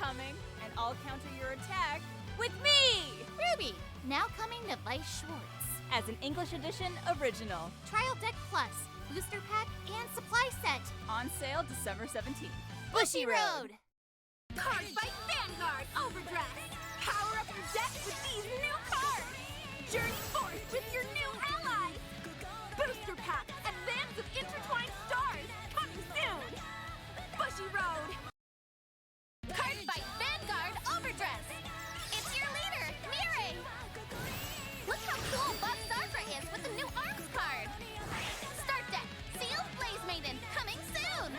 coming, and I'll counter your attack with me! Ruby, now coming to Weiss Schwarz. As an English edition original. Trial Deck Plus, Booster Pack, and Supply Set. On sale December 17th. Bushiroad! Cardfight Vanguard Overdress! Power up your deck with these new cards! Journey forth with your new allies! Booster Pack, Advance of Intertwined Stars, coming soon! Bushiroad! Cardfight Vanguard Overdress! It's your leader, Mirai! Look how cool Bob Sardra is with the new Arms card! Start Deck, Sealed Blaze Maiden, coming soon!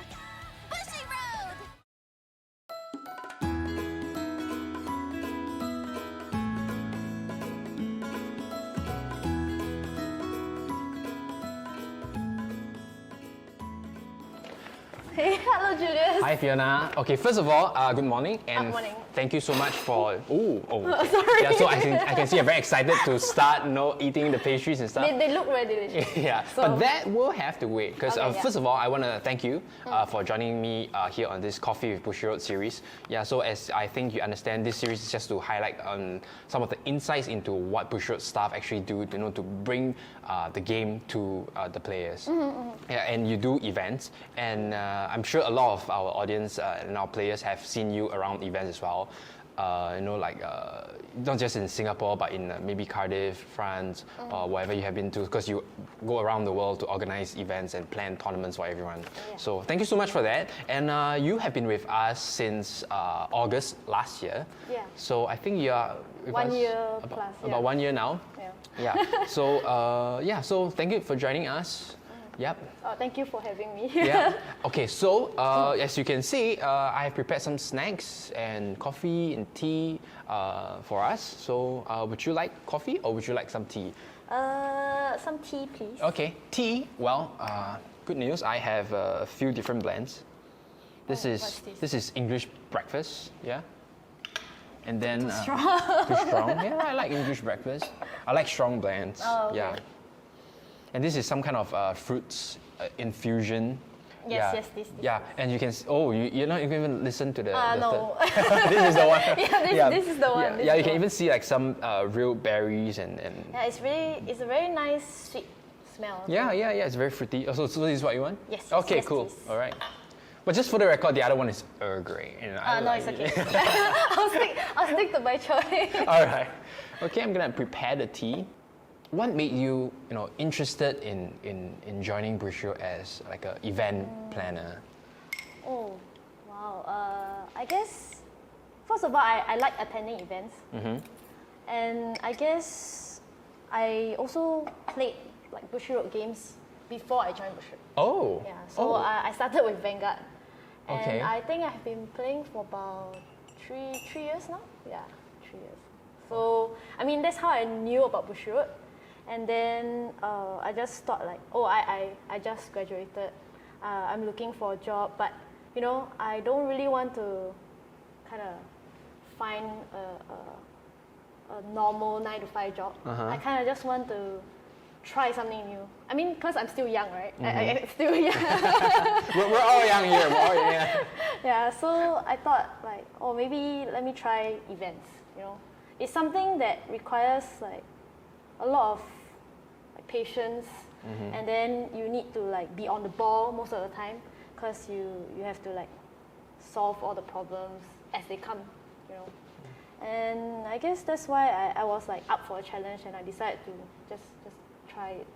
Bushiroad! Hey, hello Julius. Hi Fiona. Okay, first of all, good morning and morning. thank you so much for. Okay. Sorry. Yeah, so I can see you're very excited to start, eating the pastries and stuff. They look very delicious. Yeah, So- but that will have to wait because Okay, yeah. first of all, I want to thank you for joining me here on this Coffee with Bushiroad series. Yeah, so as I think you understand, this series is just to highlight some of the insights into what Bushiroad staff actually do, to bring the game to the players. Yeah, and you do events, and I'm sure a lot of our audience and our players have seen you around events as well. Not just in Singapore, but in maybe Cardiff, France, or wherever you have been to, because you go around the world to organize events and plan tournaments for everyone. Yeah. So thank you so much for that. And you have been with us since August last year. Yeah. So I think you are with 1 us year about, plus, yeah. about 1 year now. Yeah. Yeah. So thank you for joining us. Yep. Thank you for having me. Yeah. Okay, so as you can see, I have prepared some snacks and coffee and tea for us. So would you like coffee or would you like some tea? Some tea, please. Okay, tea. Well, good news. I have a few different blends. This what's this? this is English breakfast. Yeah. And then Too strong. too strong. Yeah, I like English breakfast. I like strong blends. Oh, okay. Yeah. And this is some kind of fruits infusion. Yes, Yeah. this. Yeah, and you can. You can even listen to the. No. This is the one. This is the one. Yeah, this yeah, is you the can one. even see like some real berries and. Yeah, it's a very nice sweet smell. Yeah, it's very fruity. So this is what you want? Yes, Okay, yes, cool. please. All right. But just for the record, the other one is Earl Grey. No, it's okay. I'll stick to my choice. All right. Okay, I'm gonna prepare the tea. What made you, interested in joining Bushiroad as like an event planner? Oh, wow. I guess, first of all, I like attending events. And I guess I also played like Bushiroad games before I joined Bushiroad. Oh. Yeah, so I started with Vanguard. And Okay. I think I've been playing for about three years now. Yeah, 3 years. So, I mean, that's how I knew about Bushiroad. And then I just thought like, I just graduated. I'm looking for a job, but I don't really want to kind of find a normal 9-to-5 job. I kind of just want to try something new. I mean, because I'm still young, right? I'm still young. We're all young here. We're all young. Yeah, so I thought like, maybe let me try events. It's something that requires like a lot of like patience, and then you need to like be on the ball most of the time because you have to like solve all the problems as they come. And I guess that's why I was like up for a challenge, and I decided to just try it.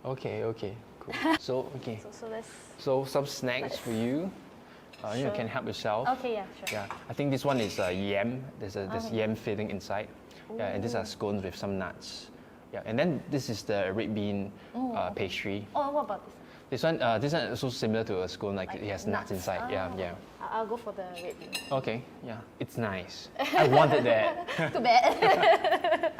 Okay, cool. So So let's. So some snacks for you. You Sure. can help yourself. Okay, yeah, sure. Yeah, I think this one is yam. There's yam filling inside. Yeah, and these are scones with some nuts. Yeah, and then this is the red bean pastry. Oh, what about this? This one is also similar to a scone, like it has nuts inside. Yeah. I'll go for the red bean. Okay, yeah, it's nice. I wanted that. Too bad.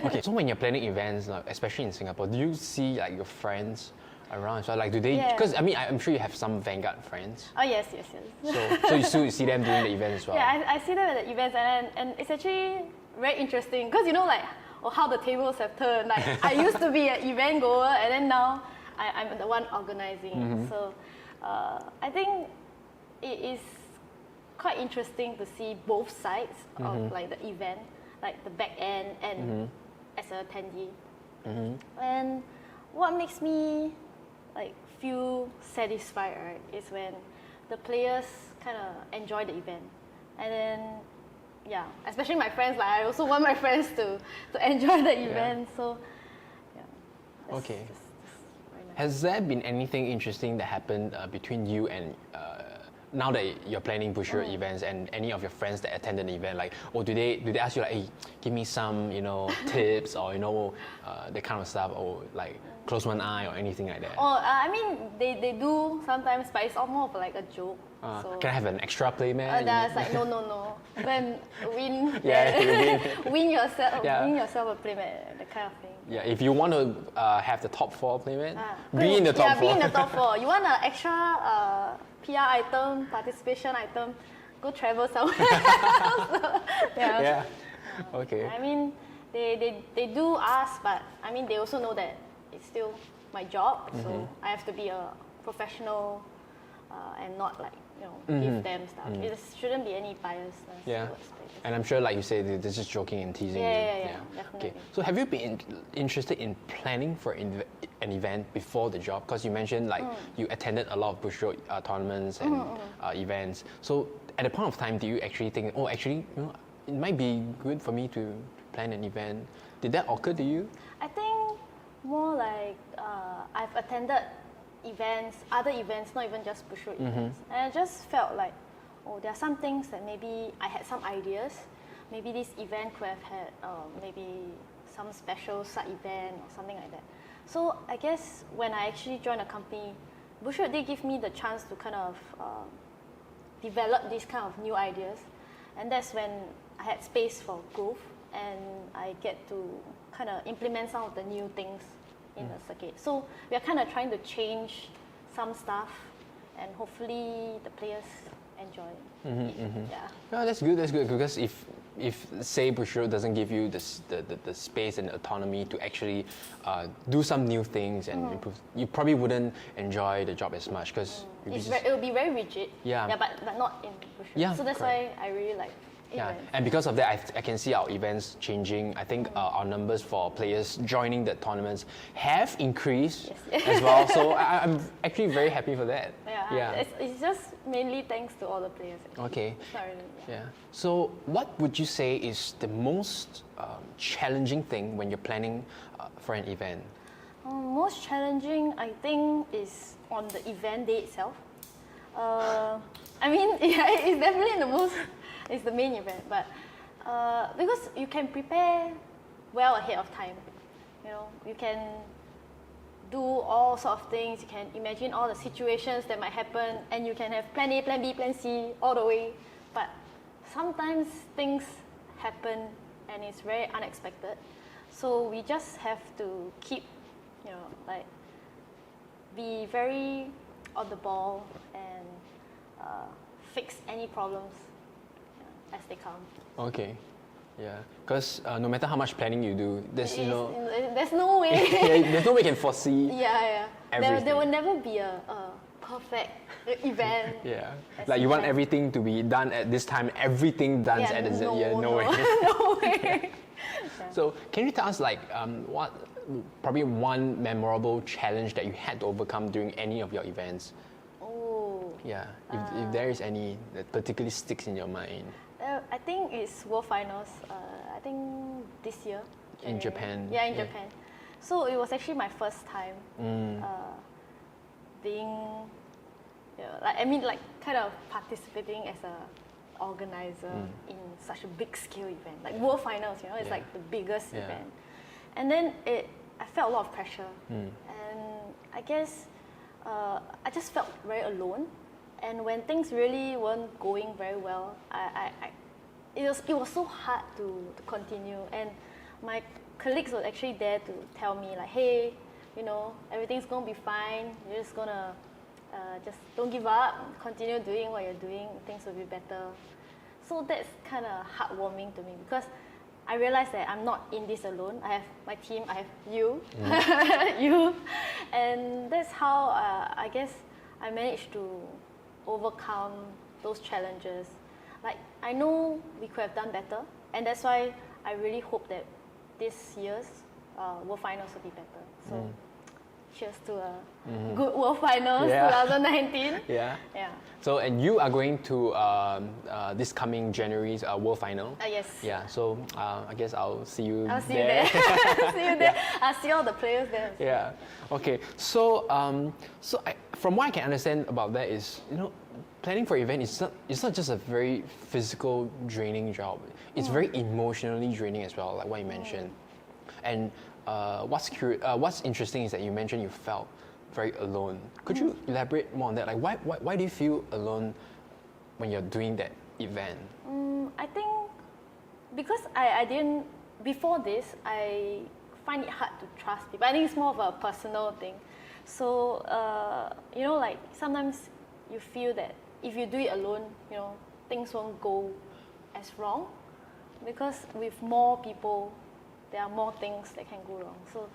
Okay, so when you're planning events, like, especially in Singapore, do you see like your friends around? So like, do they? Yeah. Because I'm sure you have some Vanguard friends. Oh yes. So you see them during the event as well. Yeah, I see them at the events, and it's actually very interesting because how the tables have turned. Like I used to be an event goer, and then now I'm the one organizing. So I think it is quite interesting to see both sides of like the event, like the back end and as a attendee. And what makes me like feel satisfied, right, is when the players kind of enjoy the event, and then yeah, especially my friends. Like I also want my friends to enjoy the event. So yeah. Okay. That's very nice. Has there been anything interesting that happened between you and now that you're planning Bushiroad events and any of your friends that attended the event? Like, or do they ask you like, hey, give me some tips or that kind of stuff, or like close one eye or anything like that? Oh, I mean they do sometimes, but it's all more of like a joke. So Can I have an extra play, man? that's like no. Then win. Win yourself. Yeah. Win yourself a playmat, that kind of thing. Yeah, if you want to have the top 4 playmat, be in the top 4. Be in the top 4. You want an extra PR item, participation item, go travel somewhere else. Yeah. Okay. I mean, they do ask, but I mean, they also know that it's still my job, so I have to be a professional and not like, give them stuff. It shouldn't be any biasness. Yeah. towards players. And I'm sure, like you say, they're just joking and teasing you. Yeah, definitely. Okay. So have you been interested in planning for an event before the job? Because you mentioned like you attended a lot of Bushiroad tournaments and events. So at the point of time, do you actually think, it might be good for me to plan an event? Did that occur to you? I think more like I've attended other events, not even just Bushiroad events. And I just felt like, there are some things that maybe I had some ideas. Maybe this event could have had maybe some special side event or something like that. So I guess when I actually joined a company, Bushiroad did give me the chance to kind of develop these kind of new ideas. And that's when I had space for growth and I get to kind of implement some of the new things in the circuit. So we are kind of trying to change some stuff and hopefully the players enjoy it. Yeah. No, that's good. That's good, because if say Bushiroad doesn't give you the space and the autonomy to actually do some new things and improve, you probably wouldn't enjoy the job as much, because It will be very rigid. Yeah. But not in Bushiroad. Yeah, So that's correct. why I really like events. And because of that, I can see our events changing. I think our numbers for players joining the tournaments have increased as well. So I'm actually very happy for that. Yeah. It's just mainly thanks to all the players. Actually. Okay. It's not really, Yeah. So what would you say is the most challenging thing when you're planning for an event? Most challenging, I think, is on the event day itself. I mean, it's definitely it's the main event, but because you can prepare well ahead of time, you can do all sorts of things. You can imagine all the situations that might happen, and you can have plan A, plan B, plan C all the way. But sometimes things happen, and it's very unexpected. So we just have to keep, be very on the ball and fix any problems as they come. Okay. Yeah, because no matter how much planning you do, there's there's no way. there's no way you can foresee. There will never be a perfect event. Yeah, like you want everything to be done at this time, everything done at the no way. No way. So can you tell us what probably one memorable challenge that you had to overcome during any of your events? Oh. Yeah, if there is any that particularly sticks in your mind. I think it's World Finals. I think this year. In Japan. Yeah, in Japan. So it was actually my first time being, kind of participating as a organizer in such a big scale event, like World Finals. It's like the biggest event, and then I felt a lot of pressure, and I guess I just felt very alone. And when things really weren't going very well, it was so hard to continue. And my colleagues were actually there to tell me like, hey, everything's gonna be fine. You're just gonna just don't give up. Continue doing what you're doing. Things will be better. So that's kind of heartwarming to me, because I realized that I'm not in this alone. I have my team. I have you, you, and that's how I guess I managed to overcome those challenges. like I know we could have done better, and that's why I really hope that this year's World Finals will be better. So cheers to a good World Finals 2019. Yeah. Yeah. So, and you are going to this coming January's World Final. Yes. Yeah. So, I guess I'll see you I'll see there. you there. See you there. I'll see all the players there. Yeah. Okay. So, from what I can understand about that is, planning for an event is not just a very physical draining job. It's very emotionally draining as well, like what you mentioned. And what's interesting is that you mentioned you felt very alone. Could you elaborate more on that? Like, why do you feel alone when you're doing that event? I think because I didn't, before this, I find it hard to trust people. I think it's more of a personal thing. So, like sometimes you feel that if you do it alone, things won't go as wrong. Because with more people, there are more things that can go wrong. So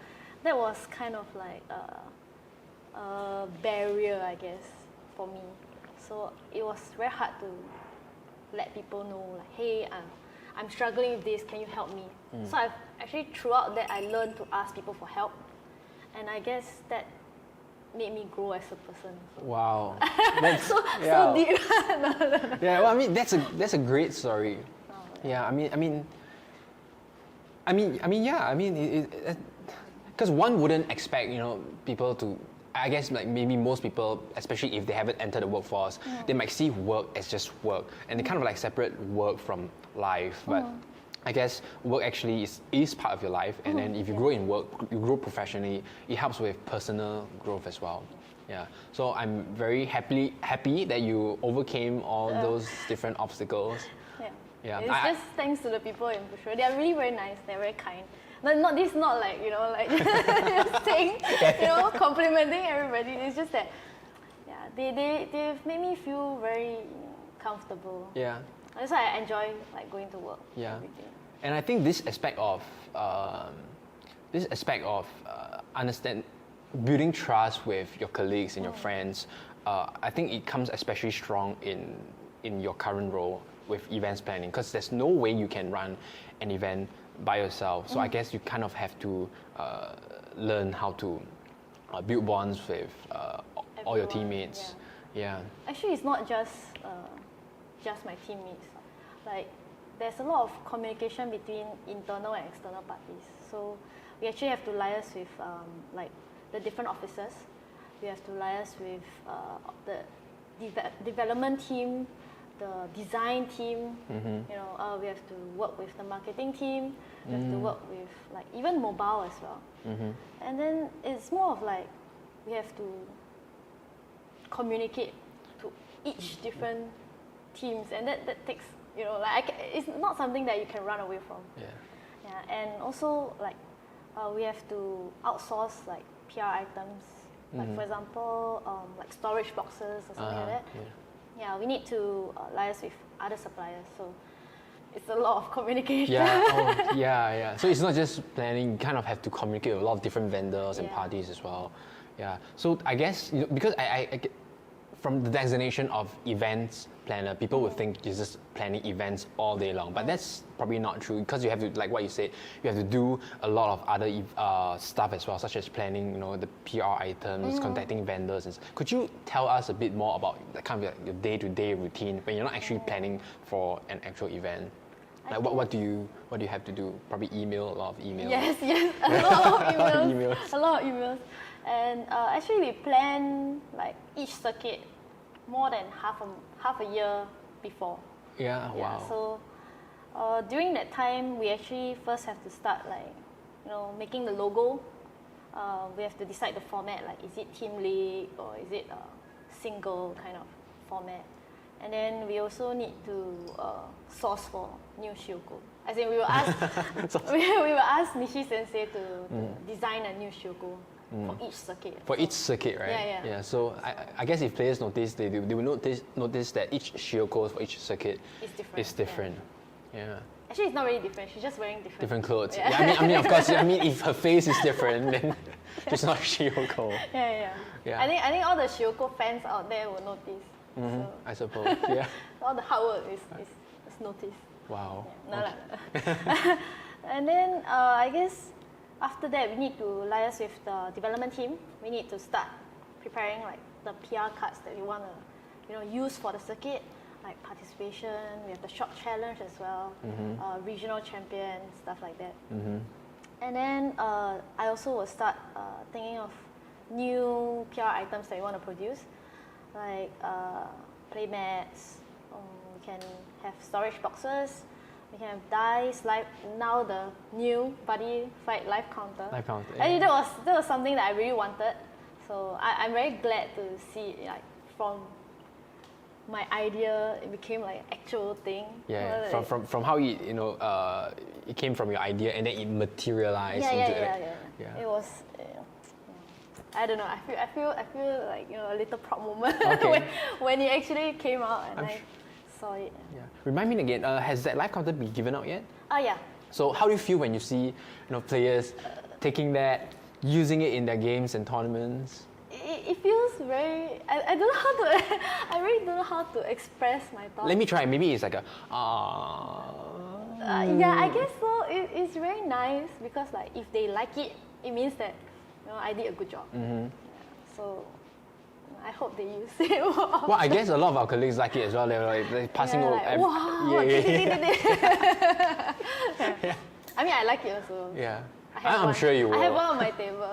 that was kind of like a barrier, I guess, for me. So it was very hard to let people know, like, hey, I'm struggling with this, can you help me? So I've actually, throughout that, I learned to ask people for help. And I guess that made me grow as a person. Wow. So deep. Yeah, well, I mean, that's a great story. Yeah, because one wouldn't expect, people to, I guess, like maybe most people, especially if they haven't entered the workforce, they might see work as just work, and they kind of like separate work from life. But I guess work actually is part of your life, and then if you grow in work, you grow professionally, it helps with personal growth as well. Yeah, so I'm very happy that you overcame all those different obstacles. Yeah, it's just thanks to the people in Bushiroad. They are really very nice. They're very kind. Not like just saying, complimenting everybody. It's just that, they've made me feel very comfortable. Yeah. That's why I enjoy like going to work. Yeah. Every day. And I think this aspect of understand building trust with your colleagues and your friends, I think it comes especially strong in your current role with events planning, because there's no way you can run an event by yourself. So I guess you kind of have to learn how to build bonds with all your teammates. Yeah. Actually, it's not just my teammates. Like, there's a lot of communication between internal and external parties. So we actually have to liaise with like the different officers. We have to liaise with the development team, the design team. We have to work with the marketing team. We have to work with like even mobile as well. And then it's more of like we have to communicate to each different teams, and that takes it's not something that you can run away from. And also like we have to outsource like PR items, like for example like storage boxes or something like that. Yeah, we need to liaise with other suppliers, so it's a lot of communication. Yeah. So it's not just planning, you kind of have to communicate with a lot of different vendors and parties as well. Yeah. So I guess, because I get, from the designation of events planner, people would think you're just planning events all day long, but that's probably not true, because you have to, like what you said, you have to do a lot of other stuff as well, such as planning, the PR items, contacting vendors. Could you tell us a bit more about the kind of like your day-to-day routine when you're not actually planning for an actual event? Like what do you have to do? Probably a lot of emails. Yes, a lot of emails. A lot of emails. And actually we plan like each circuit more than half a year before. Yeah, wow. So during that time, we actually first have to start like, making the logo. We have to decide the format, like is it team league or is it a single kind of format. And then we also need to source for new shioko. As in, we will ask Nishi Sensei to design a new shioko for each circuit. For each circuit, right? Yeah. So I guess if players notice, they will notice that each shioko for each circuit is different. Yeah. Actually, it's not really different. She's just wearing different clothes. Yeah. I mean, of course. I mean, if her face is different, then it's not shioko. Yeah. I think all the shioko fans out there will notice. So I suppose. Yeah. all the hard work is noticed. Wow. No, no. And then I guess after that we need to liaise with the development team. We need to start preparing like the PR cards that we want to use for the circuit, like participation. We have the shop challenge as well, regional champion, stuff like that. And then I also will start thinking of new PR items that we want to produce, like play mats. We can have storage boxes. We can have dice. Like now the new buddy fight live counter. Live counter. And that was something that I really wanted. So I'm very glad to see it, like from my idea it became like an actual thing. Yeah. From how it came from your idea and then it materialized into yeah. It was. I don't know. I feel like a little proud moment when it actually came out and I saw it. Yeah. Remind me again. Has that live counter been given out yet? Yeah. So how do you feel when you see players taking that, using it in their games and tournaments? It feels very. I don't know how to. I really don't know how to express my thoughts. Let me try. Maybe it's like a. Yeah, I guess so. It's very nice because like if they like it, it means that I did a good job. Yeah, so I hope they use it more. Well, I guess a lot of our colleagues like it as well. They're passing over. Like, wow! Yeah. I mean, I like it also. Yeah. I'm sure you will. I have one on my table.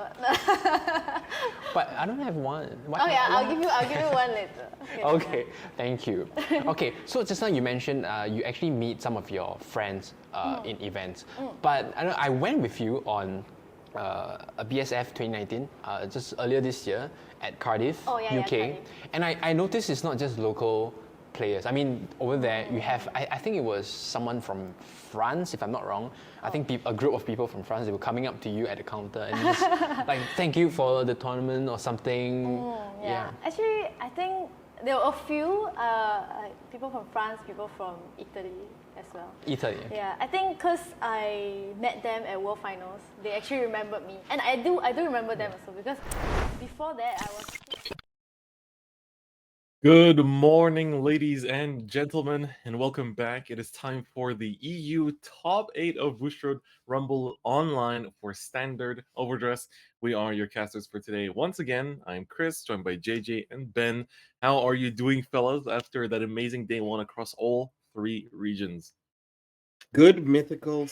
But I don't have one. I'll give you one later. Okay, thank you. Okay, so just now you mentioned you actually meet some of your friends in events. But I went with you on a BSF 2019 just earlier this year at Cardiff, UK. Cardiff. And I noticed it's not just local players. I mean, over there you have, I think it was someone from France, if I'm not wrong. I think a group of people from France, they were coming up to you at the counter and just like, thank you for the tournament or something. Yeah. Actually, I think there were a few like people from France, people from Italy as well. Italy. Yeah, I think because I met them at World Finals, they actually remembered me. And I do remember them also because before that I was... Good morning, ladies and gentlemen, and welcome back. It is time for the EU Top 8 of Bushiroad Rumble Online for Standard Overdress. We are your casters for today. Once again, I'm Chris, joined by JJ and Ben. How are you doing, fellas, after that amazing day one across all 3 regions? Good mythical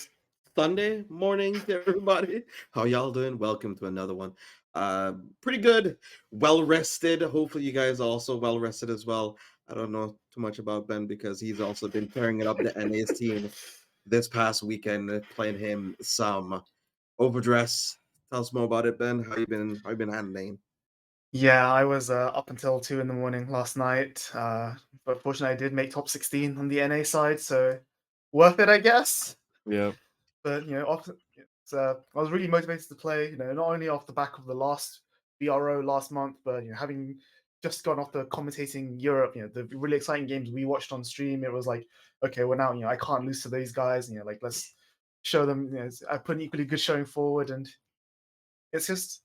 Sunday morning to everybody. How y'all doing? Welcome to another one. Pretty good, well rested. Hopefully you guys are also well rested as well. I don't know too much about Ben because he's also been tearing it up the NA's team this past weekend, playing him some overdress. Tell us more about it, Ben. How you been handling? Yeah, I was up until 2 in the morning last night, but fortunately I did make top 16 on the NA side, so worth it, I guess. Yeah. But I was really motivated to play. Not only off the back of the last BRO last month, but having just gone off the commentating Europe, the really exciting games we watched on stream. It was like, okay, well now I can't lose to these guys. Like let's show them. I put an equally good showing forward, and it's just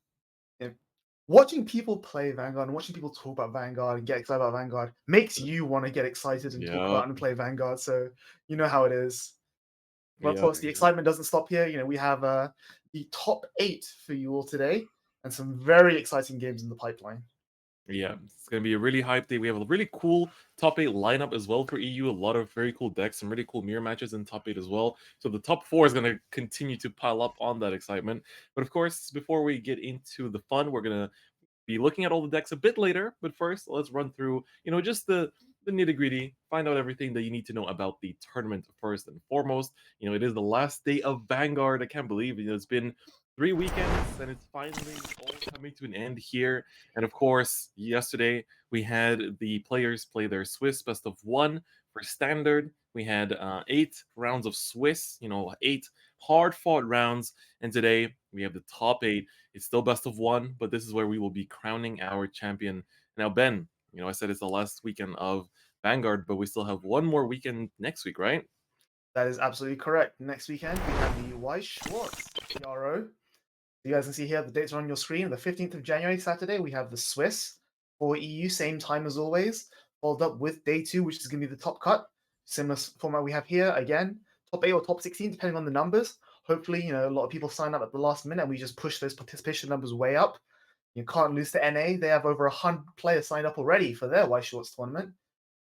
watching people play Vanguard and watching people talk about Vanguard and get excited about Vanguard makes you want to get excited and talk about and play Vanguard. So you know how it is. But of course, the excitement doesn't stop here. We have the top 8 for you all today and some very exciting games in the pipeline. Yeah, it's going to be a really hype day. We have a really cool top 8 lineup as well for EU. A lot of very cool decks, some really cool mirror matches in top 8 as well. So the top 4 is going to continue to pile up on that excitement. But of course, before we get into the fun, we're going to be looking at all the decks a bit later. But first, let's run through, just the nitty-gritty, find out everything that you need to know about the tournament first and foremost. It is the last day of Vanguard. I can't believe it's been 3 weekends and it's finally all coming to an end here. And of course, yesterday we had the players play their Swiss best of 1 for standard. We had 8 rounds of Swiss, 8 hard-fought rounds. And today we have the top 8. It's still best of 1, but this is where we will be crowning our champion. Now, Ben, I said it's the last weekend of Vanguard, but we still have one more weekend next week, right? That is absolutely correct. Next weekend, we have the Weiss Schwarz PRO. You guys can see here, the dates are on your screen. The 15th of January, Saturday, we have the Swiss for EU, same time as always. followed up with day 2, which is going to be the top cut. Similar format we have here. Again, top 8 or top 16, depending on the numbers. Hopefully, a lot of people sign up at the last minute and we just push those participation numbers way up. You can't lose to NA. They have over 100 players signed up already for their Weiss Schwarz tournament.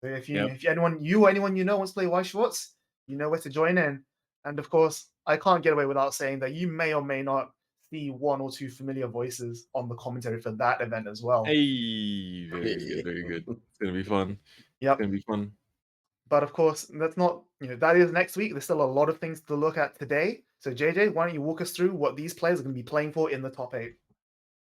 So if anyone you know wants to play Weiss Schwarz, you know where to join in. And of course, I can't get away without saying that you may or may not see 1 or 2 familiar voices on the commentary for that event as well. Hey, very good, very good. It's gonna be fun. Yep. It's gonna be fun. But of course, that's not, that is next week. There's still a lot of things to look at today. So JJ, why don't you walk us through what these players are going to be playing for in the top 8?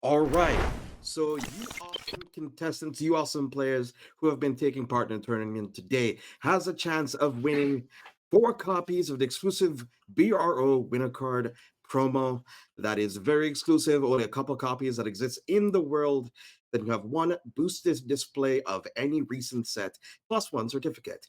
All right. So you awesome contestants, you awesome players who have been taking part in the tournament today has a chance of winning 4 copies of the exclusive BRO winner card promo that is very exclusive, only a couple copies that exists in the world. Then you have 1 boosted display of any recent set plus 1 certificate.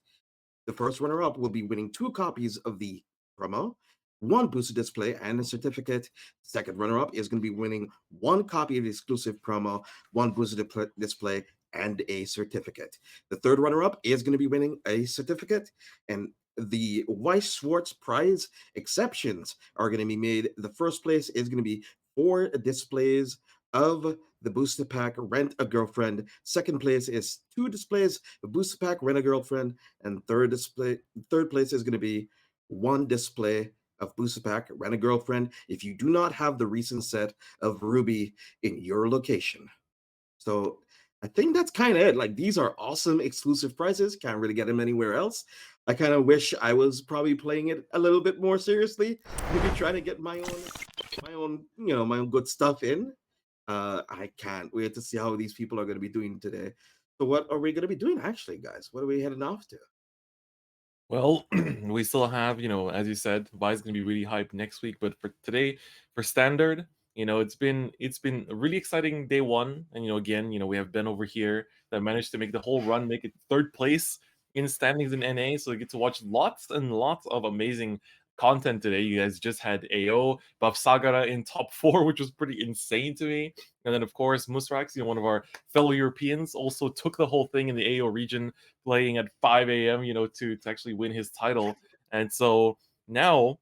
The first runner-up will be winning 2 copies of the promo, 1 boosted display, and a certificate. Second runner-up is going to be winning 1 copy of the exclusive promo, 1 boosted display, and a certificate. The third runner-up is going to be winning a certificate, and the Weiss Schwarz prize exceptions are going to be made. The first place is going to be 4 displays of the booster pack Rent a Girlfriend. Second place is 2 displays of booster pack Rent a Girlfriend, and third place is going to be 1 display of booster pack Rent a Girlfriend if you do not have the recent set of Ruby in your location. So I think that's kind of it. Like, these are awesome exclusive prizes. Can't really get them anywhere else. I kind of wish I was probably playing it a little bit more seriously. Maybe trying to get my own good stuff in. I can't wait to see how these people are going to be doing today. So what are we going to be doing actually, guys? What are we heading off to? Well, we still have, as you said, Vi's gonna be really hyped next week. But for today, for standard, it's been a really exciting day 1. And again, we have Ben over here that managed to make the whole run, make it 3rd place in standings in NA. So we get to watch lots and lots of amazing content today. You guys just had AO, Buff Sagara in top 4, which was pretty insane to me. And then of course Musrax, one of our fellow Europeans, also took the whole thing in the AO region, playing at 5 a.m. To actually win his title. And so now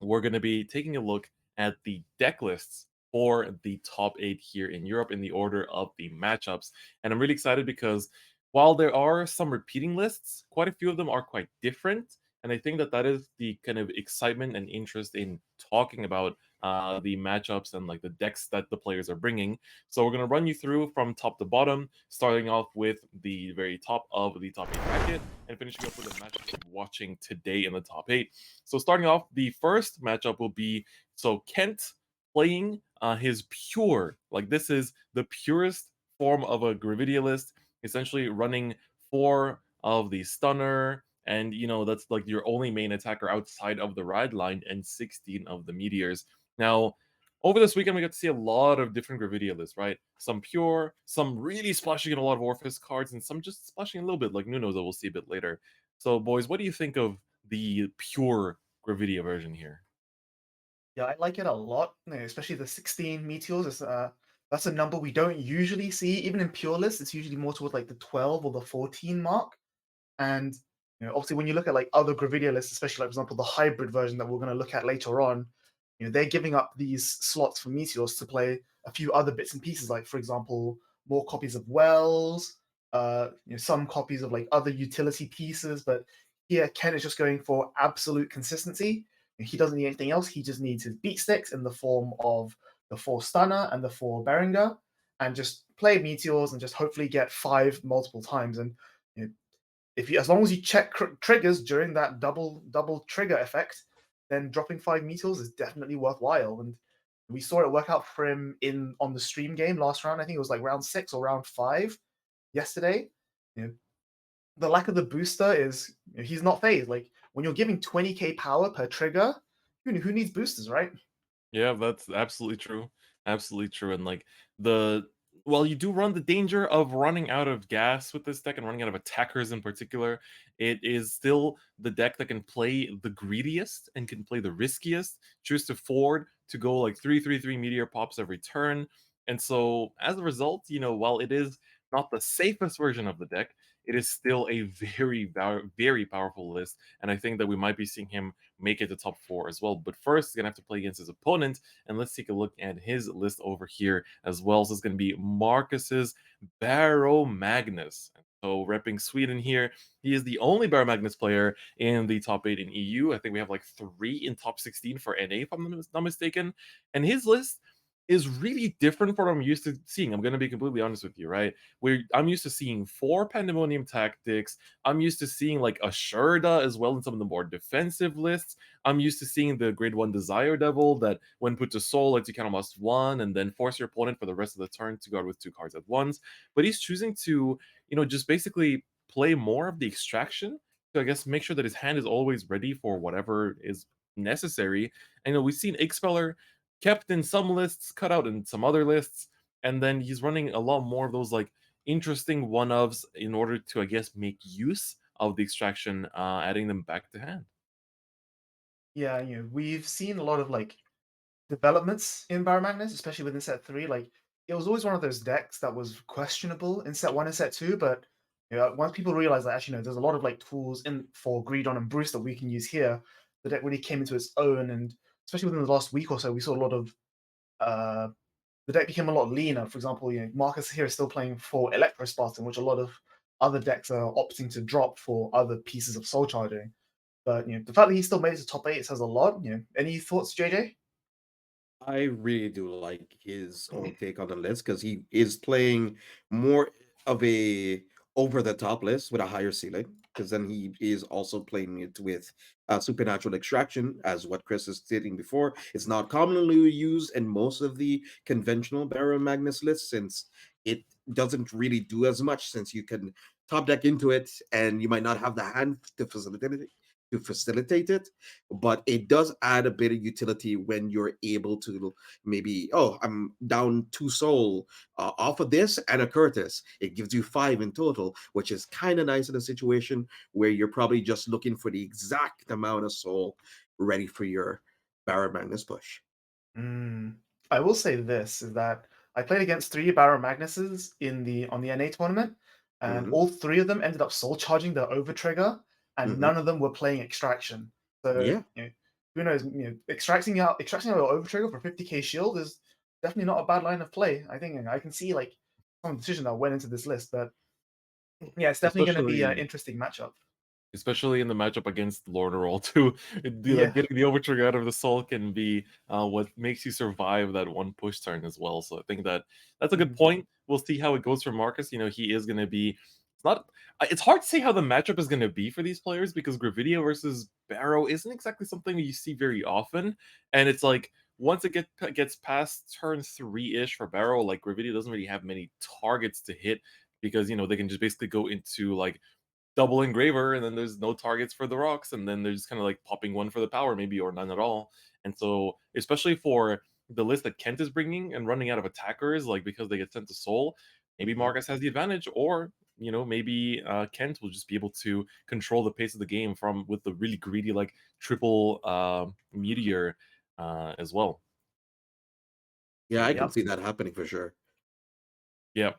we're going to be taking a look at the deck lists for the top 8 here in Europe in the order of the matchups. And I'm really excited because while there are some repeating lists, quite a few of them are quite different. And I think that is the kind of excitement and interest in talking about the matchups and like the decks that the players are bringing. So we're going to run you through from top to bottom, starting off with the very top of the top 8 bracket and finishing up with the matchup we're watching today in the top 8. So starting off, the first matchup will be Kent playing his pure, like this is the purest form of a Gravidialist, essentially running 4 of the stunner, and that's like your only main attacker outside of the ride line, and 16 of the meteors. Now, over this weekend, we got to see a lot of different Gravidialists, right? Some pure, some really splashing in a lot of Orpheus cards, and some just splashing a little bit, like Nuno, that we'll see a bit later. So, boys, what do you think of the pure Gravidia version here? Yeah, I like it a lot, especially the 16 meteors. That's a number we don't usually see. Even in pure lists, it's usually more towards like the 12 or the 14 mark. And obviously, when you look at like other Gravidia lists, especially like, for example, the hybrid version that we're going to look at later on, they're giving up these slots for meteors to play a few other bits and pieces, like for example, more copies of Wells, some copies of like other utility pieces. But here, Ken is just going for absolute consistency. He doesn't need anything else. He just needs his beat sticks in the form of the 4 stunner and the 4 Berenger, and just play meteors and just hopefully get 5 multiple times. And as long as you check triggers during that double trigger effect, then dropping 5 meteors is definitely worthwhile. And we saw it work out for him on the stream game last round. I think it was like round 6 or round 5 yesterday. The lack of the booster is he's not phased. Like when you're giving 20k power per trigger, who needs boosters, right? Yeah, that's absolutely true. Absolutely true. And like while you do run the danger of running out of gas with this deck and running out of attackers in particular, it is still the deck that can play the greediest and can play the riskiest, choose to forward to go like 3/3/3 meteor pops every turn. And so as a result, while it is not the safest version of the deck, it is still a very powerful list. And I think that we might be seeing him make it to top 4 as well. But first, he's going to have to play against his opponent. And let's take a look at his list over here as well. So it's going to be Marcus's Barrow Magnus. So repping Sweden here, he is the only Barrow Magnus player in the top 8 in EU. I think we have like 3 in top 16 for NA, if I'm not mistaken. And his list is really different from what I'm used to seeing. I'm going to be completely honest with you, right? I'm used to seeing 4 Pandemonium tactics. I'm used to seeing like a Shurda as well in some of the more defensive lists. I'm used to seeing the grade 1 Desire Devil that when put to soul lets you count almost 1 and then force your opponent for the rest of the turn to guard with 2 cards at once. But he's choosing to, just basically play more of the extraction to, I guess, make sure that his hand is always ready for whatever is necessary. And we've seen Expeller kept in some lists, cut out in some other lists, and then he's running a lot more of those like interesting one-ofs in order to, I guess, make use of the extraction, adding them back to hand. Yeah, we've seen a lot of like developments in Barrow Magnus, especially within set 3. Like it was always one of those decks that was questionable in set 1 and set 2, but once people realized that actually, there's a lot of like tools in for Greedon and Bruce that we can use here, the deck really came into its own, and especially within the last week or so, we saw a lot of the deck became a lot leaner. For example, Marcus here is still playing for Electro Spartan, which a lot of other decks are opting to drop for other pieces of soul charging. But the fact that he still made it to top 8 says a lot. Any thoughts, JJ? I really do like his own take on the list because he is playing more of a over the top list with a higher ceiling. Because then he is also playing it with supernatural extraction, as what Chris is stating before. It's not commonly used in most of the conventional Baron Magnus lists since it doesn't really do as much. Since you can top deck into it and you might not have the hand to facilitate it, but it does add a bit of utility when you're able to maybe, oh, I'm down 2 soul off of this and a Curtis. It gives you 5 in total, which is kind of nice in a situation where you're probably just looking for the exact amount of soul ready for your Barra Magnus push. I will say this is that I played against 3 Barrow Magnuses on the NA tournament, and all 3 of them ended up soul charging the over trigger, and none of them were playing extraction. So Yeah. who knows? Extracting out your over trigger for 50k shield is definitely not a bad line of play. I think I can see like some decision that went into this list, but yeah, it's definitely going to be an Especially interesting matchup. especially in the matchup against Lornerol too. Yeah. Getting the overtrigger out of the soul can be what makes you survive that one push turn as well. So I think that's a good point. We'll see how it goes for Marcus. He is going to be. It's hard to say how the matchup is going to be for these players because Gravidia versus Barrow isn't exactly something you see very often, and it's like once it gets past turn 3-ish for Barrow, like Gravidia doesn't really have many targets to hit because they can just basically go into like double engraver and then there's no targets for the rocks and then they're just kind of like popping one for the power maybe or none at all. And so especially for the list that Kent is bringing and running out of attackers, like because they get sent to soul, maybe Marcus has the advantage, or maybe Kent will just be able to control the pace of the game with the really greedy like triple meteor as well. Yeah, I can see that happening for sure. Yeah,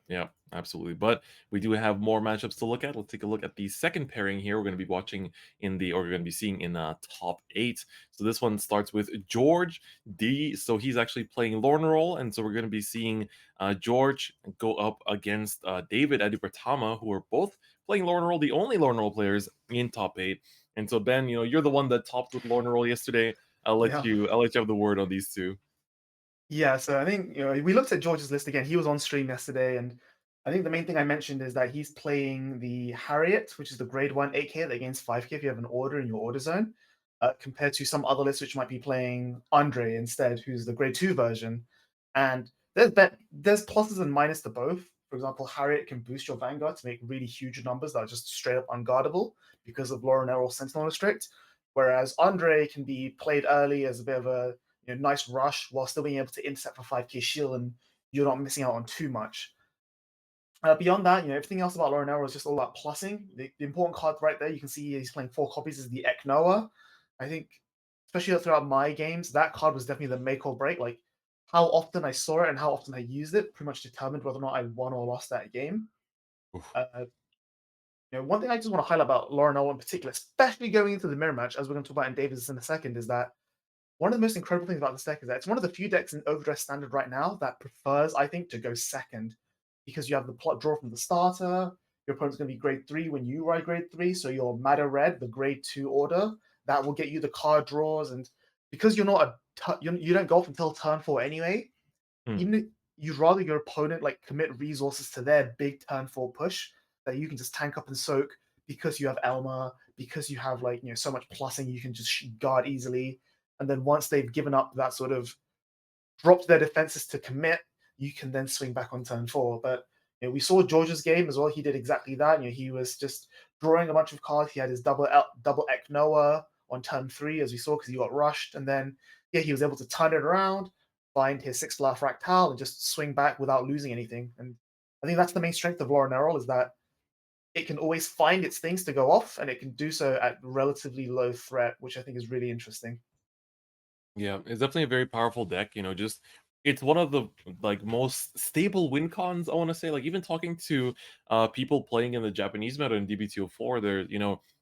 absolutely. But we do have more matchups to look at. Let's take a look at the second pairing here. We're going to be watching we're going to be seeing in top 8. So this one starts with George D. So he's actually playing Lornerol, and so we're going to be seeing George go up against David Adipratama, who are both playing Lornerol, the only Lornerol players in top 8. And so Ben, you're the one that topped with Lornerol yesterday. I'll let you have the word on these two. Yeah, so I think we looked at George's list again. He was on stream yesterday, and I think the main thing I mentioned is that he's playing the Harriet, which is the grade 1 8k that gains 5k if you have an order in your order zone, compared to some other lists which might be playing Andre instead, who's the grade 2 version. And there's pluses and minuses to both. For example, Harriet can boost your Vanguard to make really huge numbers that are just straight up unguardable because of Lauren Errol Sentinel Restrict, whereas Andre can be played early as a bit of a nice rush while still being able to intercept for 5k shield and you're not missing out on too much. Beyond that, everything else about Lauren Arrow is just all about plussing. The important card right there, you can see he's playing 4 copies, is the Eknoa. I think, especially throughout my games, that card was definitely the make or break. Like, how often I saw it and how often I used it pretty much determined whether or not I won or lost that game. One thing I just want to highlight about Lauren in particular, especially going into the mirror match, as we're going to talk about in Davis in a second, is that one of the most incredible things about this deck is that it's one of the few decks in Overdress Standard right now that prefers, I think, to go second, because you have the plot draw from the starter. Your opponent's going to be grade 3 when you ride grade 3, so your Matter Red, the grade 2 order, that will get you the card draws. And because you're not you don't go off until turn 4 anyway, even you'd rather your opponent like commit resources to their big turn 4 push that you can just tank up and soak because you have Elma, because you have so much plussing, you can just guard easily. And then once they've given up that sort of dropped their defenses to commit, you can then swing back on turn 4. But we saw George's game as well. He did exactly that. He was just drawing a bunch of cards. He had his double Eknoa on turn 3, as we saw, because he got rushed. And then he was able to turn it around, find his 6-star Fractal, and just swing back without losing anything. And I think that's the main strength of Lauren Errol, is that it can always find its things to go off, and it can do so at relatively low threat, which I think is really interesting. Yeah, it's definitely a very powerful deck. Just it's one of the most stable win cons, I want to say. Like, even talking to people playing in the Japanese meta in DBT04, there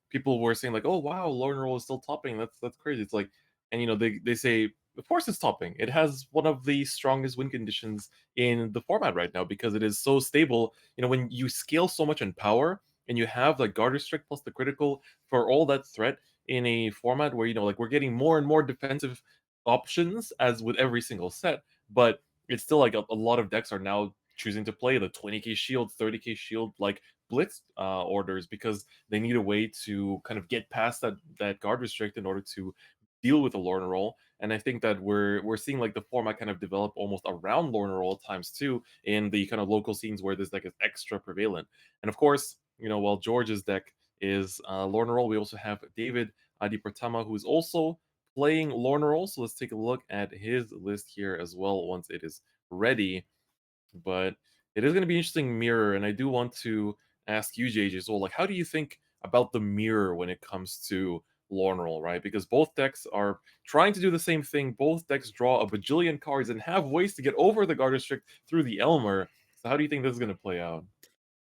people were saying like, oh wow, Lauren Roll is still topping. That's crazy. It's like, and they say, of course it's topping. It has one of the strongest win conditions in the format right now because it is so stable. When you scale so much in power and you have like Guard Restrict plus the critical for all that threat in a format where we're getting more and more defensive options as with every single set, but it's still like a lot of decks are now choosing to play the 20k shield, 30k shield like blitz orders because they need a way to kind of get past that guard restrict in order to deal with the Lorna roll. And I think that we're seeing like the format kind of develop almost around Lorna roll at times too in the kind of local scenes where this deck is extra prevalent. And of course, while George's deck is Lorna roll, we also have David Adipratama, who is also playing Lorna roll. So let's take a look at his list here as well once it is ready. But it is going to be interesting mirror, and I do want to ask you, JJ, as well, like, how do you think about the mirror when it comes to Lorna roll, right? Because both decks are trying to do the same thing. Both decks draw a bajillion cards and have ways to get over the guard restrict through the Elmer. So how do you think this is going to play out?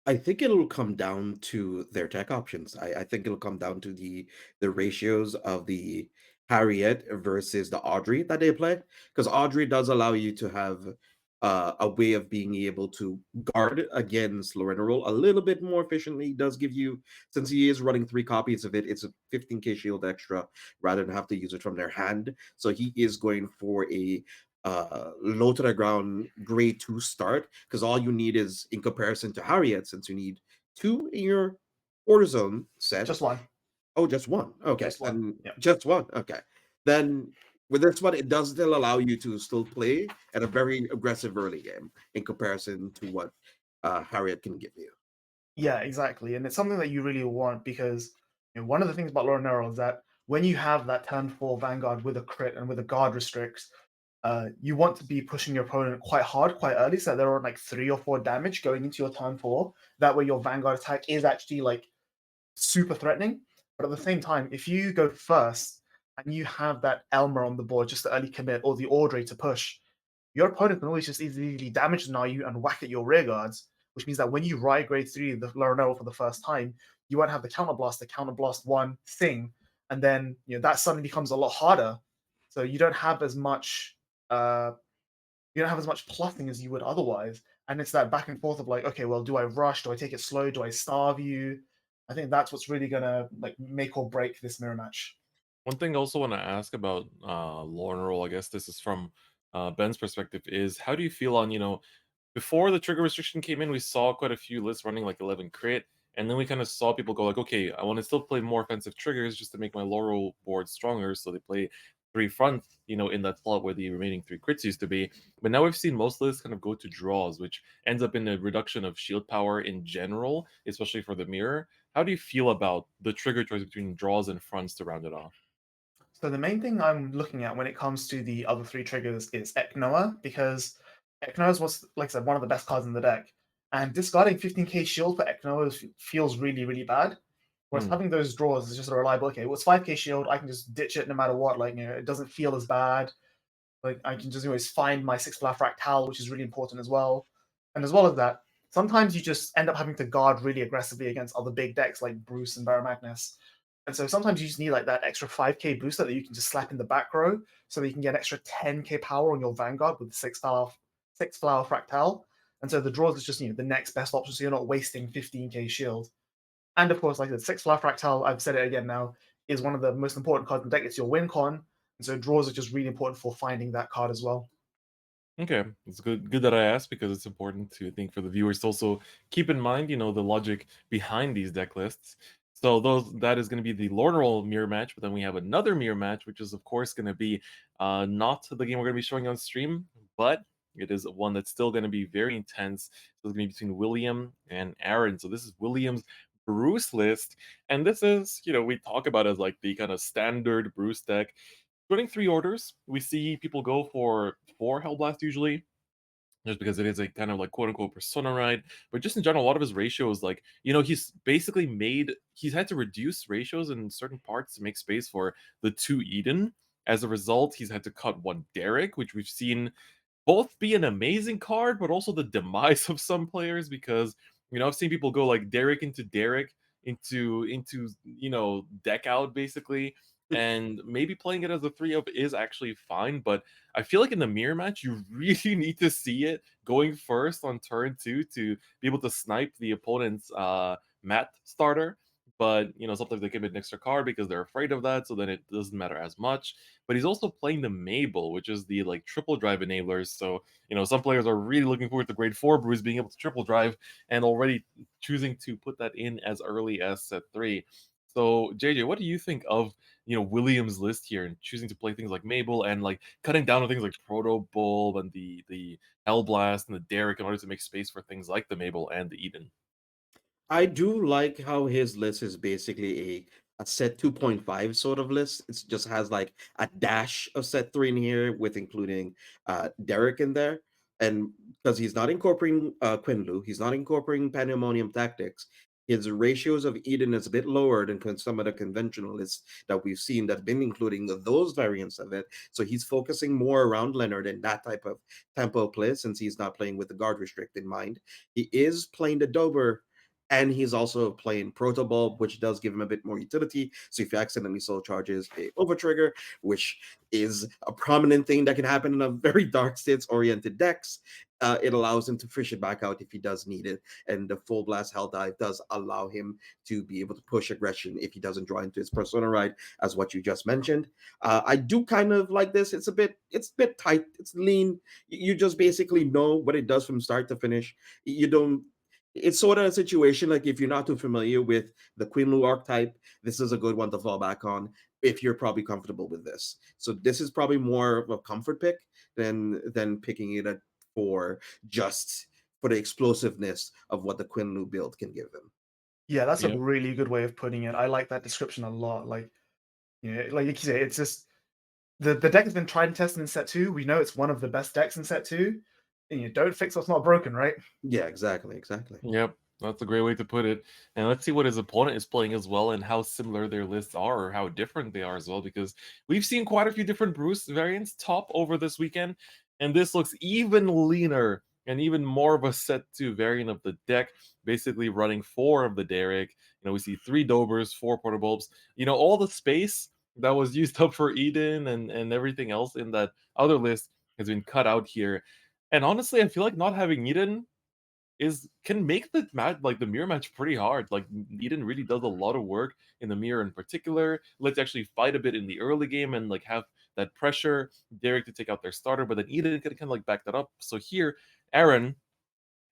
I think it'll come down to their tech options. I think it'll come down to the ratios of the Harriet versus the Audrey that they play, because Audrey does allow you to have a way of being able to guard against Lorena roll a little bit more efficiently. It does give you, since he is running 3 copies of it, it's a 15k shield extra rather than have to use it from their hand. So he is going for a low to the ground grade 2 start, because all you need is, in comparison to Harriet, since you need 2 in your order zone set. Just one. Oh, just one. Okay. Just one. Yeah. Just one. Okay. Then with this one, it does still allow you to still play at a very aggressive early game in comparison to what Harriet can give you. Yeah, exactly. And it's something that you really want, because one of the things about Lauren Neural is that when you have that turn 4 Vanguard with a crit and with a guard restricts, you want to be pushing your opponent quite hard, quite early, so that they're on like 3 or 4 damage going into your turn 4. That way your Vanguard attack is actually like super threatening. But at the same time, if you go first and you have that Elmer on the board, just the early commit or the Audrey to push, your opponent can always just easily damage deny you and whack at your rear guards, which means that when you ride grade 3 the Laronero for the first time, you won't have the counterblast 1 thing, and then that suddenly becomes a lot harder. So you don't have as much plussing as you would otherwise. And it's that back and forth of like, okay, well, do I rush? Do I take it slow? Do I starve you? I think that's what's really gonna like make or break this mirror match. One thing I also want to ask about Lorna roll, I guess this is from Ben's perspective, is how do you feel on, before the trigger restriction came in, we saw quite a few lists running like 11 crit, and then we kind of saw people go like, okay, I want to still play more offensive triggers just to make my Laurel board stronger, so they play 3 front, in that slot where the remaining 3 crits used to be. But now we've seen most lists kind of go to draws, which ends up in a reduction of shield power in general, especially for the mirror. How do you feel about the trigger choice between draws and fronts to round it off? So the main thing I'm looking at when it comes to the other 3 triggers is Eknoa, because Eknoa was, like I said, one of the best cards in the deck. And discarding 15k shield for Eknoa feels really, really bad. Whereas having those draws is just a reliable, okay, well, it's 5k shield, I can just ditch it no matter what. Like, it doesn't feel as bad. Like, I can just always find my 6 Fractal, which is really important as well. And as well as that, sometimes you just end up having to guard really aggressively against other big decks like Bruce and Barra Magnus. And so sometimes you just need like that extra 5k booster that you can just slap in the back row so that you can get an extra 10k power on your Vanguard with the six flower fractal. And so the draws is just the next best option, so you're not wasting 15k shield. And of course, like the six flower fractal, I've said it again now, is one of the most important cards in the deck. It's your win con, and so draws are just really important for finding that card as well. Okay, it's good that I asked, because it's important to think for the viewers to also keep in mind, the logic behind these deck lists. So that is going to be the Lord Roll mirror match, but then we have another mirror match, which is of course going to be not the game we're going to be showing on stream, but it is one that's still going to be very intense. So it's going to be between William and Aaron. So this is William's Bruce list, and this is, we talk about it as like the kind of standard Bruce deck. Running 3 orders, we see people go for 4 Hellblast usually, just because it is a kind of like quote unquote persona ride. But just in general, a lot of his ratios, like, he's basically he's had to reduce ratios in certain parts to make space for the 2 Eden. As a result, he's had to cut 1 Derek, which we've seen both be an amazing card, but also the demise of some players, because I've seen people go like Derek into deck out basically, and maybe playing it as a 3-up is actually fine, but I feel like in the mirror match you really need to see it going first on turn 2 to be able to snipe the opponent's mat starter. But sometimes they commit an extra card because they're afraid of that, so then it doesn't matter as much. But he's also playing the Mabel, which is the like triple drive enablers. So some players are really looking forward to grade 4 Bruce being able to triple drive, and already choosing to put that in as early as set 3. So JJ, what do you think of Williams' list here, and choosing to play things like Mabel and like cutting down on things like Proto Bulb and the Hellblast and the Derek in order to make space for things like the Mabel and the Eden? I do like how his list is basically a set 2.5 sort of list. It just has like a dash of set 3 in here, with including Derek in there. And because he's not incorporating Quinlu, he's not incorporating Pandemonium Tactics, his ratios of Eden is a bit lower than some of the conventional lists that we've seen that have been including those variants of it. So he's focusing more around Leonard and that type of tempo play, since he's not playing with the guard restrict in mind. He is playing the Dober, and he's also playing Proto Bulb, which does give him a bit more utility. So if he accidentally soul charges a overtrigger, which is a prominent thing that can happen in a very dark states oriented decks, it allows him to fish it back out if he does need it. And the full blast hell dive does allow him to be able to push aggression if he doesn't draw into his persona ride, as what you just mentioned. I do kind of like this. It's a bit tight. It's lean. You just basically know what it does from start to finish. You don't. It's sort of a situation like, if you're not too familiar with the Quinlu archetype, this is a good one to fall back on if you're probably comfortable with this. So this is probably more of a comfort pick than picking it for the explosiveness of what the Quinlu build can give them. Yeah, that's a Yep. really good way of putting it. I like that description a lot. Like like you say, it's just the deck has been tried and tested in set 2. We know it's one of the best decks in set 2. And don't fix what's not broken, right? Yeah, exactly. Yep, that's a great way to put it. And let's see what his opponent is playing as well, and how similar their lists are, or how different they are as well, because we've seen quite a few different Bruce variants top over this weekend, and this looks even leaner and even more of a set 2 variant of the deck, basically running 4 of the Derek. We see 3 Dobers, 4 Portabulbs. All the space that was used up for Eden and everything else in that other list has been cut out here. And honestly, I feel like not having Eden can make the mirror match pretty hard. Like, Eden really does a lot of work in the mirror in particular. Let's actually fight a bit in the early game and like have that pressure Derek to take out their starter, but then Eden can kind of like back that up. So here, Aaron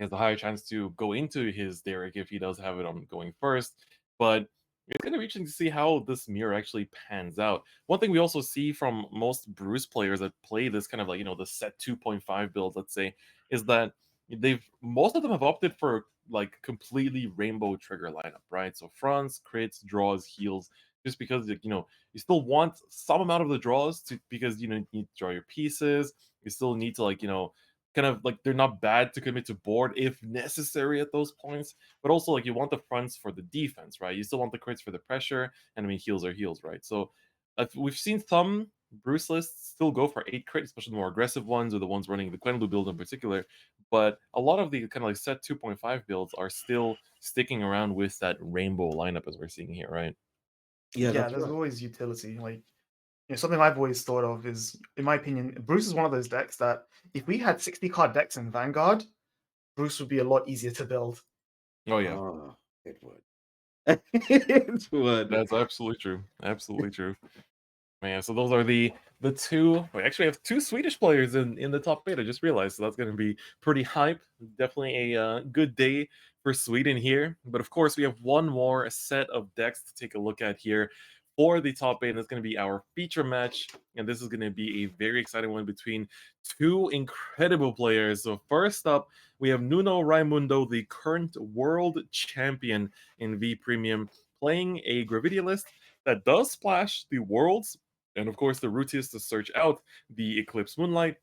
has a higher chance to go into his Derek if he does have it on going first. But it's going to be interesting to see how this mirror actually pans out. One thing we also see from most Bruce players that play this kind of like, the set 2.5 build, let's say, is that most of them have opted for like completely rainbow trigger lineup, right? So fronts, crits, draws, heals, just because you still want some amount of the draws because you need to draw your pieces. You still need to kind of like, they're not bad to commit to board if necessary at those points, but also like you want the fronts for the defense, right? You still want the crits for the pressure, and heals are heals, right? So we've seen some Bruce lists still go for 8 crit, especially the more aggressive ones or the ones running the Quenlu build in particular. but a lot of the kind of like set 2.5 builds are still sticking around with that rainbow lineup as we're seeing here, right? Yeah, Yeah, that's there's right. always utility. Like, something I've always thought of is, in my opinion, Bruce is one of those decks that if we had 60 card decks in Vanguard, Bruce would be a lot easier to build. Oh yeah, Oh, it would. It would. that's absolutely true. Absolutely true. Man, so those are the two. We actually have two Swedish players in the top eight. I just realized, so that's going to be pretty hype. Definitely a good day for Sweden here. But of course, we have one more set of decks to take a look at here for the top eight, and it's going to be our feature match. And this is going to be a very exciting one between two incredible players. So first up, we have Nuno Raimundo, the current world champion in V Premium, playing a Gravidia list that does splash the worlds, and of course, the route is to search out the Eclipse Moonlight.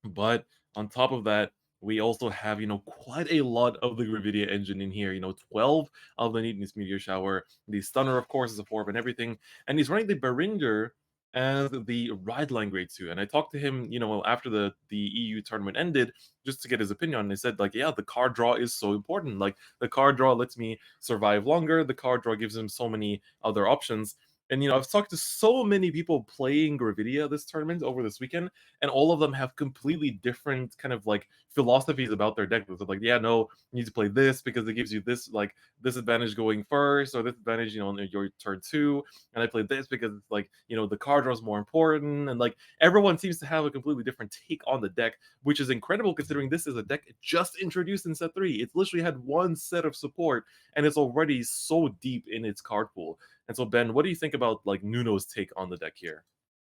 But on top of that, we also have, quite a lot of the Gravidia engine in here. 12 of the Neatness Meteor Shower. The Stunner, of course, is a 4 and everything. And he's running the Beringer as the Ride Line Grade 2. And I talked to him, after the EU tournament ended, just to get his opinion. And he said, like, yeah, the card draw is so important. Like, the card draw lets me survive longer. The card draw gives him so many other options. And I've talked to so many people playing Gravidia this tournament over this weekend, and all of them have completely different kind of like philosophies about their deck. So like, yeah, no, you need to play this because it gives you this like this advantage going first, or this advantage, on your turn 2. And I played this because it's like, the card draw is more important. And like everyone seems to have a completely different take on the deck, which is incredible considering this is a deck just introduced in set 3. It's literally had one set of support, and it's already so deep in its card pool. And so, Ben, what do you think about like Nuno's take on the deck here?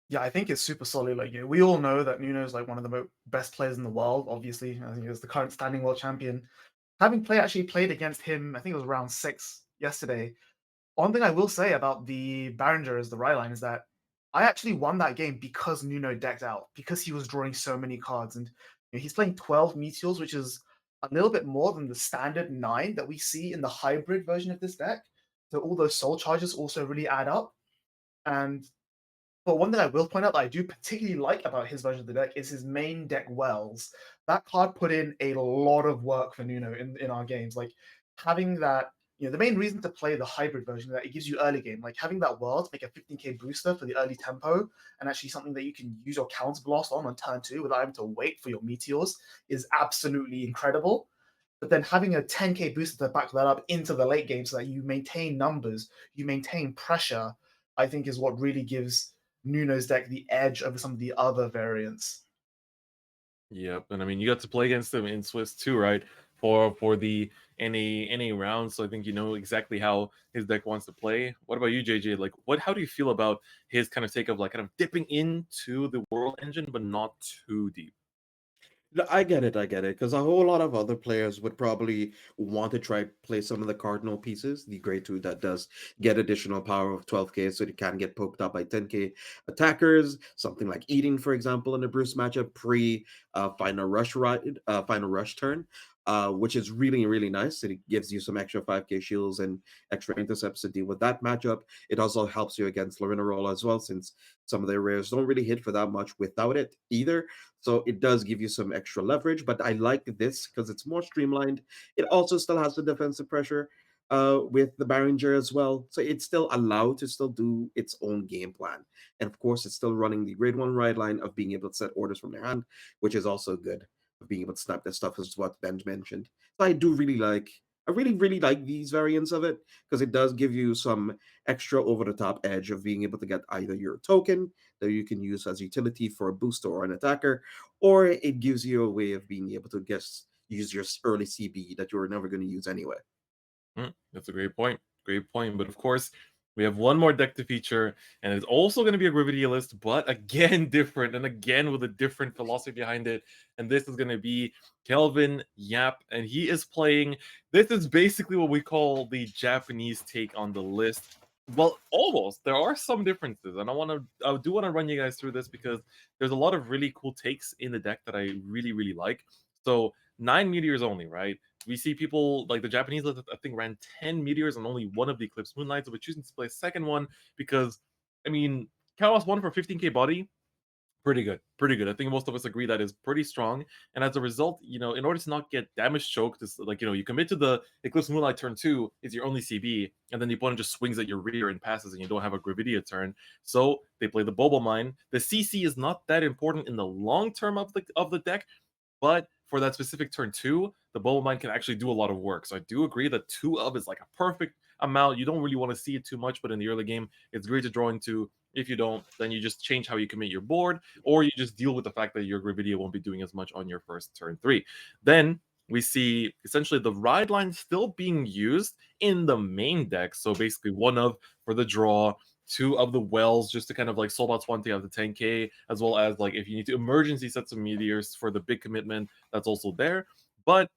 Yeah, I think it's super solid. Like, we all know that Nuno is like one of the best players in the world. Obviously, I think he's the current standing world champion. Having actually played against him, I think it was round 6 yesterday. One thing I will say about the Barringer as the right line is that I actually won that game because Nuno decked out, because he was drawing so many cards. And he's playing 12 Meteors, which is a little bit more than the standard 9 that we see in the hybrid version of this deck. So all those soul charges also really add up. And but one thing I will point out that I do particularly like about his version of the deck is his main deck Wells. That card put in a lot of work for Nuno in our games. Like having that, the main reason to play the hybrid version is that it gives you early game. Like having that Wells make a 15k booster for the early tempo, and actually something that you can use your Counter Blast on turn 2 without having to wait for your Meteors is absolutely incredible. But then having a 10k booster to back that up into the late game so that you maintain numbers, you maintain pressure, I think is what really gives Nuno's deck the edge over some of the other variants. Yep, and I mean you got to play against him in Swiss too, right? For the NA round, so I think you know exactly how his deck wants to play. What about you, JJ? Like, how do you feel about his kind of take of like kind of dipping into the world engine, but not too deep? No, I get it, because a whole lot of other players would probably want to try play some of the cardinal pieces, the grade 2 that does get additional power of 12k, so they can get poked up by 10k attackers, something like eating, for example, in the Bruce matchup, pre final rush turn, which is really, really nice. It gives you some extra 5k shields and extra intercepts to deal with that matchup. It also helps you against Lorena Roll as well, since some of their rares don't really hit for that much without it either. So it does give you some extra leverage, but I like this because it's more streamlined. It also still has the defensive pressure with the Barringer as well. So it's still allowed to still do its own game plan. And of course, it's still running the grade 1 ride line of being able to set orders from their hand, which is also good, of being able to snap their stuff, as what Ben mentioned. So I really, really like these variants of it because it does give you some extra over the top edge of being able to get either your token that you can use as utility for a booster or an attacker, or it gives you a way of being able to use your early CB that you're never going to use anyway. That's a great point. Great point. But of course, we have one more deck to feature, and it's also going to be a Gravidia list, but again, different, and again with a different philosophy behind it. And this is going to be Kelvin Yap, and he is playing. This is basically what we call the Japanese take on the list. Well, almost. There are some differences, and I do want to run you guys through this because there's a lot of really cool takes in the deck that I really, really like. So 9 meteors only, right? We see people like the Japanese list, I think, ran 10 meteors and only one of the Eclipse Moonlights. So we're choosing to play a second one because, I mean, Chaos 1 for 15k body, Pretty good, pretty good. I think most of us agree that is pretty strong. And as a result, in order to not get damage choked, it's like, you commit to the Eclipse Moonlight turn 2, is your only CB, and then the opponent just swings at your rear and passes, and you don't have a Gravidia turn. So they play the Bobo Mine. The CC is not that important in the long term of the deck, but for that specific turn 2, the Bobo Mine can actually do a lot of work. So I do agree that 2 of is like a perfect amount. You don't really want to see it too much, but in the early game, it's great to draw into. If you don't, then you just change how you commit your board, or you just deal with the fact that your Gravidia won't be doing as much on your first turn 3. Then we see essentially the ride line still being used in the main deck. So basically 1 of for the draw, 2 of the wells just to kind of like soul out 20 out of the 10k, as well as like if you need to emergency set some meteors for the big commitment, that's also there. But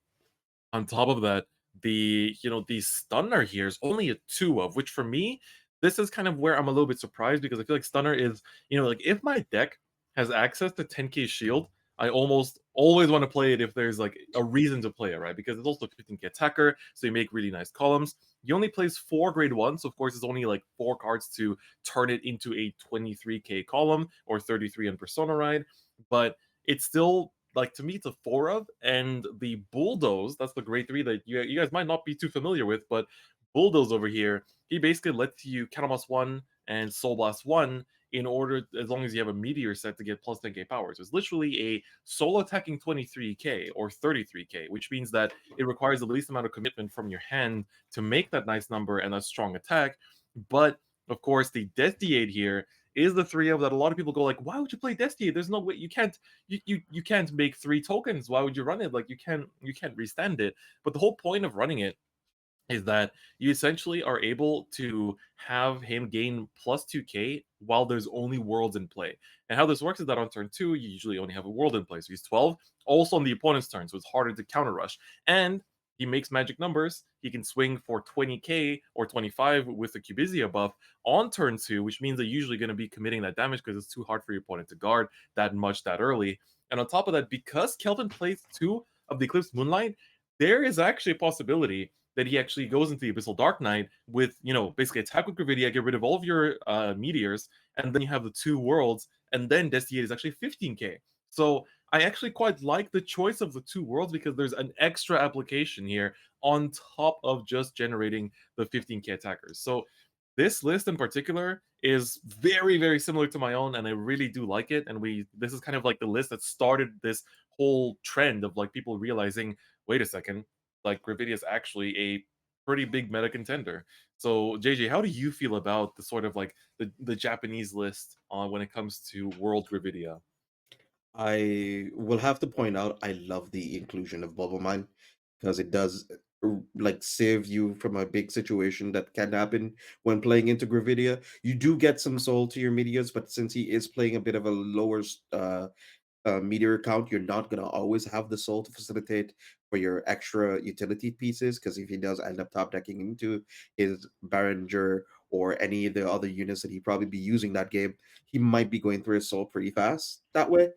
on top of that, the stunner here is only a 2 of, which for me, this is kind of where I'm a little bit surprised, because I feel like stunner is, like if my deck has access to 10k shield, I almost always want to play it if there's like a reason to play it, right? Because it's also 15k attacker, so you make really nice columns. He only plays 4 grade 1, so of course it's only like 4 cards to turn it into a 23k column or 33 in Persona Ride, but it's still, like, to me, it's a 4 of, and the Bulldoze, that's the grade 3 that you guys might not be too familiar with, but Bulldoze over here, he basically lets you Counterblast 1 and Soul Blast 1 in order, as long as you have a Meteor set, to get plus 10k power. So it's literally a solo attacking 23k or 33k, which means that it requires the least amount of commitment from your hand to make that nice number and a strong attack. But, of course, the Death here is the 3 of that a lot of people go like, why would you play Destiny? There's no way, you can't make 3 tokens. Why would you run it? Like, you can't restand it. But the whole point of running it is that you essentially are able to have him gain plus 2k while there's only worlds in play. And how this works is that on turn 2, you usually only have a world in play. So he's 12, also on the opponent's turn, so it's harder to counter rush. And he makes magic numbers. He can swing for 20k or 25 with the Cubizia buff on turn 2, which means they're usually going to be committing that damage because it's too hard for your opponent to guard that much that early. And on top of that, because Kelvin plays 2 of the Eclipse Moonlight, there is actually a possibility that he actually goes into the Abyssal Dark Knight with, basically attack with Gravidia, get rid of all of your meteors, and then you have the 2 worlds, and then Destiny is actually 15k. So I actually quite like the choice of the 2 worlds because there's an extra application here on top of just generating the 15k attackers. So this list in particular is very, very similar to my own, and I really do like it. And this is kind of like the list that started this whole trend of like people realizing, wait a second, like Gravidia is actually a pretty big meta contender. So JJ, how do you feel about the sort of like the Japanese list when it comes to World Gravidia? I will have to point out I love the inclusion of Bubble Mine because it does like save you from a big situation that can happen when playing into Gravidia. You do get some soul to your meteors, but since he is playing a bit of a lower meteor count, you're not going to always have the soul to facilitate for your extra utility pieces, because if he does end up top decking into his Barringer or any of the other units that he probably be using that game, he might be going through his soul pretty fast that way.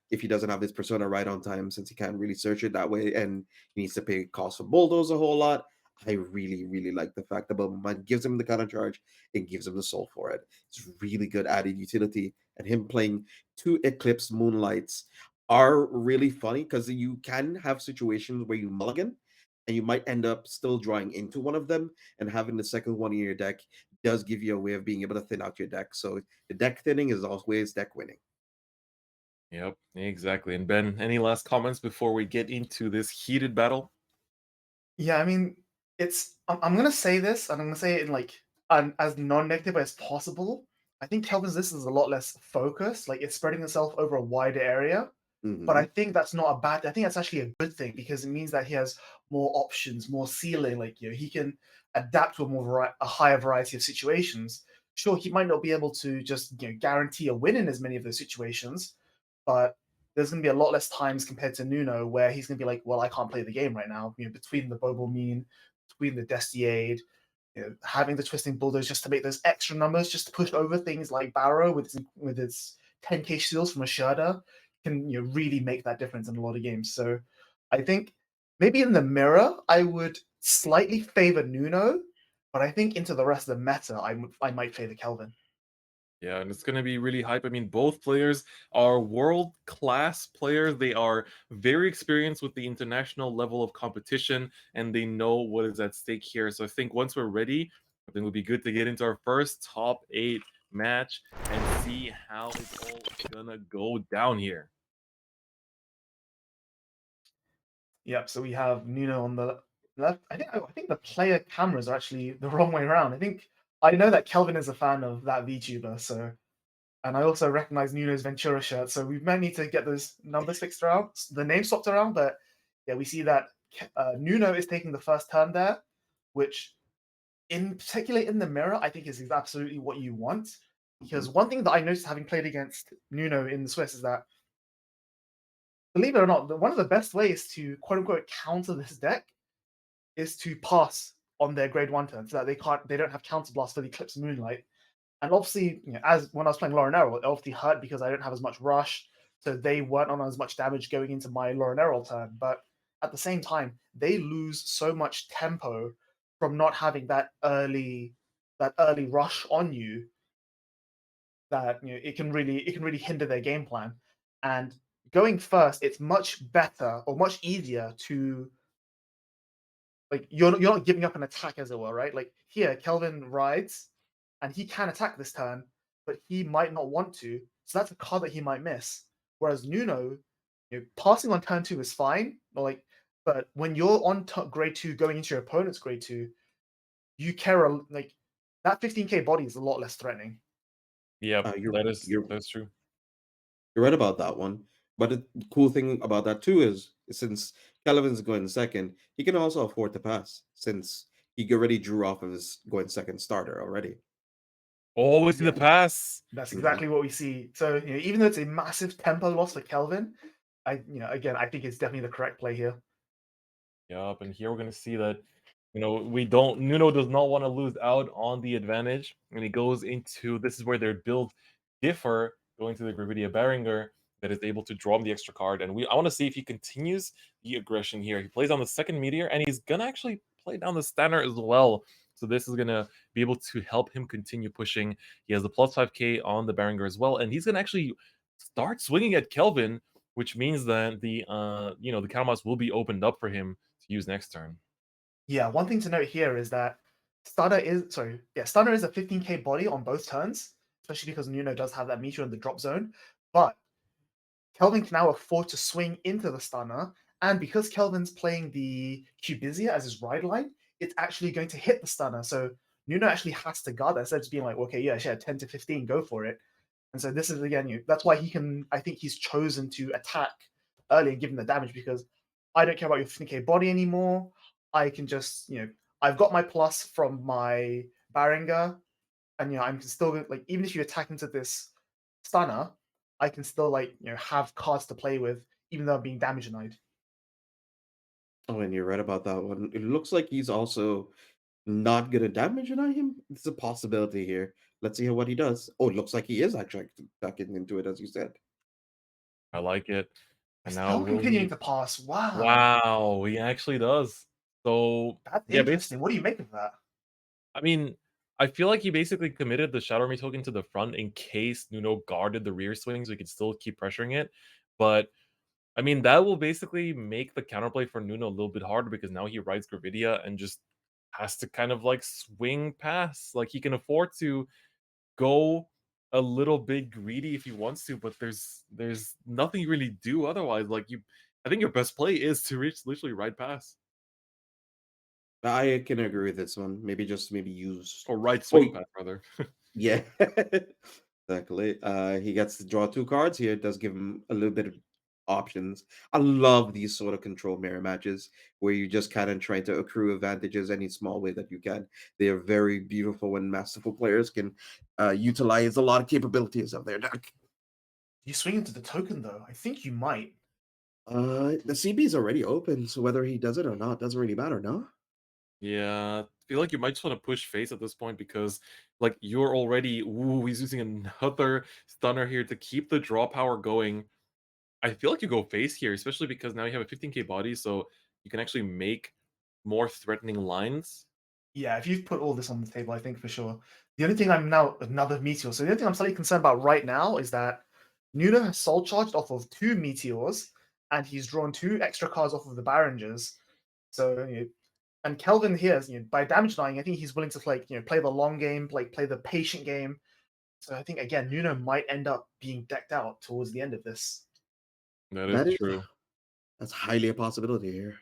If he doesn't have his persona right on time, since he can't really search it that way and he needs to pay cost for bulldoze a whole lot. I really, really like the fact that Bubble Mine gives him the counter charge and gives him the soul for it. It's really good added utility, and him playing 2 Eclipse Moonlights are really funny because you can have situations where you mulligan and you might end up still drawing into one of them, and having the second one in your deck does give you a way of being able to thin out your deck. So the deck thinning is always deck winning. Yep, exactly. And Ben, any last comments before we get into this heated battle? Yeah, I mean, I'm gonna say this, and I'm gonna say it in like as non-negative as possible. I think Kelvin's list is a lot less focused, like it's spreading itself over a wider area. But I think that's not a bad. I think that's actually a good thing because it means that he has more options, more ceiling. Like he can adapt to a higher variety of situations. Sure, he might not be able to just guarantee a win in as many of those situations, but there's going to be a lot less times compared to Nuno where he's going to be like, well, I can't play the game right now. Between the Bobo Mean, between the Destiade, having the Twisting Bulldoze just to make those extra numbers, just to push over things like Barrow with its 10k shields from a Shurda can really make that difference in a lot of games. So I think maybe in the mirror, I would slightly favor Nuno, but I think into the rest of the meta, I might favor Kelvin. Yeah, and it's going to be really hype. I mean, both players are world-class players. They are very experienced with the international level of competition, and they know what is at stake here. So I think once we're ready, I think it would be good to get into our first top 8 match and see how it's all gonna go down here. Yep. So we have Nuno on the left. I think the player cameras are actually the wrong way around. I know that Kelvin is a fan of that VTuber, so and I also recognize Nuno's Ventura shirt. So we might need to get those numbers fixed around, the name swapped around. But yeah, we see that Nuno is taking the first turn there, which in particular in the mirror, I think is absolutely what you want. Because one thing that I noticed having played against Nuno in the Swiss is that, believe it or not, one of the best ways to quote unquote counter this deck is to pass on their grade 1 turn so that they don't have counter blast for the Eclipse Moonlight. And obviously, as when I was playing Lauren Errol, it obviously hurt because I don't have as much rush, so they weren't on as much damage going into my Lauren Errol turn. But at the same time, they lose so much tempo from not having that early rush on you that it can really hinder their game plan. And going first, it's much better or much easier to, like, you're not giving up an attack, as it were, right? Like here, Kelvin rides, and he can attack this turn, but he might not want to. So that's a card that he might miss. Whereas Nuno, passing on turn 2 is fine, but when you're on grade 2 going into your opponent's grade 2, you like that 15k body is a lot less threatening. Yep, You're that's true. you're right about that one. But the cool thing about that too is since Kelvin's going second, he can also afford to pass since he already drew off of his going second starter already. Always in the Yeah. pass. That's Mhm. exactly what we see. So even though it's a massive tempo loss for Kelvin, again, I think it's definitely the correct play here. Yup, and here we're gonna see that, Nuno does not want to lose out on the advantage, and he goes into this is where their builds differ, going to the Gravidia Beringer that is able to draw him the extra card, and I want to see if he continues the aggression here. He plays on the second meteor, and he's gonna actually play down the Stanner as well. So this is gonna be able to help him continue pushing. He has the plus 5k on the Beringer as well, and he's gonna actually start swinging at Kelvin, which means that the countermouse will be opened up for him to use next turn. Yeah, one thing to note here is that Stunner is a 15k body on both turns, especially because Nuno does have that meteor in the drop zone. But Kelvin can now afford to swing into the Stunner, and because Kelvin's playing the Cubizia as his ride line, it's actually going to hit the Stunner. So Nuno actually has to guard that instead of just being like, okay, yeah, sure, 10 to 15, go for it. And so this is again, that's why I think he's chosen to attack early and give him the damage because I don't care about your 15k body anymore. I can just, I've got my plus from my Baringer, and I'm still like, even if you attack into this Stunner, I can still have cards to play with, even though I'm being damage denied. Oh, and you're right about that one. It looks like he's also not gonna damage deny him. It's a possibility here. Let's see what he does. Oh, it looks like he is actually backing into it, as you said. I like it. And now Still will continuing he? to pass. Wow, Wow, he actually does. So that's yeah, interesting. What do you make of that? I mean, I feel like he basically committed the Shadow Army token to the front in case Nuno guarded the rear swing, so he could still keep pressuring it. But I mean, that will basically make the counterplay for Nuno a little bit harder because now he rides Gravidia and just has to kind of like swing past. Like he can afford to go a little bit greedy if he wants to, but there's nothing you really do otherwise. I think your best play is to reach literally right past I can agree with this one. Maybe use. or right Oh, swing past rather. yeah, exactly. He gets to draw 2 cards here. It does give him a little bit of options. I love these sort of control mirror matches where you just kind of try to accrue advantages any small way that you can. They are very beautiful when masterful players can utilize a lot of capabilities of their deck. You swing into the token though. I think you might. The CB is already open, so whether he does it or not doesn't really matter, no? Yeah, I feel like you might just want to push face at this point because like you're already he's using another stunner here to keep the draw power going. I feel like you go face here, especially because now you have a 15k body, so you can actually make more threatening lines. Yeah, if you've put all this on the table, I think for sure. The only thing I'm now another meteor. So the only thing I'm slightly concerned about right now is that Nuno has soul charged off of 2 meteors, and he's drawn 2 extra cards off of the Barringers. So and Kelvin here, by damage denying, I think he's willing to play the long game, play the patient game. So I think again, Nuno might end up being decked out towards the end of this. That is That is true. that's highly a possibility here.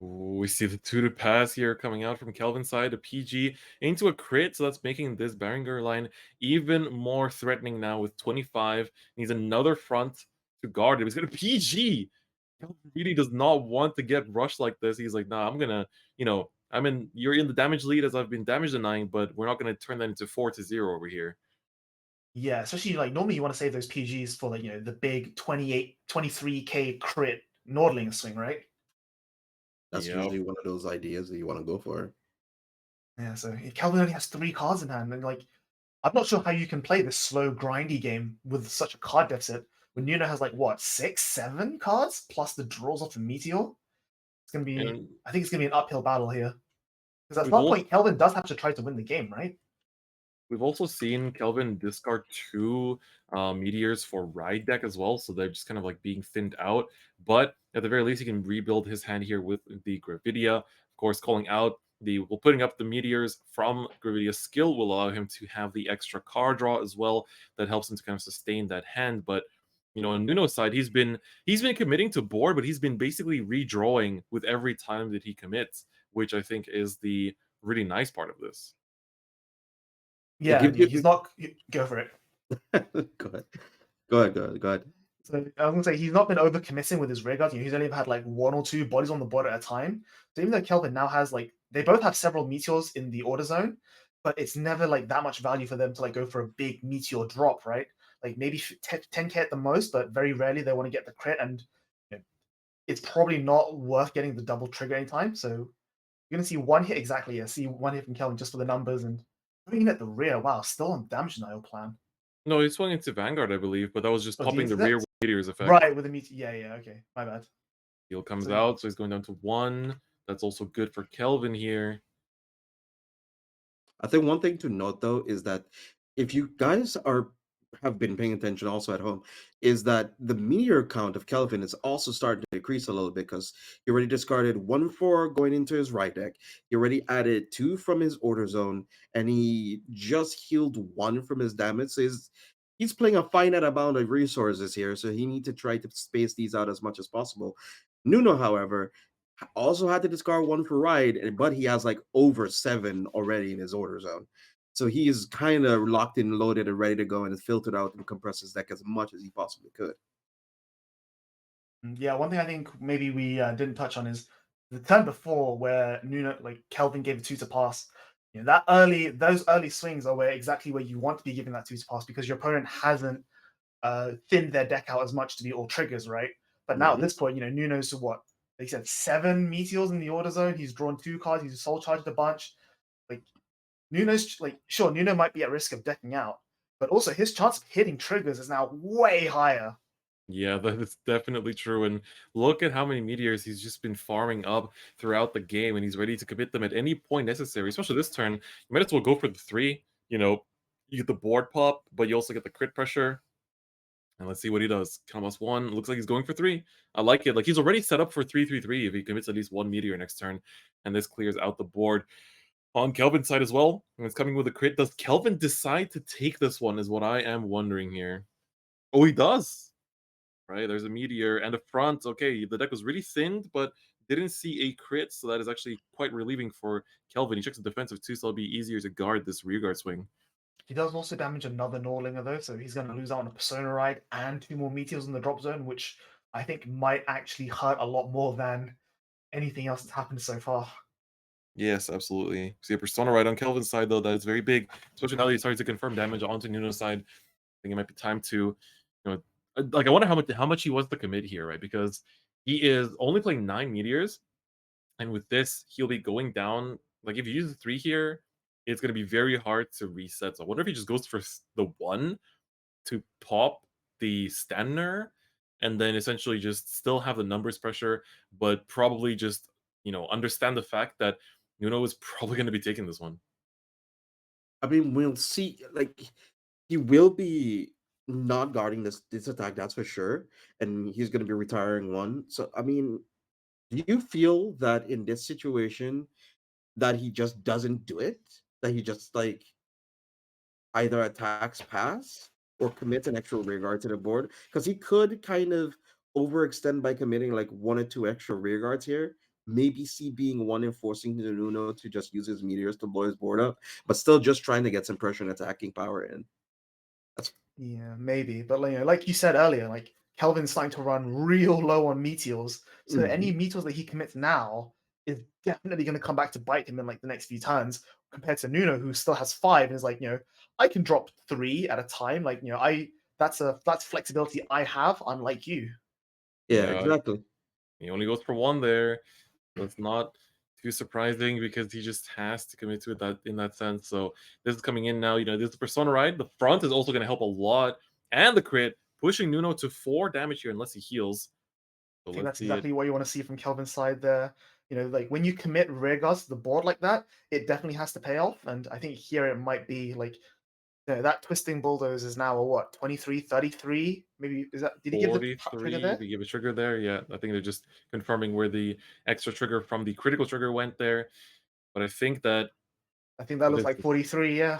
Ooh, we see the 2 to pass here coming out from Kelvin's side, a PG into a crit, so that's making this Barringer line even more threatening now with 25. Needs another front to guard him. He's gonna PG. Kelvin really does not want to get rushed like this. He's like, nah, I'm gonna, you're in the damage lead as I've been damage denying, but we're not gonna turn that into 4-0 over here. Yeah, especially normally you want to save those PGs for the big 28, 23k crit Nordling swing, right? That's Yep. usually one of those ideas that you want to go for. Yeah, so Kelvin only has 3 cards in hand, and I'm not sure how you can play this slow, grindy game with such a card deficit when Nuno has what 6, 7 cards plus the draws off the meteor. It's gonna be, And I think it's gonna be an uphill battle here because at we've some also point Kelvin does have to try to win the game, right? We've also seen Kelvin discard 2 meteors for Ride deck as well, so they're just kind of being thinned out. But at the very least, he can rebuild his hand here with the Gravidia. Of course, calling out putting up the meteors from Gravidia's skill will allow him to have the extra card draw as well. That helps him to kind of sustain that hand. But on Nuno's side, he's been committing to board, but he's been basically redrawing with every time that he commits, which I think is the really nice part of this. Yeah, gives and you- he's not. Go for it. Go ahead. Go ahead. So I was gonna say he's not been overcommitting with his rear guard. He's only had 1 or 2 bodies on the board at a time. So even though Kelvin now has they both have several meteors in the order zone, but it's never that much value for them to go for a big meteor drop, right? Maybe 10k at the most, but very rarely they want to get the crit, and it's probably not worth getting the double trigger anytime. So you're gonna see 1 hit exactly. Yeah, see 1 hit from Kelvin just for the numbers, and even at the rear, wow, still on damage denial plan. No, he swung into Vanguard, I believe, but that was just Oh, popping the that? rear meteors effect. Right, with the meteor. Yeah, okay, my bad. Heal comes So- out, so he's going down to 1. That's also good for Kelvin here. I think one thing to note though is that if you guys have been paying attention also at home, is that the meteor count of Kelvin is also starting to decrease a little bit because he already discarded 1 going into his right deck. He already added 2 from his order zone, and he just healed 1 from his damage. So he's playing a finite amount of resources here, so he needs to try to space these out as much as possible. Nuno, however, also had to discard 1 for Ride, but he has over 7 already in his order zone. So he is kind of locked in, loaded, and ready to go, and has filtered out and compressed his deck as much as he possibly could. Yeah, one thing I think maybe we didn't touch on is the turn before where Nuno, Kelvin gave a 2 to pass. Those early swings are exactly where you want to be giving that 2 to pass because your opponent hasn't thinned their deck out as much to be all triggers, right? But now at this point, Nuno's what? They said 7 meteors in the order zone. He's drawn 2 cards. He's soul charged a bunch. Nuno's sure, Nuno might be at risk of decking out, but also his chance of hitting triggers is now way higher. Yeah, that is definitely true. And look at how many meteors he's just been farming up throughout the game, and he's ready to commit them at any point necessary. Especially this turn, you might as well go for the 3. You get the board pop, but you also get the crit pressure. And let's see what he does. Count plus 1. Looks like he's going for 3. I like it. He's already set up for 3-3-3 if he commits at least 1 meteor next turn, and this clears out the board. On Kelvin's side as well, and it's coming with a crit. Does Kelvin decide to take this one is what I am wondering here. Oh, he does. Right, there's a meteor and a front. Okay, the deck was really thinned, but didn't see a crit, so that is actually quite relieving for Kelvin. He checks the defensive too, so it'll be easier to guard this rearguard swing. He does also damage another Norlinger though, so he's going to lose out on a Persona Ride and 2 more meteors in the drop zone, which I think might actually hurt a lot more than anything else that's happened so far. Yes, absolutely. See a Persona Ride on Kelvin's side, though, that is very big, especially now that he's starting to confirm damage onto Nuno's side. I think it might be time to, I wonder how much he wants to commit here, right? Because he is only playing 9 meteors, and with this, he'll be going down. If you use the 3 here, it's going to be very hard to reset. So I wonder if he just goes for the 1 to pop the Stanner, and then essentially just still have the numbers pressure, but probably just understand the fact that Nuno is probably going to be taking this one. I mean, we'll see. Like, he will be not guarding this attack, that's for sure, and he's going to be retiring one. So, I mean, do you feel that in this situation that he just doesn't do it? That he just like either attacks pass or commits an extra rear guard to the board? Because he could kind of overextend by committing like one or two extra rear guards here. Maybe C being one and forcing the Nuno to just use his meteors to blow his board up, but still just trying to get some pressure and attacking power in. That's Yeah, maybe. But like you said earlier, like Kelvin's starting to run real low on meteors. So any meteors that he commits now is definitely going to come back to bite him in like the next few turns, compared to Nuno, who still has 5 and is like, I can drop 3 at a time. Like, that's flexibility I have, unlike you. yeah, Yeah. exactly. He only goes for 1 there. That's not too surprising because he just has to commit to it in that sense. So this is coming in now. This is the Persona ride. The front is also going to help a lot, and the crit pushing Nuno to 4 damage here unless he heals. So I think let's that's see exactly what you want to see from Kelvin's side there. Like when you commit rear guards to the board like that, it definitely has to pay off. And I think here it might be like, that twisting bulldoze is now a what, 23, 33? Maybe is that, did he give the trigger 43. there? They give a trigger there. Yeah, I think they're just confirming where the extra trigger from the critical trigger went there. But I think that looks this like is 43, yeah.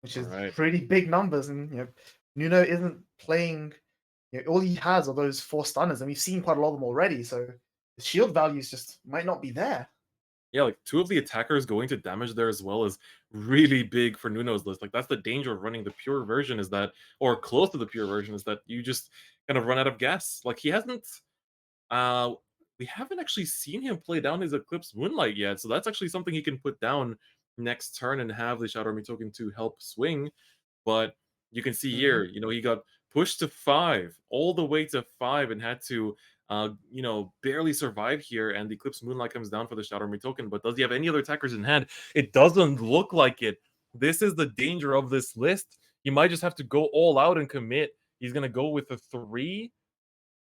Which all is right. pretty big numbers. And Nuno isn't playing, all he has are those 4 stunners, and we've seen quite a lot of them already. So the shield values just might not be there. Yeah, like 2 of the attackers going to damage there as well is really big for Nuno's list. Like that's the danger of running the pure version, is that, or close to the pure version, is that you just kind of run out of gas. Like he hasn't we haven't actually seen him play down his Eclipse Moonlight yet, so that's actually something he can put down next turn and have the Shadow Army token to help swing. But you can see here, he got pushed to 5, all the way to 5, and had to, barely survive here. And the Eclipse Moonlight comes down for the Shadow Army token. But does he have any other attackers in hand? It doesn't look like it. This is the danger of this list. He might just have to go all out and commit. He's gonna go with a 3.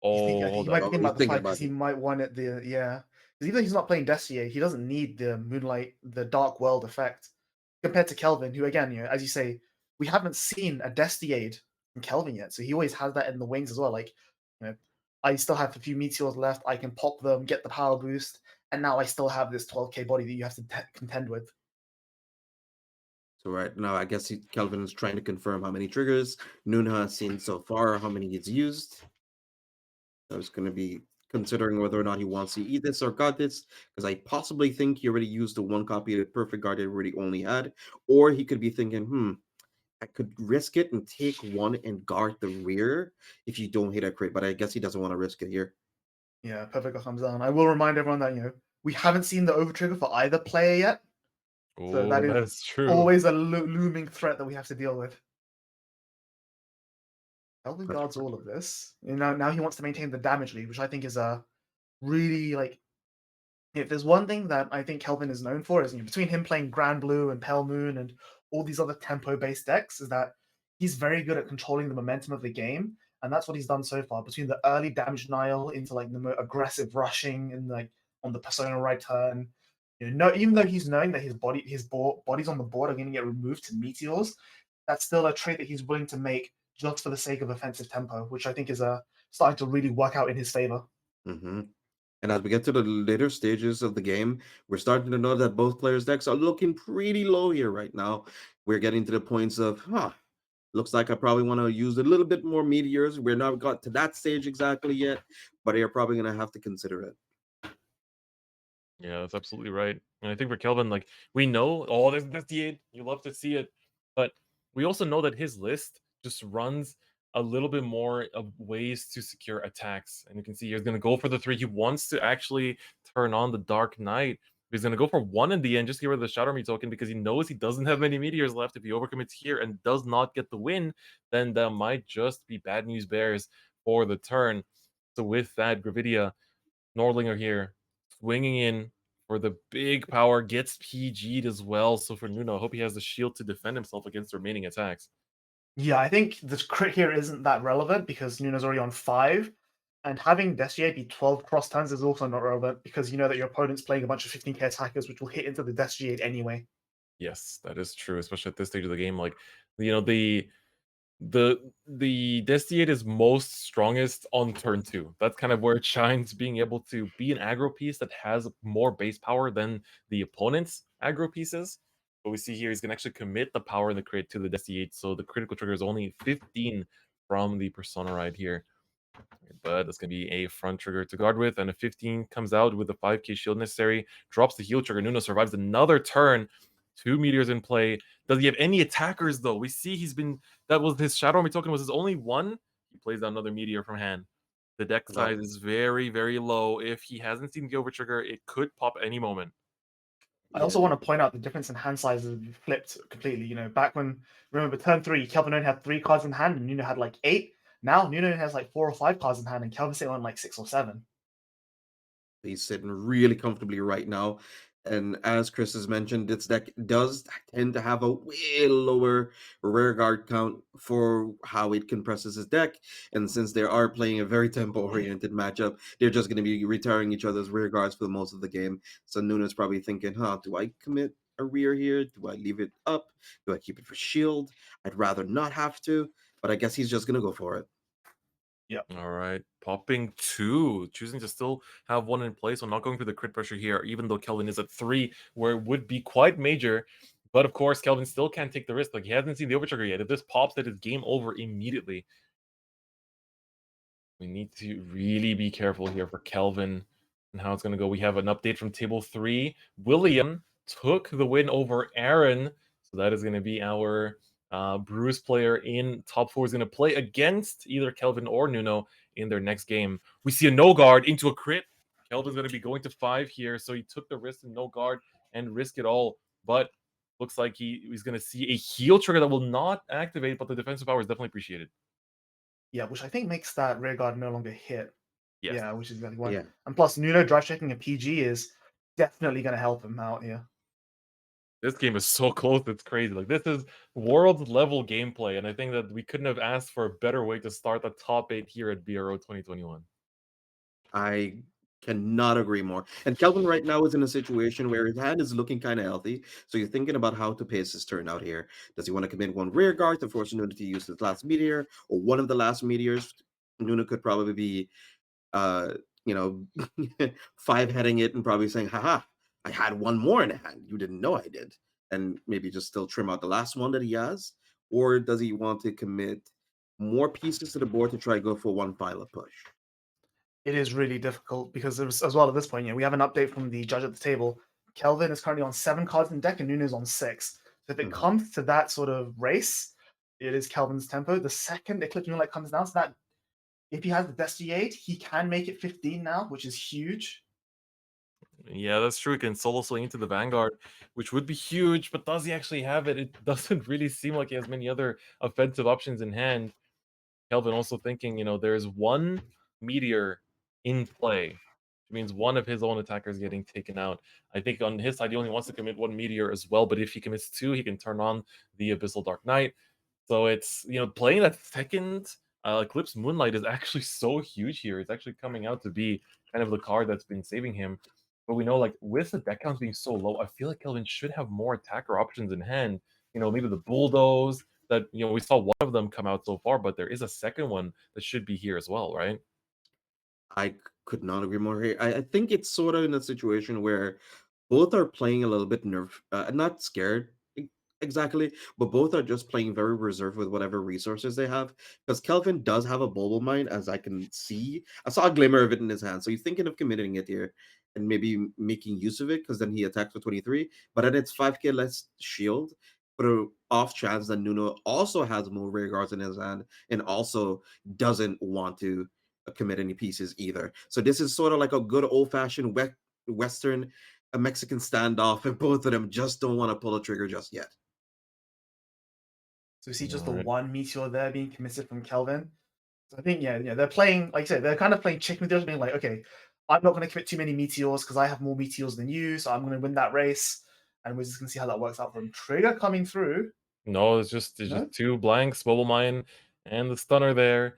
I think Hold he up. might be thinking he's about the thinking 5 because about he it. might want it. Because even though he's not playing Destier, he doesn't need the Moonlight, the Dark World effect compared to Kelvin, who again, as you say, we haven't seen a Destiade from Kelvin yet, so he always has that in the wings as well. Like, I still have a few meteors left. I can pop them, get the power boost, and now I still have this 12k body that you have to contend with. So right now, I guess Kelvin is trying to confirm how many triggers Nuno has seen so far, how many he's used. I was going to be considering whether or not he wants to eat this or got this, because I possibly think he already used the 1 copy of the perfect guard he already only had, or he could be thinking, I could risk it and take 1 and guard the rear if you don't hit a crit, but I guess he doesn't want to risk it here. Yeah, perfect guard comes down. I will remind everyone that we haven't seen the overtrigger for either player yet, so that is That's true. always a looming threat that we have to deal with. Kelvin guards all of this. Now he wants to maintain the damage lead, which I think is a really, like, if there's one thing that I think Kelvin is known for, is between him playing Grand Blue and Pale Moon and all these other tempo-based decks, is that he's very good at controlling the momentum of the game, and that's what he's done so far. Between the early damage Nile into like the more aggressive rushing and like on the Persona right turn, even though he's knowing that his bodies on the board are going to get removed to meteors, that's still a trait that he's willing to make just for the sake of offensive tempo, which I think is starting to really work out in his favor. And as we get to the later stages of the game, we're starting to know that both players' decks are looking pretty low here right now. We're getting to the points of, looks like I probably want to use a little bit more meteors. We're not got to that stage exactly yet, but you're probably going to have to consider it. Yeah, that's absolutely right. And I think for Kelvin, like, we know, that's the 8. You love to see it. But we also know that his list just runs a little bit more of ways to secure attacks. And you can see he's going to go for the 3. He wants to actually turn on the Dark Knight. He's going to go for 1 in the end, just get rid of the Shadow Army token, because he knows he doesn't have many meteors left. If he overcommits here and does not get the win, then that might just be bad news bears for the turn. So with that, Gravidia, Nordlinger here, swinging in for the big power, gets PG'd as well. So for Nuno, I hope he has the shield to defend himself against the remaining attacks. Yeah, I think this crit here isn't that relevant because Nuno's already on 5. And having Destier be 12 cross turns is also not relevant because you know that your opponent's playing a bunch of 15k attackers, which will hit into the Destier anyway. Yes, that is true, especially at this stage of the game. Like, the Destiate is most strongest on turn 2. That's kind of where it shines, being able to be an aggro piece that has more base power than the opponent's aggro pieces. But we see here he's gonna actually commit the power in the crit to the Destiate, so the critical trigger is only 15 from the Persona Ride here. But that's gonna be a front trigger to guard with, and a 15 comes out with the 5k shield necessary, drops the heal trigger. Nuno survives another turn. 2 meteors in play. Does he have any attackers though? We see that was his Shadow Army token was his only one. He plays down another meteor from hand. The deck size is very, very low. If he hasn't seen the over trigger, it could pop any moment. I also want to point out the difference in hand sizes flipped completely. Back when, remember, turn 3, Kelvin only had 3 cards in hand and Nuno had like 8. Now Nuno has like 4 or 5 cards in hand and Kelvin's sitting on like 6 or 7. He's sitting really comfortably right now. And as Chris has mentioned, this deck does tend to have a way lower rear guard count for how it compresses his deck. And since they are playing a very tempo-oriented matchup, they're just going to be retiring each other's rear guards for most of the game. So Nuno's probably thinking, do I commit a rear here? Do I leave it up? Do I keep it for shield? I'd rather not have to, but I guess he's just going to go for it. Yep. All right, popping 2, choosing to still have 1 in place. So not going for the crit pressure here, even though Kelvin is at 3, where it would be quite major. But of course, Kelvin still can't take the risk. Like, he hasn't seen the overtrigger yet. If this pops, that is game over immediately. We need to really be careful here for Kelvin and how it's going to go. We have an update from table 3. William took the win over Aaron. So that is going to be our Bruce player in top 4 is going to play against either Kelvin or Nuno in their next game. We see a no guard into a crit. Kelvin's going to be going to 5 here. So he took the risk in no guard and risk it all. But looks like he's going to see a heal trigger that will not activate, but the defensive power is definitely appreciated. Yeah, which I think makes that rear guard no longer hit. Yes. Yeah, which is exactly why. Yeah. And plus, Nuno drive checking a PG is definitely going to help him out here. This game is so close, it's crazy. Like, this is world level gameplay, and I think that we couldn't have asked for a better way to start the top 8 here at BRO 2021. I cannot agree more. And Kelvin right now is in a situation where his hand is looking kind of healthy. So you're thinking about how to pace his turn out here. Does he want to commit 1 rear guard to force Nuno to use his last meteor, or one of the last meteors? Nuno could probably be, 5-heading it and probably saying, haha, I had 1 more in hand. You didn't know I did. And maybe just still trim out the last one that he has. Or does he want to commit more pieces to the board to try to go for 1 final push? It is really difficult because as well at this point, we have an update from the judge at the table. Kelvin is currently on 7 cards in deck and Nuno's on 6. So if it comes to that sort of race, it is Kelvin's tempo. The second Eclipse Moonlight comes down, so that if he has the Destiate, he can make it 15 now, which is huge. Yeah, that's true. He can solo swing into the Vanguard, which would be huge, but does he actually have it? It doesn't really seem like he has many other offensive options in hand. Kelvin also thinking, there's 1 meteor in play, which means 1 of his own attackers getting taken out. I think on his side, he only wants to commit 1 meteor as well, but if he commits 2, he can turn on the Abyssal Dark Knight. So it's, playing that second Eclipse Moonlight is actually so huge here. It's actually coming out to be kind of the card that's been saving him. But we know, like, with the deck counts being so low, I feel like Kelvin should have more attacker options in hand. Maybe the Bulldoze that, we saw 1 of them come out so far, but there is a second one that should be here as well, right? I could not agree more here. I think it's sort of in a situation where both are playing a little bit not scared exactly, but both are just playing very reserved with whatever resources they have. Because Kelvin does have a Bulbul Mine, as I can see. I saw a glimmer of it in his hand, so he's thinking of committing it here and maybe making use of it, because then he attacks for 23. But then it's 5k less shield. But an off chance that Nuno also has more rear guards in his hand and also doesn't want to commit any pieces either. So this is sort of like a good old-fashioned Western a Mexican standoff, and both of them just don't want to pull a trigger just yet. So we see just the 1 meteor there being committed from Kelvin. So I think, they're playing, like I said, they're kind of playing chicken with the other, being like, okay, I'm not going to commit too many meteors because I have more meteors than you, so I'm going to win that race. And we're just going to see how that works out for him. Trigger coming through. No, it's just 2 blanks, Bubble Mine, and the Stunner there.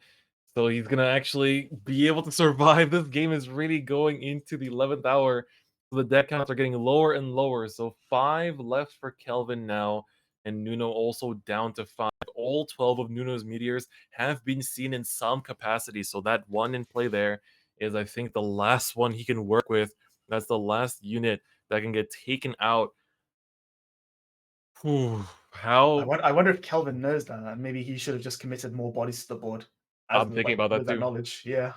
So he's going to actually be able to survive. This game is really going into the 11th hour. So the deck counts are getting lower and lower. So 5 left for Kelvin now, and Nuno also down to 5. All 12 of Nuno's meteors have been seen in some capacity. So that one in play there is, I think, the last one he can work with. That's the last unit that can get taken out. Whew, how I wonder if Kelvin knows that, and maybe he should have just committed more bodies to the board. I'm thinking about that with that too. knowledge. Yeah.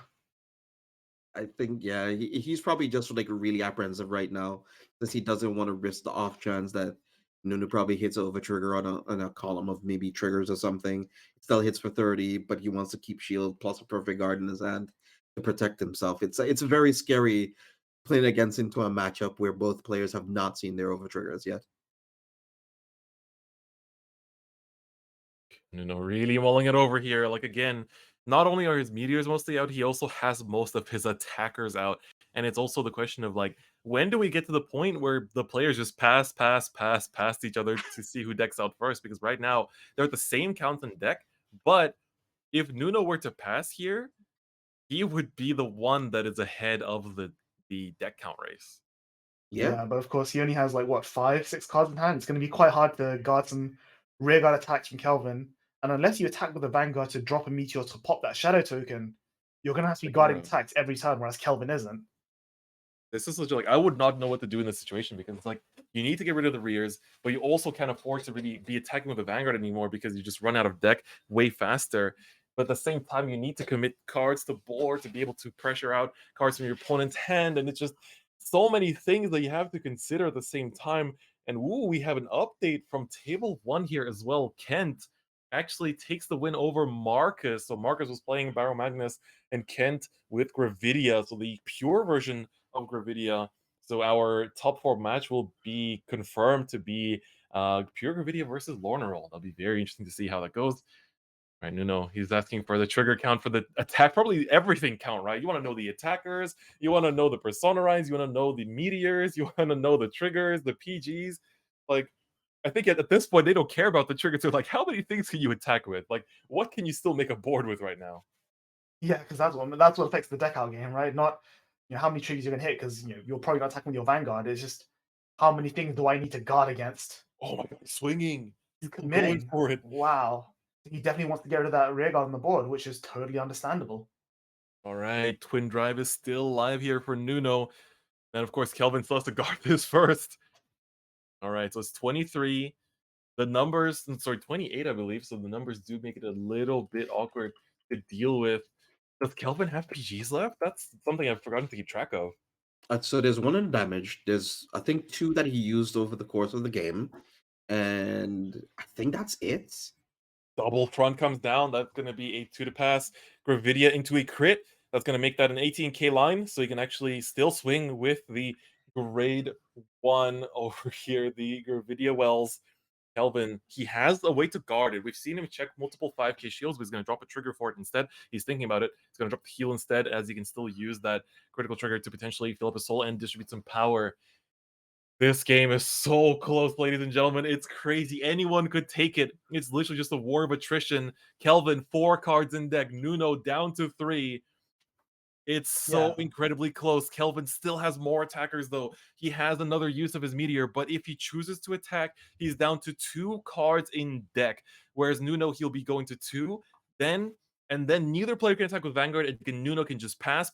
I think, yeah, he's probably just like really apprehensive right now since he doesn't want to risk the off chance that Nuno probably hits over trigger on a column of maybe triggers or something. It still hits for 30, but he wants to keep shield plus a perfect guard in his hand to protect himself. It's very scary playing against into a matchup where both players have not seen their over triggers yet. Nuno really mulling it over here. Like, again, not only are his meteors mostly out, he also has most of his attackers out. And it's also the question of, like, when do we get to the point where the players just pass past each other to see who decks out first? Because right now, they're at the same count in deck, but if Nuno were to pass here, he would be the one that is ahead of the deck count race. Yeah. But of course he only has like what 5, 6 cards in hand. It's going to be quite hard to guard some rear guard attacks from Kelvin. And unless you attack with a Vanguard to drop a meteor to pop that shadow token, you're going to have to be guarding attacks every turn, whereas Kelvin isn't. This is like, I would not know what to do in this situation because it's like you need to get rid of the rears, but you also can't afford to really be attacking with a Vanguard anymore because you just run out of deck way faster. But at the same time, you need to commit cards to board to be able to pressure out cards from your opponent's hand, and it's just so many things that you have to consider at the same time. And we have an update from table 1 here as well. Kent actually takes the win over Marcus. So Marcus was playing Barrow Magnus and Kent with Gravidia, so the pure version of Gravidia. So our top 4 match will be confirmed to be pure Gravidia versus Lorna Roll. That'll be very interesting to see how that goes. Right, Nuno, he's asking for the trigger count for the attack, probably everything count, right? You want to know the attackers, you want to know the Personarize, you want to know the meteors, you want to know the triggers, the PGs. Like, I think at this point, they don't care about the triggers. They're like, how many things can you attack with? Like, what can you still make a board with right now? Yeah, because that's what affects the deck out game, right? Not how many triggers you're gonna hit, because you're probably not attacking with your Vanguard. It's just how many things do I need to guard against? Oh my god, he's swinging. He's committing going for it. Wow. He definitely wants to get rid of that rear guard on the board, which is totally understandable. All right, Twin Drive is still live here for Nuno. And of course, Kelvin still has to guard this first. All right, so it's 23. The numbers, sorry, 28, I believe. So the numbers do make it a little bit awkward to deal with. Does Kelvin have PGs left? That's something I've forgotten to keep track of. So there's 1 in damage. There's, I think, 2 that he used over the course of the game. And I think that's it. Double front comes down. That's going to be a 2 to pass. Gravidia into a crit. That's going to make that an 18k line. So you can actually still swing with the grade 1 over here, the Gravidia Wells. Kelvin, he has a way to guard it. We've seen him check multiple 5k shields, but he's going to drop a trigger for it instead. He's thinking about it. He's going to drop the heal instead, as he can still use that critical trigger to potentially fill up his soul and distribute some power. This game is so close, ladies and gentlemen. It's crazy. Anyone could take it. It's literally just a war of attrition. Kelvin, 4 cards in deck. Nuno down to 3. It's so incredibly close. Kelvin still has more attackers, though. He has another use of his meteor, but if he chooses to attack, he's down to 2 cards in deck. Whereas Nuno, he'll be going to 2. And then neither player can attack with Vanguard, and Nuno can just pass,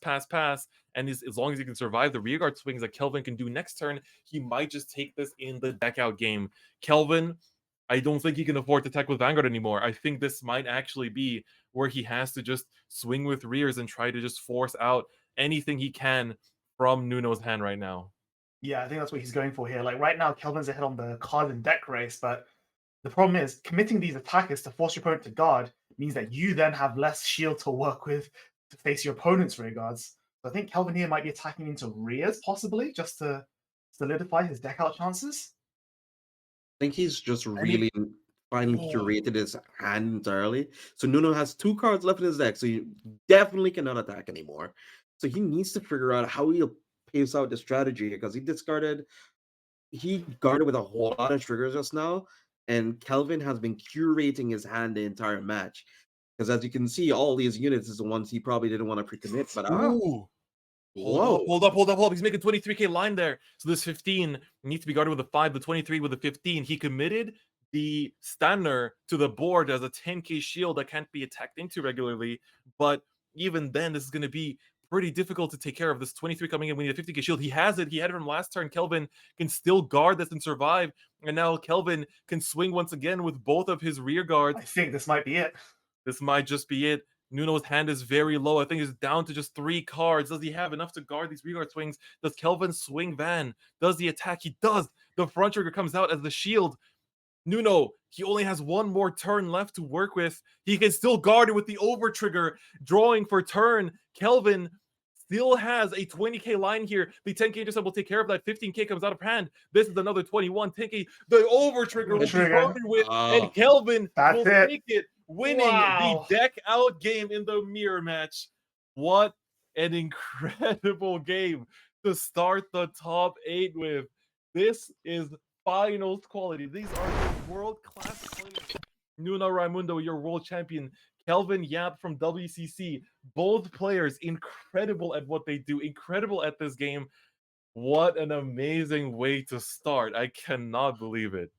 and as long as he can survive the rearguard swings that Kelvin can do next turn, he might just take this in the deck out game. Kelvin, I don't think he can afford to attack with Vanguard anymore. I think this might actually be where he has to just swing with rears and try to just force out anything he can from Nuno's hand right now. Yeah, I think that's what he's going for here. Like right now, Kelvin's ahead on the card and deck race, but the problem is committing these attackers to force your opponent to guard means that you then have less shield to work with to face your opponent's rear guards. So I think Kelvin here might be attacking into rears, possibly, just to solidify his deck out chances. I think he's just really finally curated his hand entirely. So Nuno has 2 cards left in his deck, so he definitely cannot attack anymore. So he needs to figure out how he'll pace out the strategy because he guarded with a whole lot of triggers just now, and Kelvin has been curating his hand the entire match. Because as you can see, all these units is the ones he probably didn't want to pre-commit, but Whoa. Hold up. He's making 23k line there. So this 15 needs to be guarded with a 5, the 23 with a 15. He committed the Stanner to the board as a 10k shield that can't be attacked into regularly. But even then, this is going to be pretty difficult to take care of. This 23 coming in, we need a 50k shield. He has it. He had it from last turn. Kelvin can still guard this and survive. And now Kelvin can swing once again with both of his rear guards. I think this might be it. This might just be it. Nuno's hand is very low. I think he's down to just 3 cards. Does he have enough to guard these rear guard swings? Does Kelvin swing Van? Does he attack? He does. The front trigger comes out as the shield. Nuno, he only has one more turn left to work with. He can still guard it with the over trigger, drawing for turn. Kelvin still has a 20k line here. The 10k intercept will take care of that. 15k comes out of hand. This is another 21. 10k, the over trigger will be guarded with, and Kelvin will take it, winning the deck out game in the mirror match. What an incredible game to start the top 8 with. This is finals quality. These are world-class players. Nuno Raimundo, your world champion. Kelvin Yap from WCC. Both players incredible at what they do, incredible at this game. What an amazing way to start. I cannot believe it.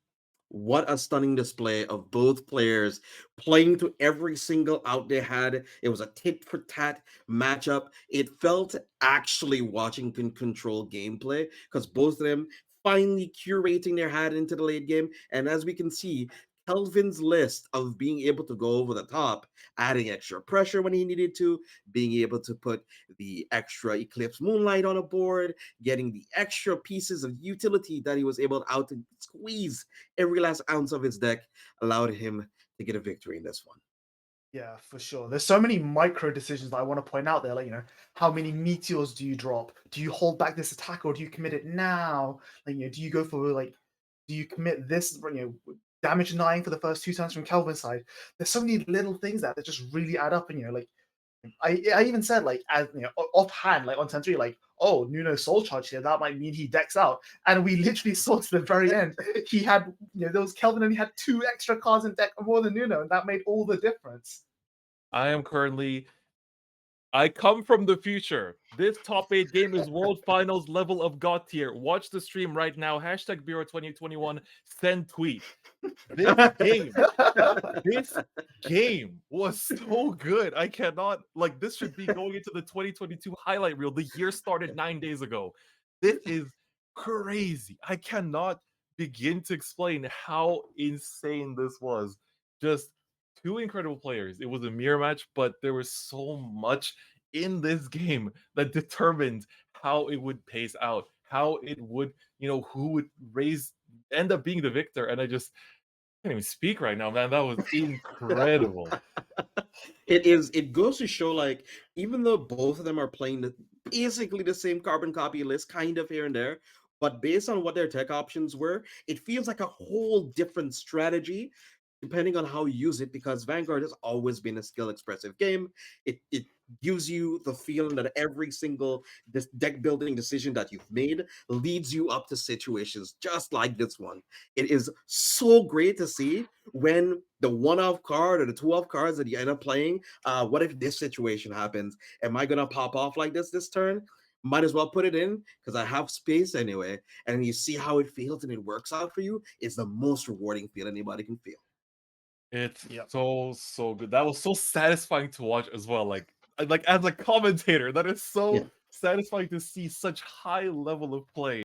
What a stunning display of both players playing to every single out they had. It was a tit-for-tat matchup. It felt actually Washington control gameplay because both of them finally curating their hand into the late game. And as we can see, Kelvin's list of being able to go over the top, adding extra pressure when he needed to, being able to put the extra Eclipse Moonlight on a board, getting the extra pieces of utility that he was able to squeeze every last ounce of his deck, allowed him to get a victory in this one. Yeah, for sure. There's so many micro decisions that I want to point out there. Like, how many meteors do you drop? Do you hold back this attack or do you commit it now? Like, do you go for do you commit this, damage 9 for the first 2 turns from Kelvin's side? There's so many little things that just really add up. And I even said as offhand, on turn 3, oh, Nuno soul charge here, that might mean he decks out. And we literally saw to the very end, he had there was Kelvin only had 2 extra cards in deck more than Nuno, and that made all the difference. I come from the future. This top 8 game is World Finals level of God tier. Watch the stream right now. Hashtag Bureau 2021. Send tweet. This game was so good. I cannot, this should be going into the 2022 highlight reel. The year started 9 days ago. This is crazy. I cannot begin to explain how insane this was. Just 2 incredible players. It was a mirror match, but there was so much in this game that determined how it would pace out, how it would, who would end up being the victor. And I just can't even speak right now, man. That was incredible. It goes to show, even though both of them are playing basically the same carbon copy list, kind of here and there, but based on what their tech options were, it feels like a whole different strategy depending on how you use it, because Vanguard has always been a skill expressive game. It gives you the feeling that every single deck building decision that you've made leads you up to situations just like this one. It is so great to see when the 1-off card or the 2-off cards that you end up playing, what if this situation happens? Am I gonna pop off like this turn? Might as well put it in because I have space anyway. And you see how it feels and it works out for you. It's the most rewarding feel anybody can feel. It's so good. That was so satisfying to watch as well. Like as a commentator, that is so satisfying to see such high level of play.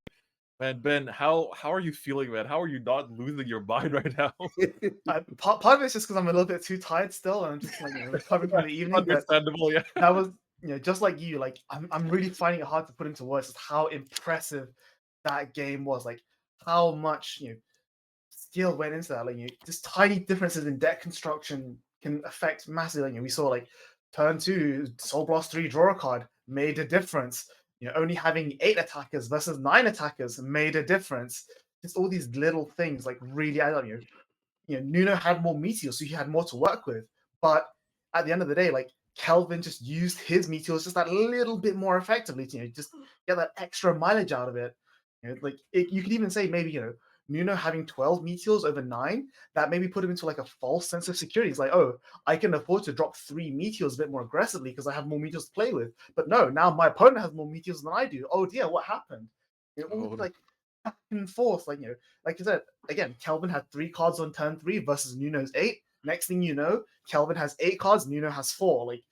Man, Ben, how are you feeling, man? How are you not losing your mind right now? Part of it's just because I'm a little bit too tired still, and I'm just recovering from the evening. Understandable, yeah. That was just like you. I'm really finding it hard to put into words just how impressive that game was. How much skill went into that. Just tiny differences in deck construction can affect massively. We saw turn 2, Soul Blast 3, draw a card, made a difference. Only having 8 attackers versus 9 attackers made a difference. Just all these little things really add up. Nuno had more meteors, so he had more to work with. But at the end of the day, Kelvin just used his meteors just that little bit more effectively to just get that extra mileage out of it. You could even say maybe Nuno having 12 meteors over 9, that maybe put him into like a false sense of security. He's like, oh, I can afford to drop 3 meteors a bit more aggressively because I have more meteors to play with. But no, now my opponent has more meteors than I do. Oh dear, what happened? All like back and forth, like like you said, again, Kelvin had 3 cards on turn 3 versus Nuno's 8. Next thing you know, Kelvin has 8 cards, Nuno has 4. Like,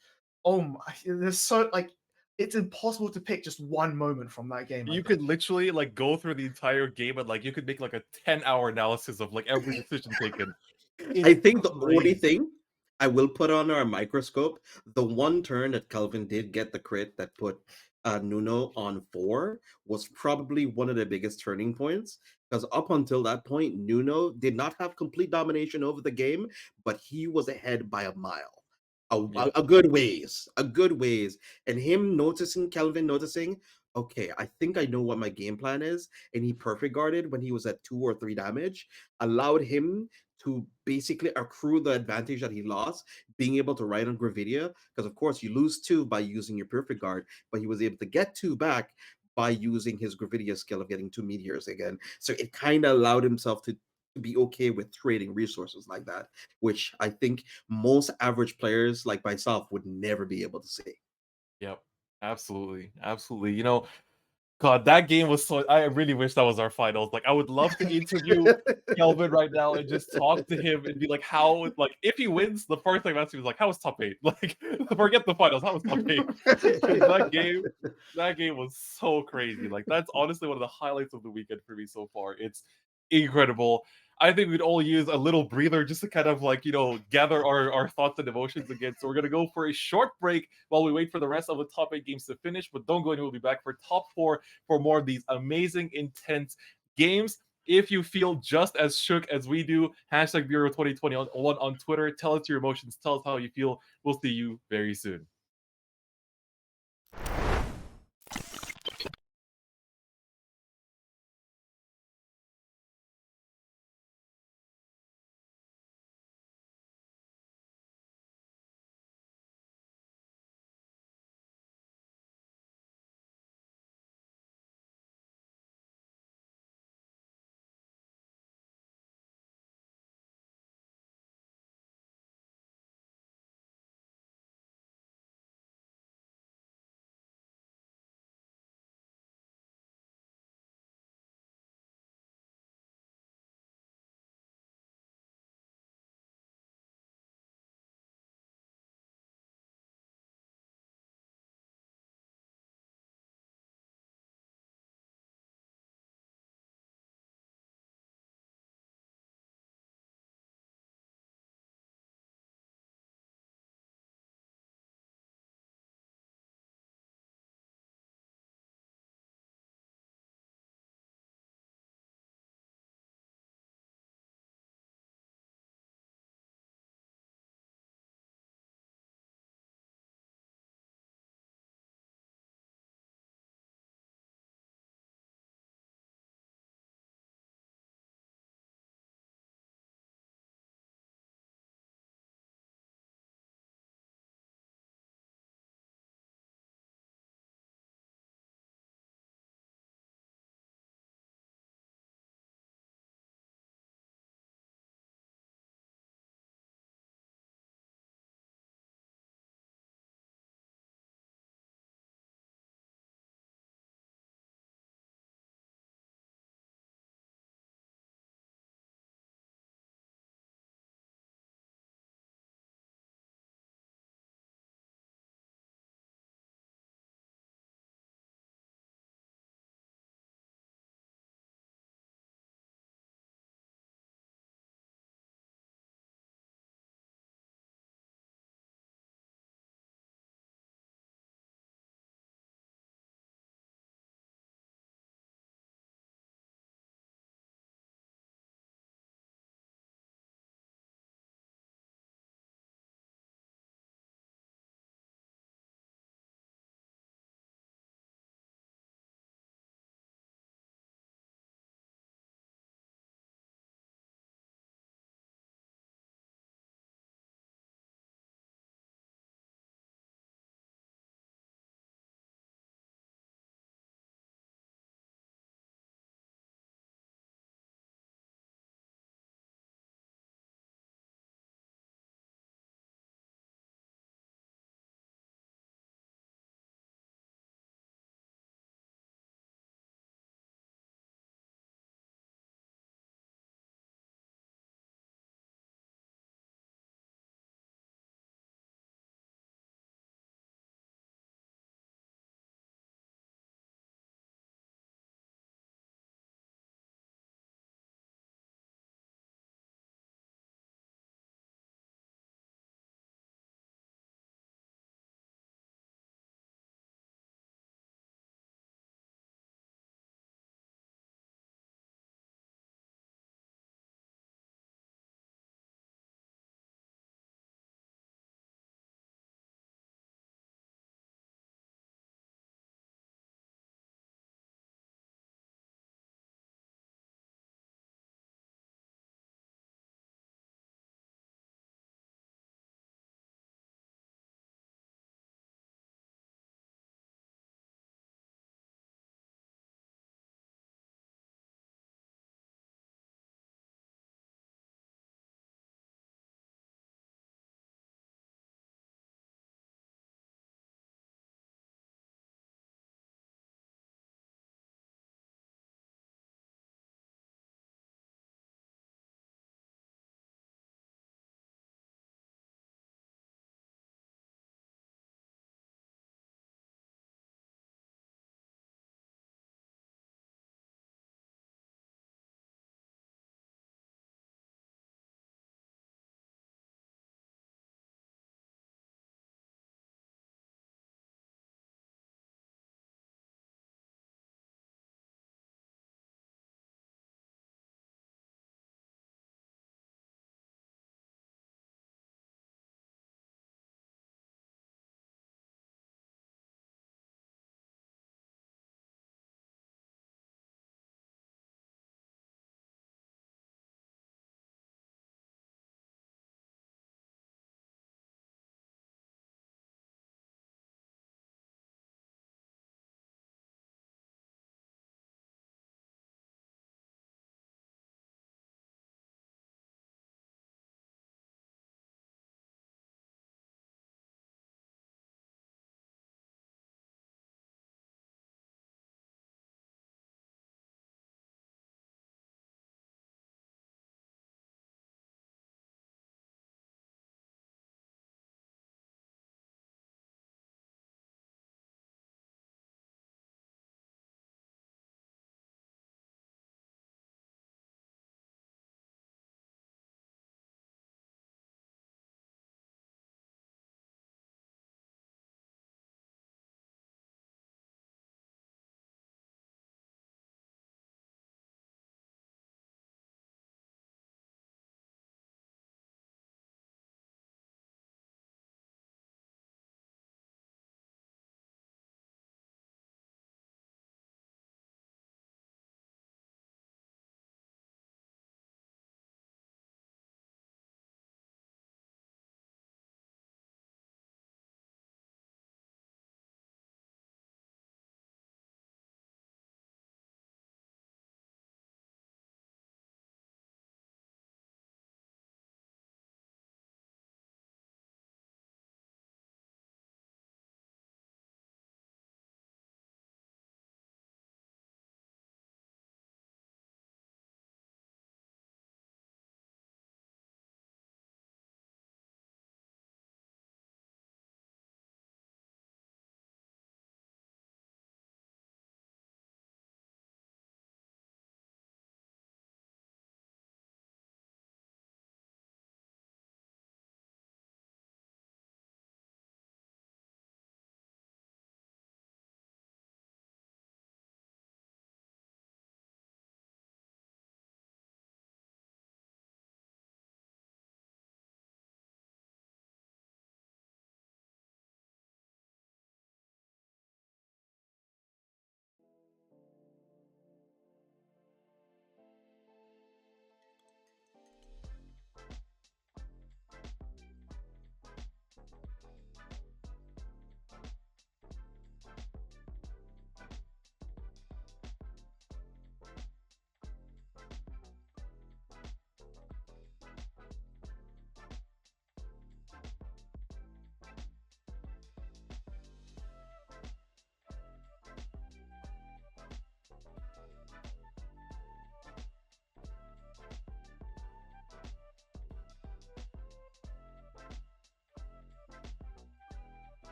oh my, there's so like it's impossible to pick just one moment from that game. You could literally like go through the entire game and like you could make like a 10-hour analysis of like every decision taken. I think the only thing I will put on our microscope, the one turn that Kelvin did get the crit that put Nuno on 4 was probably one of the biggest turning points, because up until that point, Nuno did not have complete domination over the game, but he was ahead by a mile. A good ways, and him noticing, Kelvin noticing, okay, I think I know what my game plan is, and he perfect guarded when he was at 2 or 3 damage, allowed him to basically accrue the advantage that he lost, being able to ride on Gravidia, because of course you lose 2 by using your perfect guard, but he was able to get 2 back by using his Gravidia skill of getting 2 meteors again. So it kind of allowed himself to be okay with trading resources like that, which I think most average players like myself would never be able to see. Yep, absolutely, absolutely. You know, God, that game was so. I really wish that was our finals. Like, I would love to interview Kelvin right now and just talk to him and be like, how, like, if he wins, the first thing I'm asking is like, how was top 8? Like, forget the finals. How was top 8? That game was so crazy. Like, that's honestly one of the highlights of the weekend for me so far. It's incredible. I think we'd all use a little breather just to kind of like, you know, gather our thoughts and emotions again. So we're going to go for a short break while we wait for the rest of the top 8 games to finish. But don't go anywhere. We'll be back for top 4 for more of these amazing, intense games. If you feel just as shook as we do, hashtag Bureau 2021 on Twitter. Tell us your emotions. Tell us how you feel. We'll see you very soon.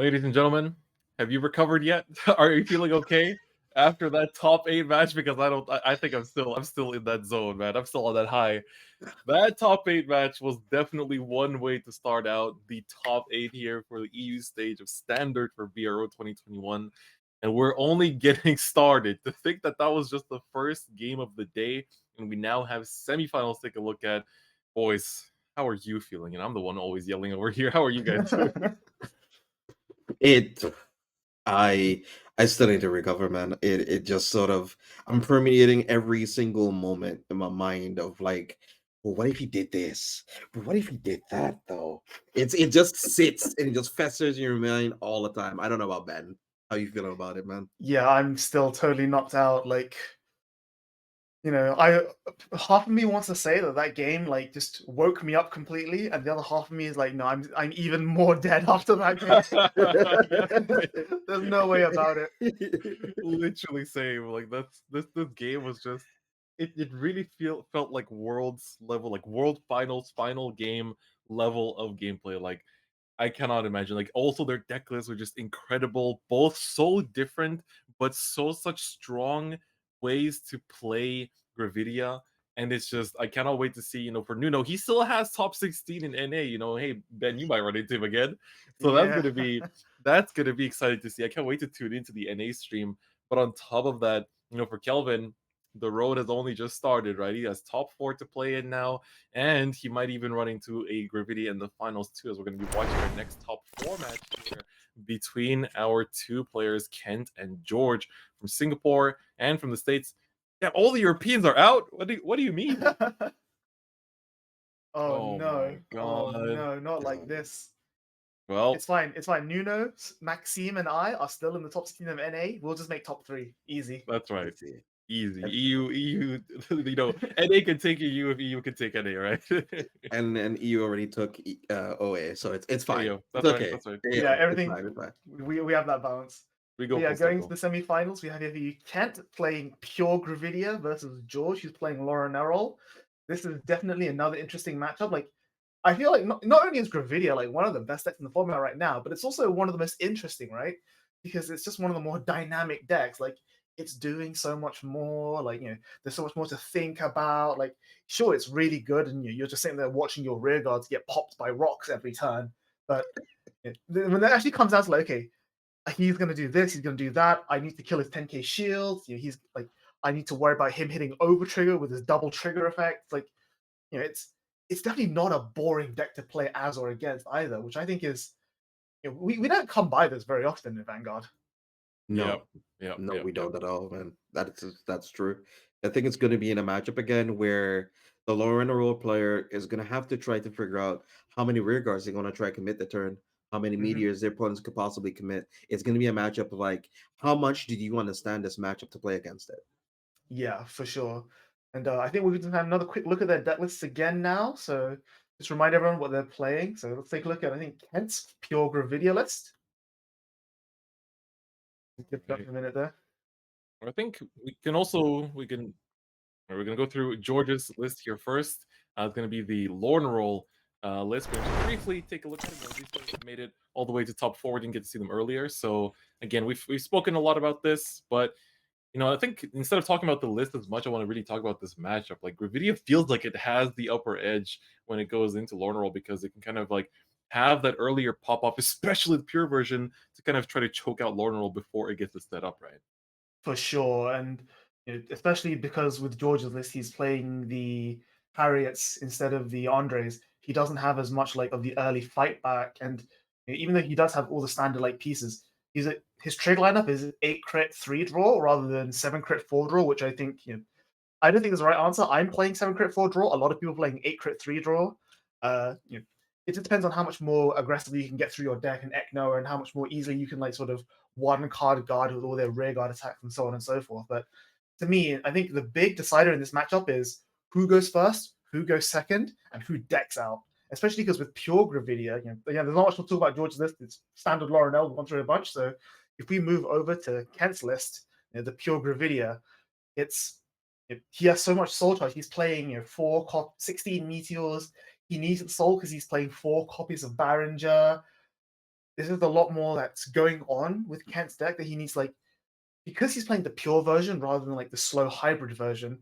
Ladies and gentlemen, have you recovered yet? Are you feeling okay after that top 8 match? Because I think I'm still in that zone, man. I'm still on that high. That top 8 match was definitely one way to start out the top 8 here for the EU stage of standard for BRO 2021. And we're only getting started. To think that that was just the first game of the day, and we now have semifinals to take a look at. Boys, how are you feeling? And I'm the one always yelling over here. How are you guys doing? It I still need to recover, man. It just sort of I'm permeating every single moment in my mind of like, well, what if he did this? But what if he did that though? It just sits and it just festers in your mind all the time. I don't know about Ben. How you feeling about it, man? Yeah, I'm still totally knocked out. Like, I half of me wants to say that game like just woke me up completely, and the other half of me is like, no, I'm even more dead after that game. There's no way about it. Literally same. Like this game was just it really felt like worlds level, like world finals final game level of gameplay. Like I cannot imagine. Like also their deck lists were just incredible, both so different, but such strong ways to play Gravidia. And it's just I cannot wait to see, for Nuno. He still has top 16 in NA. Hey Ben, you might run into him again. So Yeah. that's gonna be exciting to see. I can't wait to tune into the NA stream. But on top of that, for Kelvin, the road has only just started, right? He has top 4 to play in now, and he might even run into a Gravidia in the finals too, as we're going to be watching our next top 4 match here between our 2 players, Kent and George, from Singapore and from the States. Yeah, all the Europeans are out. What do you mean? Oh My no! Oh god. no! Not like this. Well, It's fine. It's fine. Nuno, Maxime, and I are still in the top 16 of NA. We'll just make top 3. Easy. that's right. Let's see. Easy. And, EU, NA can take EU if EU can take NA, right? and EU already took OA, so it's fine. Ayo, It's that's right. okay. That's right. Yeah, everything. It's fine. We have that balance. We go Yeah, full going to circle. the semi-finals, we have here Kent playing pure Gravidia versus George, who's playing Laura Nerol. This is definitely another interesting matchup. Like, I feel like not only is Gravidia like one of the best decks in the format right now, but it's also one of the most interesting, right? Because it's just one of the more dynamic decks. Like, it's doing so much more. Like, there's so much more to think about. Like, sure, it's really good, and you're just sitting there watching your rear guards get popped by rocks every turn. But when that actually comes down to like, okay, he's going to do this, he's going to do that. I need to kill his 10k shields. He's like, I need to worry about him hitting over trigger with his double trigger effect. Like, it's definitely not a boring deck to play as or against either, which I think is, we don't come by this very often in Vanguard. No, Yep, no, yep, we yep. don't at all, man. That's true. I think it's going to be in a matchup again where the lower end role player is going to have to try to figure out how many rear guards they're going to try to commit the turn, how many Mhm. meteors their opponents could possibly commit. It's going to be a matchup of like, how much did you understand this matchup to play against it? Yeah, for sure. And I think we're going to have another quick look at their deck lists again now. So just remind everyone what they're playing. So let's take a look at, I think, Kent's pure Gravidia list. Give it up Okay. a minute there. I think we're gonna go through George's list here first. It's gonna be the Lorne roll list. We're gonna briefly take a look at it. These players have made it all the way to top 4. We didn't get to see them earlier. So again, we've spoken a lot about this, but I think instead of talking about the list as much, I want to really talk about this matchup. Like Gravidia feels like it has the upper edge when it goes into Lorne roll because it can kind of like have that earlier pop up, especially the pure version, to kind of try to choke out Lorne roll before it gets to set up, right? For sure, and especially because with George's list, he's playing the Harriets instead of the Andres. He doesn't have as much like of the early fight back, and even though he does have all the standard like pieces, his trigger lineup is 8 crit 3 draw rather than 7 crit 4 draw, which I think I don't think is the right answer. I'm playing 7 crit 4 draw. A lot of people playing 8 crit 3 draw. It just depends on how much more aggressively you can get through your deck and Ekno, and how much more easily you can like sort of one card guard with all their rear guard attacks and so on and so forth. But to me, I think the big decider in this matchup is who goes first, who goes second, and who decks out. Especially because with pure Gravidia, there's not much to talk about George's list. It's standard Laurel, we've gone through a bunch. So if we move over to Kent's list, the pure Gravidia, he has so much soul charge. He's playing 16 meteors. He needs soul because he's playing 4 copies of Barringer. this is a lot more that's going on with Kent's deck that he needs, like, because he's playing the pure version rather than like the slow hybrid version.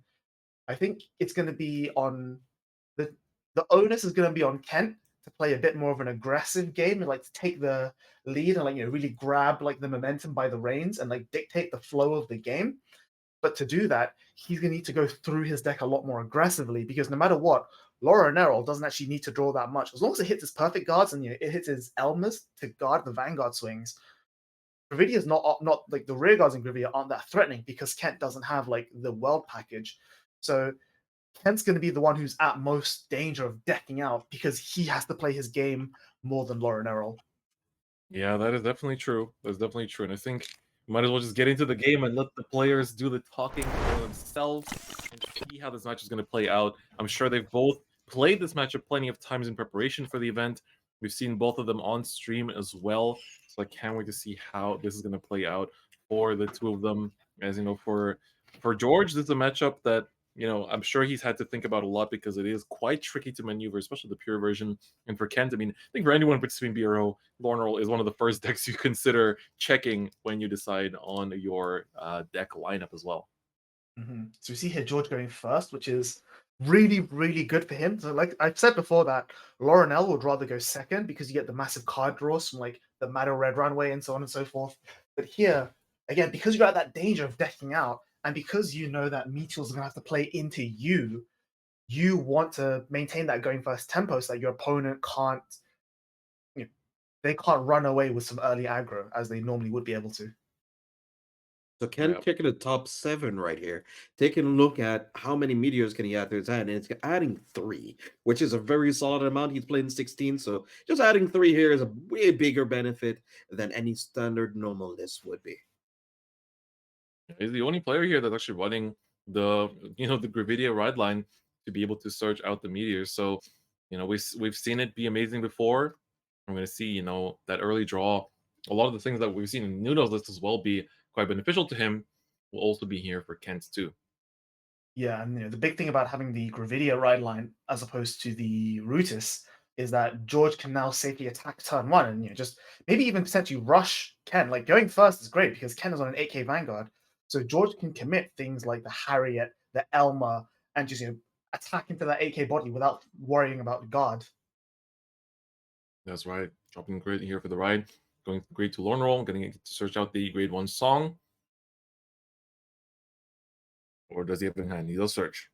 I think it's going to be on the onus is going to be on Kent to play a bit more of an aggressive game and like to take the lead and like really grab like the momentum by the reins and like dictate the flow of the game. But to do that, he's going to need to go through his deck a lot more aggressively because no matter what, Laura Nerol doesn't actually need to draw that much. As long as it hits his perfect guards and it hits his Elmas to guard the Vanguard swings, Gravidia is not like the rear guards in Gravidia aren't that threatening because Kent doesn't have like the world package. So Kent's going to be the one who's at most danger of decking out because he has to play his game more than Laura Nerol. Yeah, that is definitely true. That's definitely true. And I think we might as well just get into the game and let the players do the talking for themselves and see how this match is going to play out. I'm sure they've both played this matchup plenty of times in preparation for the event. We've seen both of them on stream as well. So I can't wait to see how this is going to play out for the two of them. As you know, for George, this is a matchup that I'm sure he's had to think about a lot because it is quite tricky to maneuver, especially the pure version. And for Kent, I mean, I think for anyone participating in BRO, Lornal is one of the first decks you consider checking when you decide on your deck lineup as well. Mm-hmm. So we see here George going first, which is really, really good for him. So like I've said before that Laurenel would rather go second because you get the massive card draws from like the Madder Red Runway and so on and so forth. But here, again, because you're at that danger of decking out, and because you know that Meteors are going to have to play into you, you want to maintain that going first tempo so that your opponent can't, they can't run away with some early aggro as they normally would be able to. So Ken kicking the top 7 right here. Taking a look at how many meteors can he add to his hand, and it's adding 3, which is a very solid amount. He's playing 16, so just adding 3 here is a way bigger benefit than any standard normal list would be. He's the only player here that's actually running the the Gravidia ride line to be able to search out the meteors. So we've seen it be amazing before. I'm going to see that early draw. A lot of the things that we've seen in Nuno's list as well be quite beneficial to him will also be here for Kent too. Yeah, and the big thing about having the Gravidia ride line as opposed to the Rutus is that George can now safely attack turn 1 and just maybe even potentially rush Ken. Like going first is great because Ken is on an 8k Vanguard, so George can commit things like the Harriet, the Elma, and just attack into that 8k body without worrying about the guard. That's right. Dropping grade here for the ride. Going grade 2 Lorne roll, getting it to search out the grade 1 song. Or does he have it in hand? He'll search.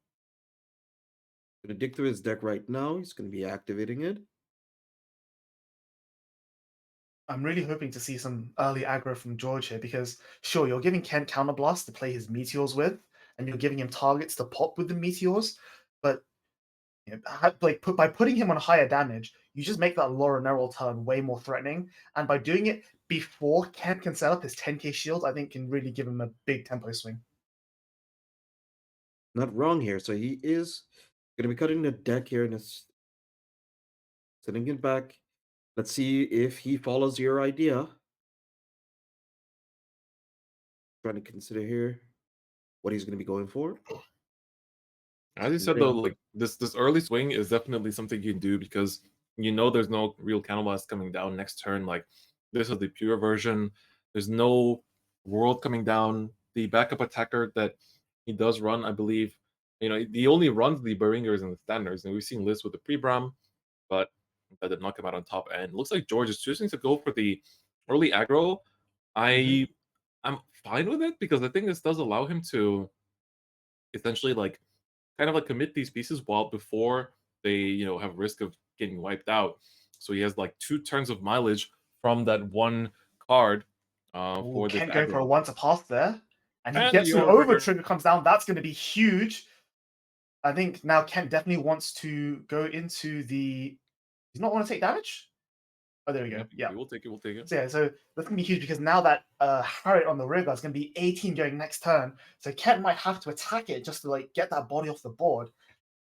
Going to dig through his deck right now. He's going to be activating it. I'm really hoping to see some early aggro from George here because, sure, you're giving Kent Counterblast to play his Meteors with, and you're giving him targets to pop with the Meteors, but by putting him on higher damage, you just make that Laura Nerol turn way more threatening, and by doing it before Kent can set up his 10k shield, I think can really give him a big tempo swing. Not wrong here. So he is going to be cutting the deck here and sending it back. Let's see if he follows your idea. Trying to consider here what he's going to be going for. As you said though, like this early swing is definitely something you can do because there's no real counterblast coming down next turn. Like this is the pure version. There's no world coming down. The backup attacker that he does run, I believe, he only runs the Beringers and the standards, and we've seen lists with the pre-Bram, but that did not come out on top. And it looks like George is choosing to go for the early aggro. I'm fine with it because I think this does allow him to essentially kind of commit these pieces before they have risk of getting wiped out. So he has 2 turns of mileage from that one card. For Kent going for a once a pass there, and he gets the an over trigger comes down. That's going to be huge. I think now Kent definitely wants to go into the. Does not want to take damage. Oh, there we go. Yeah, we'll take it. We'll take it. So, so that's gonna be huge because now that Harriet on the rear guard is gonna be 18 going next turn. So Kent might have to attack it just to get that body off the board.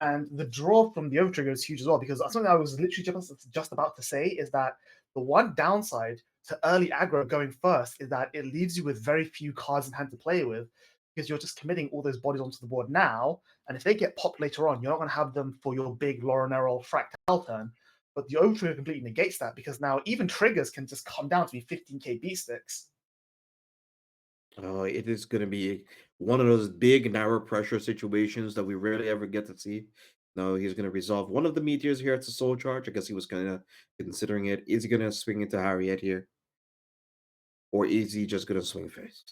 And the draw from the overtrigger is huge as well because something I was literally just about to say is that the one downside to early aggro going first is that it leaves you with very few cards in hand to play with because you're just committing all those bodies onto the board now. And if they get popped later on, you're not going to have them for your big Laura Nerol fractal turn. But the overtrigger completely negates that because now even triggers can just come down to be 15k beat sticks. Oh, it is going to be one of those big narrow pressure situations that we rarely ever get to see. No, he's going to resolve one of the meteors here. It's a soul charge. I guess he was kind of considering it. Is he going to swing into Harriet here? Or is he just going to swing face?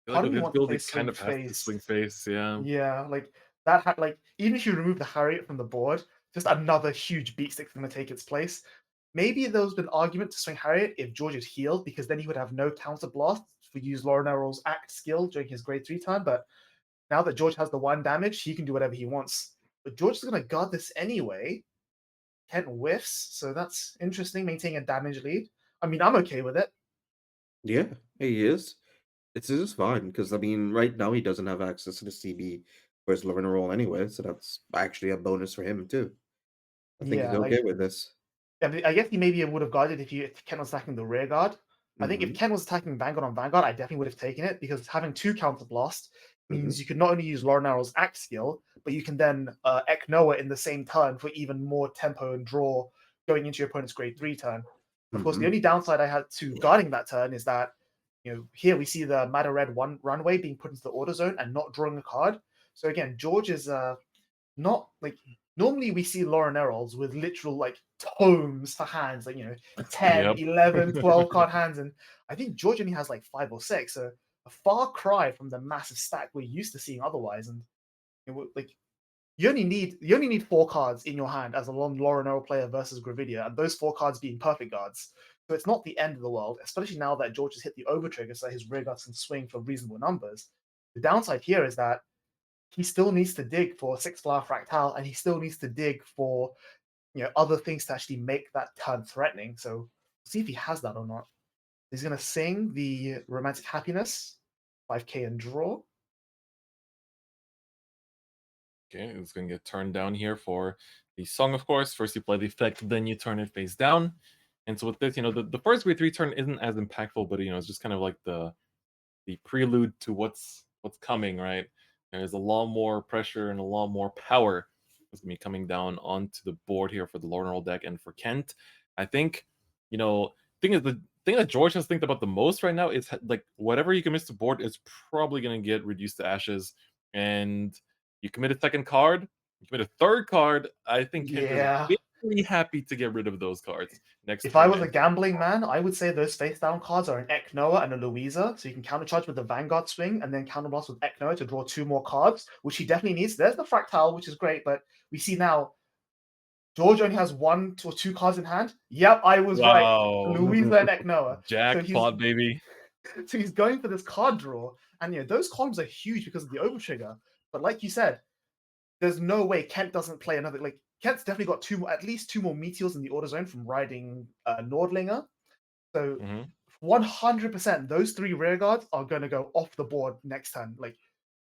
I feel How like do with we his want to build, play he kind swing of has to face? swing face. Yeah. Yeah, like that. Like even if you remove the Harriet from the board, just another huge beat stick is going to take its place. Maybe there's been argument to swing Harriet if George is healed because then he would have no counter blast for use Lauren Errol's Act skill during his grade 3 turn. But now that George has the 1 damage, he can do whatever he wants. But George is going to guard this anyway. Kent whiffs, so that's interesting, maintaining a damage lead. I mean, I'm okay with it. Yeah, he is. It's just fine because I mean, right now he doesn't have access to the CB for his Lorena roll anyway, so that's actually a bonus for him too. I think he's Yeah, okay like with this. I guess he maybe would have guarded if Ken was attacking the rear guard. I think if Mhm, Ken was attacking Vanguard on Vanguard, I definitely would have taken it because having 2 counter blast mhm, means you could not only use Lauren Arrow's Act skill, but you can then Ek Noah in the same turn for even more tempo and draw going into your opponent's grade 3 turn. Of course, the mhm. only downside I had to guarding that turn is that here we see the Matter Red one runway being put into the order zone and not drawing a card. So again, George is not like normally we see Lauren Errols with literal like tomes for hands, like 10, Yep. 11, 12 card hands, and I think George only has like 5 or 6, so a far cry from the massive stack we're used to seeing otherwise. And like you only need 4 cards in your hand as a Lauren Errol player versus Gravidia, and those 4 cards being perfect guards. So it's not the end of the world, especially now that George has hit the over trigger, so his rear guards can swing for reasonable numbers. The downside here is that he still needs to dig for 6-flower fractal, and he still needs to dig for other things to actually make that turn threatening. So see if he has that or not. He's gonna sing the Romantic Happiness, 5k and draw. Okay, it's going to get turned down here for the song, of course. First you play the effect, then you turn it face down. And so with this, the first grade 3 turn isn't as impactful, but it's just kind of like the prelude to what's coming, right? There's a lot more pressure and a lot more power that's gonna be coming down onto the board here for the Lauren Roll deck and for Kent. I think, the thing that George has to think about the most right now is like whatever you commit to board is probably gonna get reduced to ashes. And you commit a second card, you commit a third card. I think Kent Yeah. is really happy to get rid of those cards next If turn. I was a gambling man, I would say those face down cards are an Ek Noah and a Louisa, so you can countercharge with the Vanguard swing and then counterblast with Ek Noah to draw 2 more cards, which he definitely needs. There's the Fractal, which is great, but we see now George only has 1 or 2 cards in hand. Yep, I was right. Wow. Louisa and Ek Noah. Jackpot, baby. So he's going for this card draw, and those columns are huge because of the overtrigger. But like you said, there's no way Kent doesn't play another. Like Kent's definitely got at least 2 more meteors in the order zone from riding Nordlinger. So 100%, those 3 rear guards are going to go off the board next turn. Like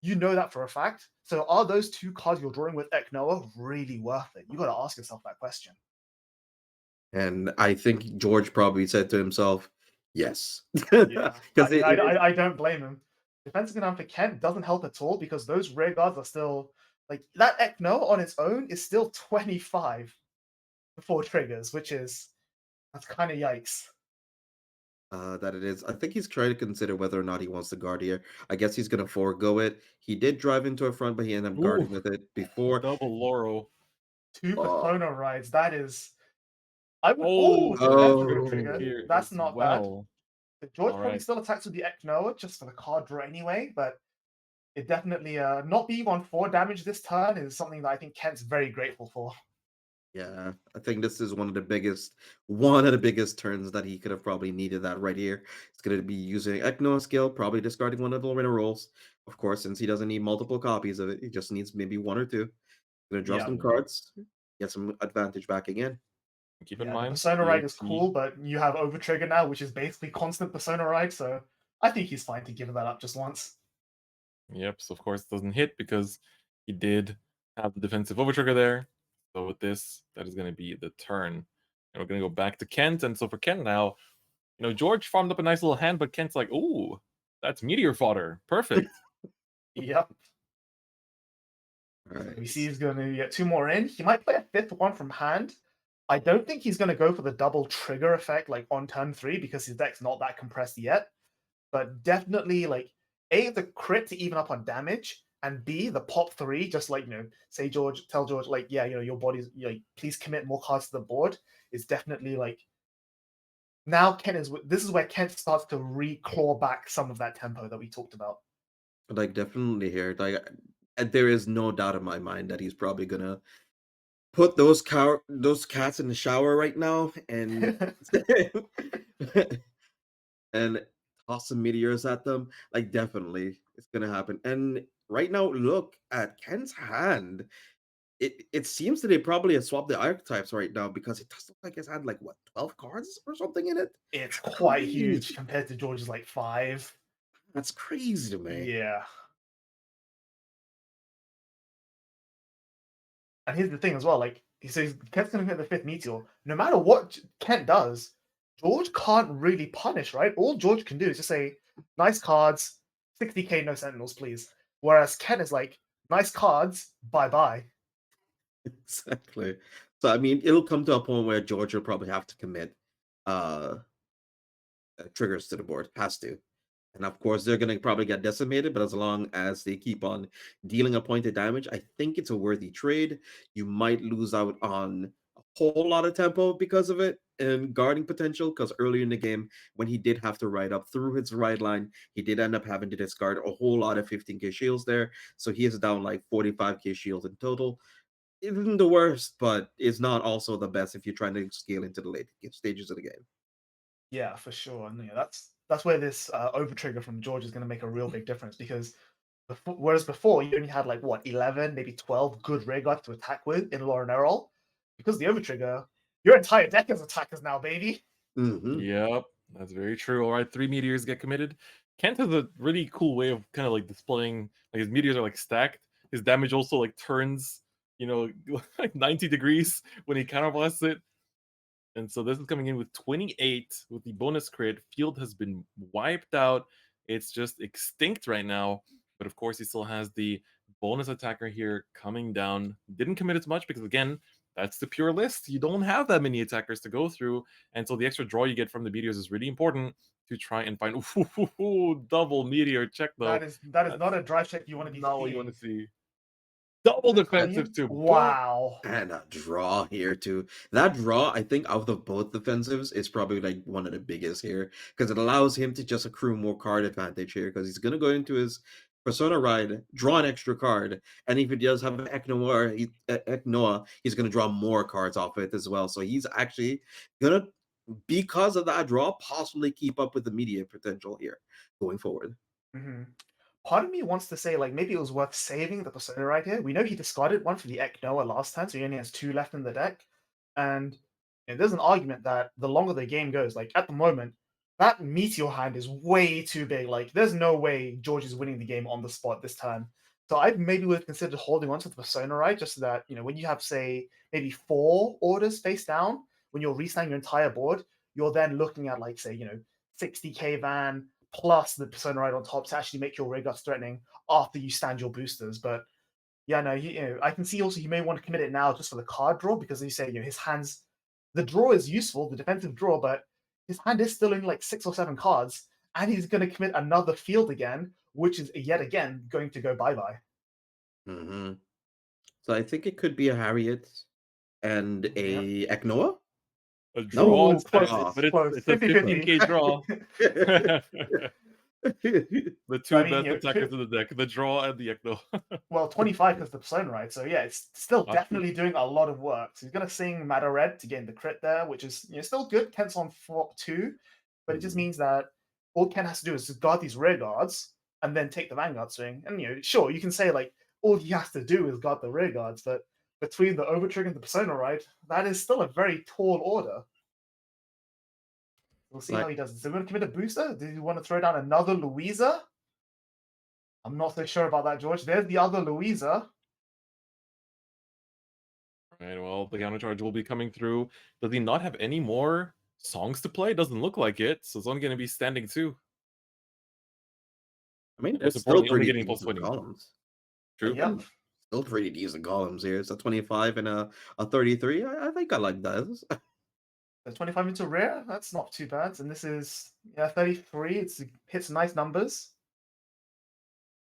that for a fact. So are those 2 cards you're drawing with Ek Noah really worth it? You got to ask yourself that question. And I think George probably said to himself, yes. Yeah, Because I don't blame him. Defensive command for Kent doesn't help at all because those rear guards are still like that. Ek Noah on its own is still 25 before triggers, that's kind of yikes. that it is. I think he's trying to consider whether or not he wants to guard here. I guess he's going to forego it. He did drive into a front, but he ended up guarding with it before. Double Laurel. 2 Oh. persona rides. That is. I would. Oh, Defensive trigger. here That's as not well. bad. George All probably right. still attacks with the Ek Noah just for the card draw anyway, but it definitely not being on 4 damage this turn is something that I think Kent's very grateful for. Yeah, I think this is one of the biggest turns that he could have probably needed that right here. It's going to be using Ekno skill, probably discarding one of the winner rolls. Of course, since he doesn't need multiple copies of it, he just needs maybe 1 or 2. Going to draw some cards, get some advantage back again. Keep in The mind, persona ride is EXP. cool, but you have Overtrigger now, which is basically constant persona ride, so I think he's fine to give that up just once. Yep, so of course it doesn't hit because he did have the defensive overtrigger there. So with this, that is going to be the turn. And we're going to go back to Kent. And so for Kent now, George farmed up a nice little hand, but Kent's like, ooh, that's meteor fodder. Perfect. Yep. All right. We see he's going to get 2 more in. He might play a 5th one from hand. I don't think he's going to go for the double trigger effect like on turn 3 because his deck's not that compressed yet. But definitely like A, the crit to even up on damage, and B, the pop 3, just like, say tell George, like, yeah, your body's like, please commit more cards to the board, is definitely like, now this is where Kent starts to reclaw back some of that tempo that we talked about. Like definitely here, like there is no doubt in my mind that he's probably gonna put those cats in the shower right now and and toss some meteors at them. Like definitely, it's gonna happen. And right now, look at Ken's hand. It seems that they probably have swapped the archetypes right now because it does look like it's had like what 12 cards or something in it. It's quite huge Crazy. compared to George's like 5. That's crazy to me. Yeah. And here's the thing as well, like he says Kent's gonna hit the 5th meteor. No matter what Kent does, George can't really punish, right? All George can do is just say, nice cards, 60k, no sentinels, please. Whereas Kent is like, nice cards, bye-bye. Exactly. So I mean, it'll come to a point where George will probably have to commit triggers to the board. Has to. And of course, they're going to probably get decimated, but as long as they keep on dealing a point of damage, I think it's a worthy trade. You might lose out on a whole lot of tempo because of it and guarding potential, because earlier in the game, when he did have to ride up through his ride line, he did end up having to discard a whole lot of 15k shields there. So he is down like 45k shields in total. It isn't the worst, but it's not also the best if you're trying to scale into the late stages of the game. Yeah, for sure. And that's where this overtrigger from George is going to make a real big difference because whereas before you only had like what 11, maybe 12 good rear guards to attack with in Lauren Errol, because the overtrigger, your entire deck has attackers now, baby. Mm-hmm. Yep, that's very true. All right, 3 meteors get committed. Kent has a really cool way of kind of like displaying, like his meteors are like stacked. His damage also like turns, like 90 degrees when he counterblasts it. And so this is coming in with 28 with the bonus crit. Field has been wiped out. It's just extinct right now. But of course, he still has the bonus attacker here coming down. Didn't commit as much because, again, that's the pure list. You don't have that many attackers to go through. And so the extra draw you get from the meteors is really important to try and find. Double meteor check, though. That is not a drive check you want to be Not seeing. what you want to see. Double defensive too. Wow. And a draw here too. That draw, I think, out of both defensives is probably like one of the biggest here because it allows him to just accrue more card advantage here because he's gonna go into his Persona ride, draw an extra card, and if he does have an Eknoa, he's gonna draw more cards off it as well. So he's actually gonna, because of that draw, possibly keep up with the media potential here going forward. Mm-hmm. Part of me wants to say, like, maybe it was worth saving the Persona right here. We know he discarded one for the Eknoa last time, so he only has 2 left in the deck. And there's an argument that the longer the game goes, like, at the moment, that Meteor hand is way too big. Like, there's no way George is winning the game on the spot this turn. So I maybe would have considered holding on to the Persona right, just so that, when you have, say, maybe 4 orders face down, when you're resetting your entire board, you're then looking at, like, say, 60k van, plus the Persona Ride on top to actually make your rear guards threatening after you stand your boosters. But yeah, no, I can see also you may want to commit it now just for the card draw because you say his hands, the draw is useful, the defensive draw, but his hand is still in like 6 or 7 cards, and he's going to commit another field again, which is yet again going to go bye-bye. Mm-hmm. So I think it could be a Harriet and a Eknoa. A draw, No, close, but it's a 15k draw. The two best attackers in the deck, the draw and the Ekno. Well, 25 because the Persona, right? So yeah, it's still definitely doing a lot of work. So he's going to sing Matter Red to gain the crit there, which is still good. Kent's on flop 2, but it just means that all Ken has to do is just guard these rear guards and then take the Vanguard swing. And sure, you can say like all he has to do is guard the rear guards, but between the Overtrigger and the Persona, right, that is still a very tall order. We'll see how he does it. So we're going to commit a booster? Do you want to throw down another Louisa? I'm not so sure about that, George. There's the other Louisa. Right, well, the countercharge will be coming through. Does he not have any more songs to play? Doesn't look like it, so it's only going to be standing 2. I mean, it's still only pretty getting decent +20. columns. True. Yep. Still pretty decent columns here. It's a 25 and a 33. I think I like that. So 25 into rare, that's not too bad. And this is 33. It hits nice numbers.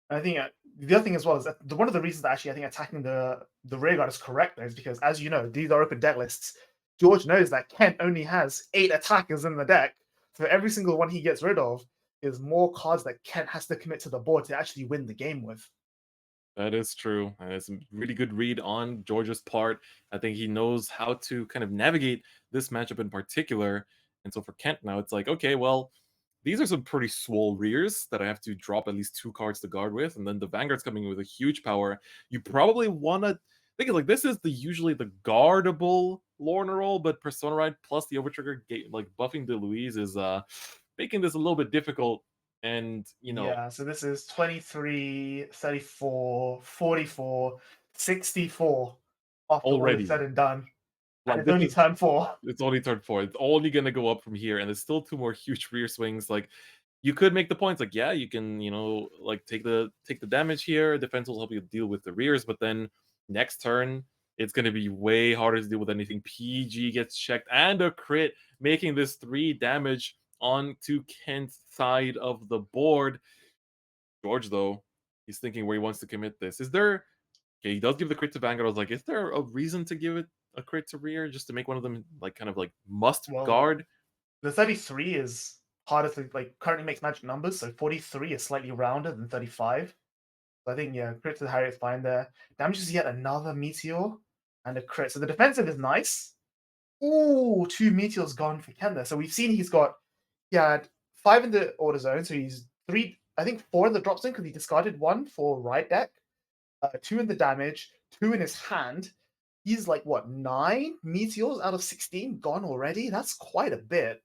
And I think the other thing as well is that one of the reasons that actually I think attacking the rear guard is correct is because, as you know, these are open deck lists. George knows that Kent only has 8 attackers in the deck, so every single one he gets rid of is more cards that Kent has to commit to the board to actually win the game with. That is true. And it's a really good read on George's part. I think he knows how to kind of navigate this matchup in particular. And so for Kent now, it's like, okay, well, these are some pretty swole rears that I have to drop at least 2 cards to guard with. And then the Vanguard's coming in with a huge power. You probably want to think like this is usually the guardable Lorna roll, but Persona Ride plus the Overtrigger like buffing the Louise is making this a little bit difficult. And Yeah, so this is 23, 34, 44, 64 after all already is said and done. like And it's only turn 4. It's only turn 4. It's only gonna go up from here, and there's still 2 more huge rear swings. Like you could make the points like, yeah, you can, like take the damage here. Defense will help you deal with the rears, but then next turn it's gonna be way harder to deal with anything. PG gets checked and a crit, making this 3 damage onto Kent's side of the board. George, though, he's thinking where he wants to commit this. Is there Okay, he does give the crit to Vanguard. I was like, is there a reason to give it a crit to rear just to make one of them like kind of like must Well, guard? The 33 is harder to currently makes magic numbers, so 43 is slightly rounder than 35. So I think crit to the Harriet's fine there. Damages yet another meteor and a crit. So the defensive is nice. Ooh, 2 meteors gone for Ken there. So we've seen he had 5 in the order zone, so he's 4 in the drop zone because he discarded 1 for right deck, 2 in the damage, 2 in his hand. He's like, what, 9 meteors out of 16 gone already? That's quite a bit.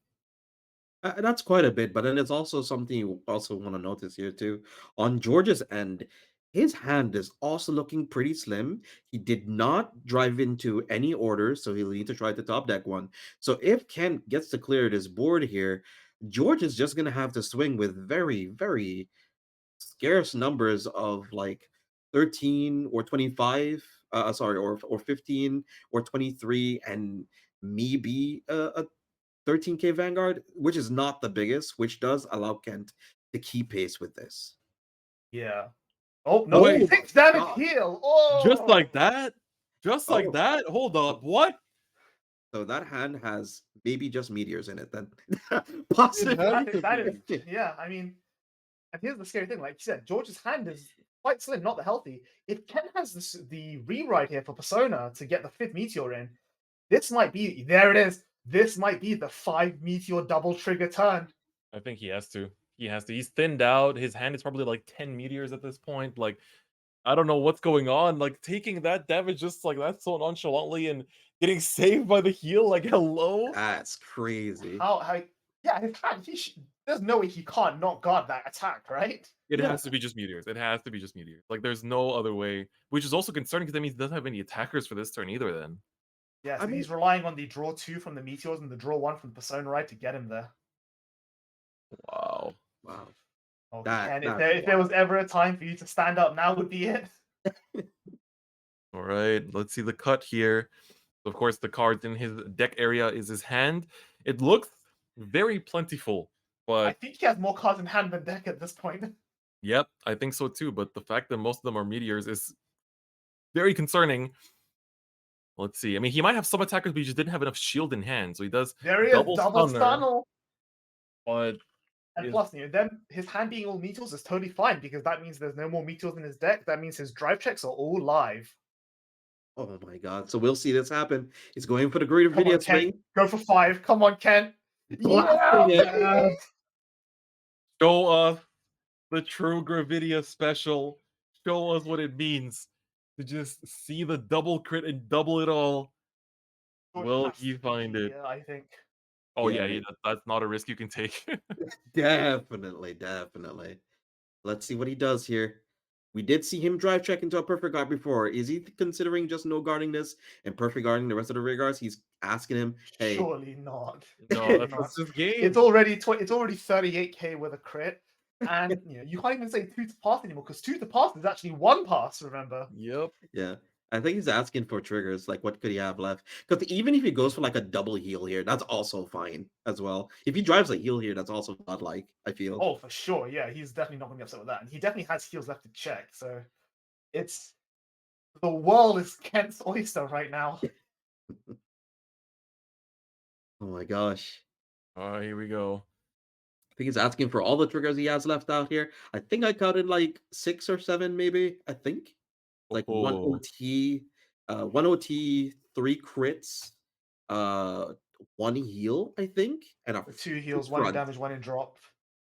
That's quite a bit, but then it's also something you also want to notice here too. On George's end, his hand is also looking pretty slim. He did not drive into any orders, so he'll need to try the top deck one. So if Kent gets to clear this board here, George is just gonna have to swing with very, very scarce numbers of like 13 or 25, sorry, or 15 or 23, and maybe a 13k Vanguard, which is not the biggest, which does allow Kent to keep pace with this. Yeah. Oh, no, Wait. 6 damage heal. Oh! Just like that? Just like Oh. that? Hold up. What? So that hand has maybe just meteors in it then. Possibly. That is, yeah, I mean, and here's the scary thing, like you said, George's hand is quite slim, not the healthy. If Ken has the rewrite here for Persona to get the 5th meteor in, this might be, there it is, this might be the 5 meteor double trigger turn. I think he has to. He has to. He's thinned out. His hand is probably like 10 meteors at this point. Like, I don't know what's going on. Like, taking that damage just like that so nonchalantly and getting saved by the heal. Like, hello? That's crazy. Yeah, his hand, there's no way he can't not guard that attack, right? It has to be just meteors. It has to be just meteors. Like, there's no other way. Which is also concerning because that means he doesn't have any attackers for this turn either then. Yeah, so he's relying on the draw 2 from the meteors and the draw 1 from Persona Ride to get him there. Wow. Wow. Oh, and if there was ever a time for you to stand up, now would be it. All right, let's see the cut here. Of course, the cards in his deck area is his hand. It looks very plentiful, but I think he has more cards in hand than deck at this point. Yep, I think so too. But the fact that most of them are meteors is very concerning. Let's see. I mean, he might have some attackers, but he just didn't have enough shield in hand. So he does There he is, double stunner. But and plus, then his hand being all meteors is totally fine because that means there's no more meteors in his deck. That means his drive checks are all live. Oh my god. So we'll see this happen. He's going for the great video swing. Go for 5. Come on, Ken. Yeah. Show us the true Gravidia special. Show us what it means to just see the double crit and double it all. Will he find it? Yeah, I think. Oh yeah, that's not a risk you can take. Definitely. Let's see what he does here. We did see him drive check into a perfect guard before. Is he considering just no guarding this and perfect guarding the rest of the rear guards? He's asking him, hey. Surely not. No, that's his game. It's already 38k with a crit. And you can't even say 2 to pass anymore because 2 to pass is actually 1 pass, remember? Yep. Yeah. I think he's asking for triggers. Like, what could he have left? Because even if he goes for like a double heal here, that's also fine as well. If he drives a heal here, that's also godlike, I feel. Oh, for sure. Yeah, he's definitely not going to be upset with that. And he definitely has heals left to check. So it's the world is Kent's oyster right now. Oh my gosh. All right, here we go. I think he's asking for all the triggers he has left out here. I think I counted like 6 or 7, maybe. I think. Like one Oh. OT, 3 crits, 1 heal, I think, and a 2 heals, 1 in front, damage, 1 in drop.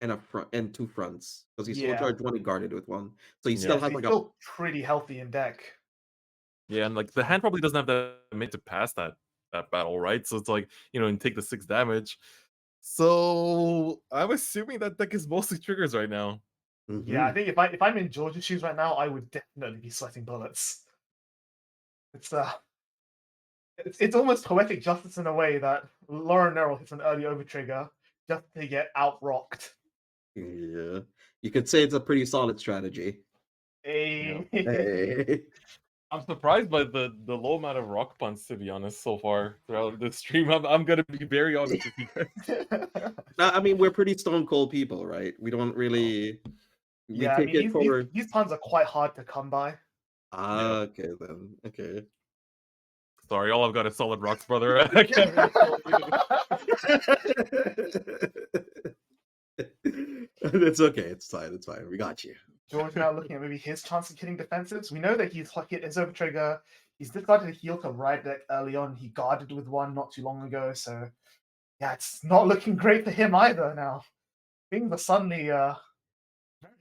and a front and 2 fronts because he soul Yeah. charged 1 and guarded with 1. So he Yeah, still So has he's like a still pretty healthy in deck. Yeah, and like the hand probably doesn't have the mid to pass that battle, right? So it's like, and take the 6 damage. So I'm assuming that deck is mostly triggers right now. Yeah, I think if I'm in George's shoes right now, I would definitely be sweating bullets. It's almost poetic justice in a way that Lauren Nerl hits an early overtrigger just to get out-rocked. Yeah. You could say it's a pretty solid strategy. Hey. I'm surprised by the low amount of rock punts, to be honest, so far throughout the stream. I'm gonna be very honest with you guys. I mean, we're pretty stone cold people, right? We don't really. We Yeah, I take mean, it for. these puns are quite hard to come by. Ah, okay then. Okay. Sorry, all I've got is solid rocks, brother. I can't really tell you. It's okay. It's fine. It's fine. We got you. George now looking at maybe his chance of killing defensives. We know that he's hit his overtrigger. He's discarded a heal to ride deck early on. He guarded with 1 not too long ago. So, yeah, it's not looking great for him either now. Things are suddenly very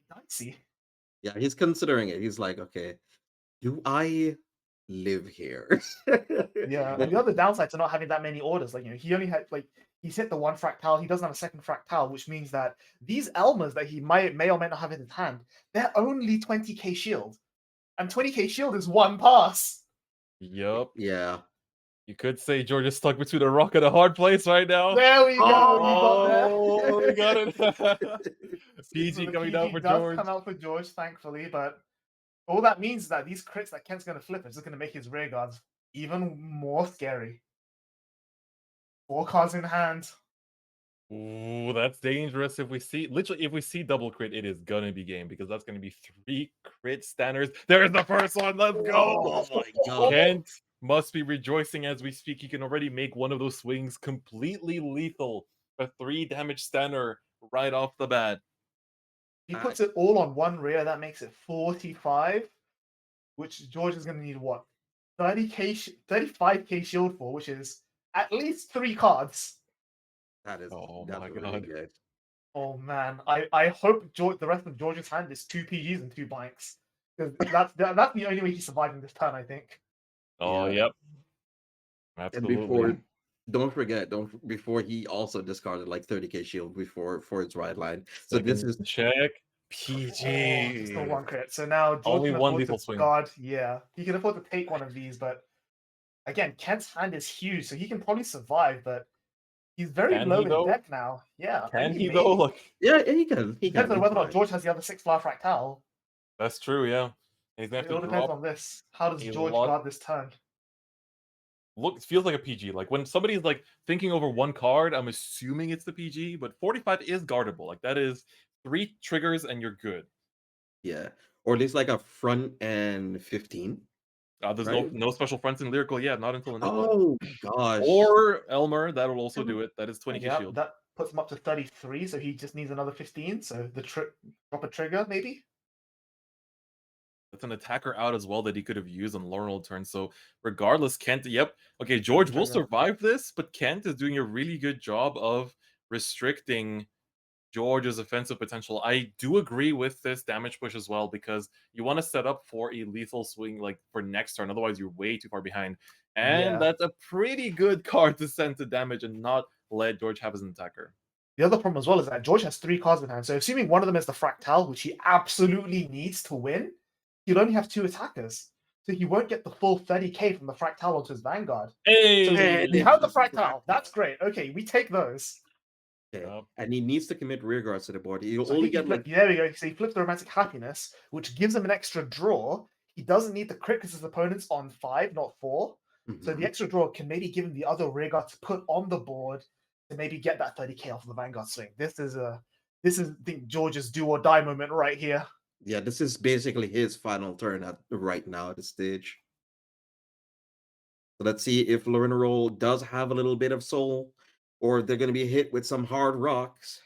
dicey. Yeah, he's considering it. He's like, okay, do I live here? Yeah, and the other downside to not having that many orders, like, he only had, he's hit the 1 fractal, he doesn't have a second fractal, which means that these Elmers that he may or may not have in his hand, they're only 20k shield. And 20k shield is 1 pass. Yup. Yeah. You could say George is stuck between a rock and a hard place right now. There we go. Oh, we got it. PG So the coming down for does George. come out for George, thankfully, but all that means is that these crits that Kent's going to flip is just going to make his rear guards even more scary. 4 cards in hand. Ooh, that's dangerous. If we see double crit, it is gonna be game because that's gonna be 3 crit standards. There's the first one. Let's go. Oh my god. Kent must be rejoicing as we speak. He can already make one of those swings completely lethal. A 3 damage stunner right off the bat. He puts it all on 1 rear. That makes it 45, which George is going to need what? 35k shield for, which is at least 3 cards. That is my really God. good. Oh man, I hope the rest of George's hand is 2 PGs and 2 blanks. Because that's the only way he's surviving this turn, I think. Oh, Yeah. yep. Absolutely. And don't forget, before he also discarded like 30k shield for his ride line. So this is check. PG. Still 1 crit. So now George Only can 1 afford lethal to swing. guard. Yeah, he can afford to take one of these, but again, Kent's hand is huge, so he can probably survive. But he's very Can low he, in though? deck now. Yeah, Can maybe, he though? Look, yeah, he can. He depends can. on whether or not George has the other 6 flower fractal. that's true. Yeah, he's gonna It have all to depends drop. on this. How does a George lot- guard this turn? Look, it feels like a PG. Like when somebody's like thinking over 1 card, I'm assuming it's the PG, but 45 is guardable. Like that is 3 triggers and you're good. Yeah, or at least like a front and 15. There's Right? no special fronts in lyrical. Yeah, not until Enigma. Oh gosh. Or Elmer, that'll also do it. That is 20k Yeah, shield. that puts him up to 33, so he just needs another 15. So the drop a trigger, maybe? That's an attacker out as well that he could have used on Laurel turn. So regardless, Kent, yep. Okay, George will survive this, but Kent is doing a really good job of restricting George's offensive potential. I do agree with this damage push as well because you want to set up for a lethal swing like for next turn. Otherwise, you're way too far behind. And Yeah. that's a pretty good card to send to damage and not let George have as an attacker. The other problem as well is that George has 3 cards in hand. So assuming one of them is the fractal, which he absolutely needs to win, he'll only have 2 attackers. So he won't get the full 30k from the fractal onto his Vanguard. Hey! So we have the fractal. That's great. Okay, we take those. Okay. Yup. And he needs to commit rear guards to the board. He'll So I only think he get like there we go. So he flips the Romantic Happiness, which gives him an extra draw. He doesn't need to crit because his opponent's on 5, not 4. So the Mhm. extra draw can maybe give him the other rear guard to put on the board to maybe get that 30k off of the Vanguard swing. This is I think George's do or die moment right here. Yeah, this is basically his final turn at right now at this stage. So let's see if Roll does have a little bit of soul, or they're going to be hit with some hard rocks.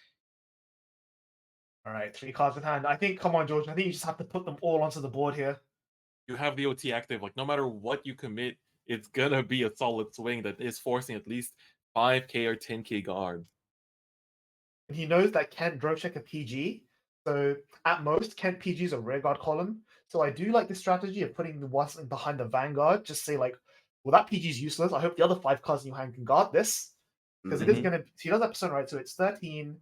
All right, 3 cards in hand. I think, come on, George. I think you just have to put them all onto the board here. You have the OT active. Like no matter what you commit, it's gonna be a solid swing that is forcing at least 5k or 10k guard. And he knows that Kent drove check a PG. So at most, Kent PG is a rear guard column. So I do like the strategy of putting the one behind the Vanguard. Just say like, well, that PG is useless. I hope the other 5 cards in your hand can guard this. Because it is going to, he does that percent right. So it's 13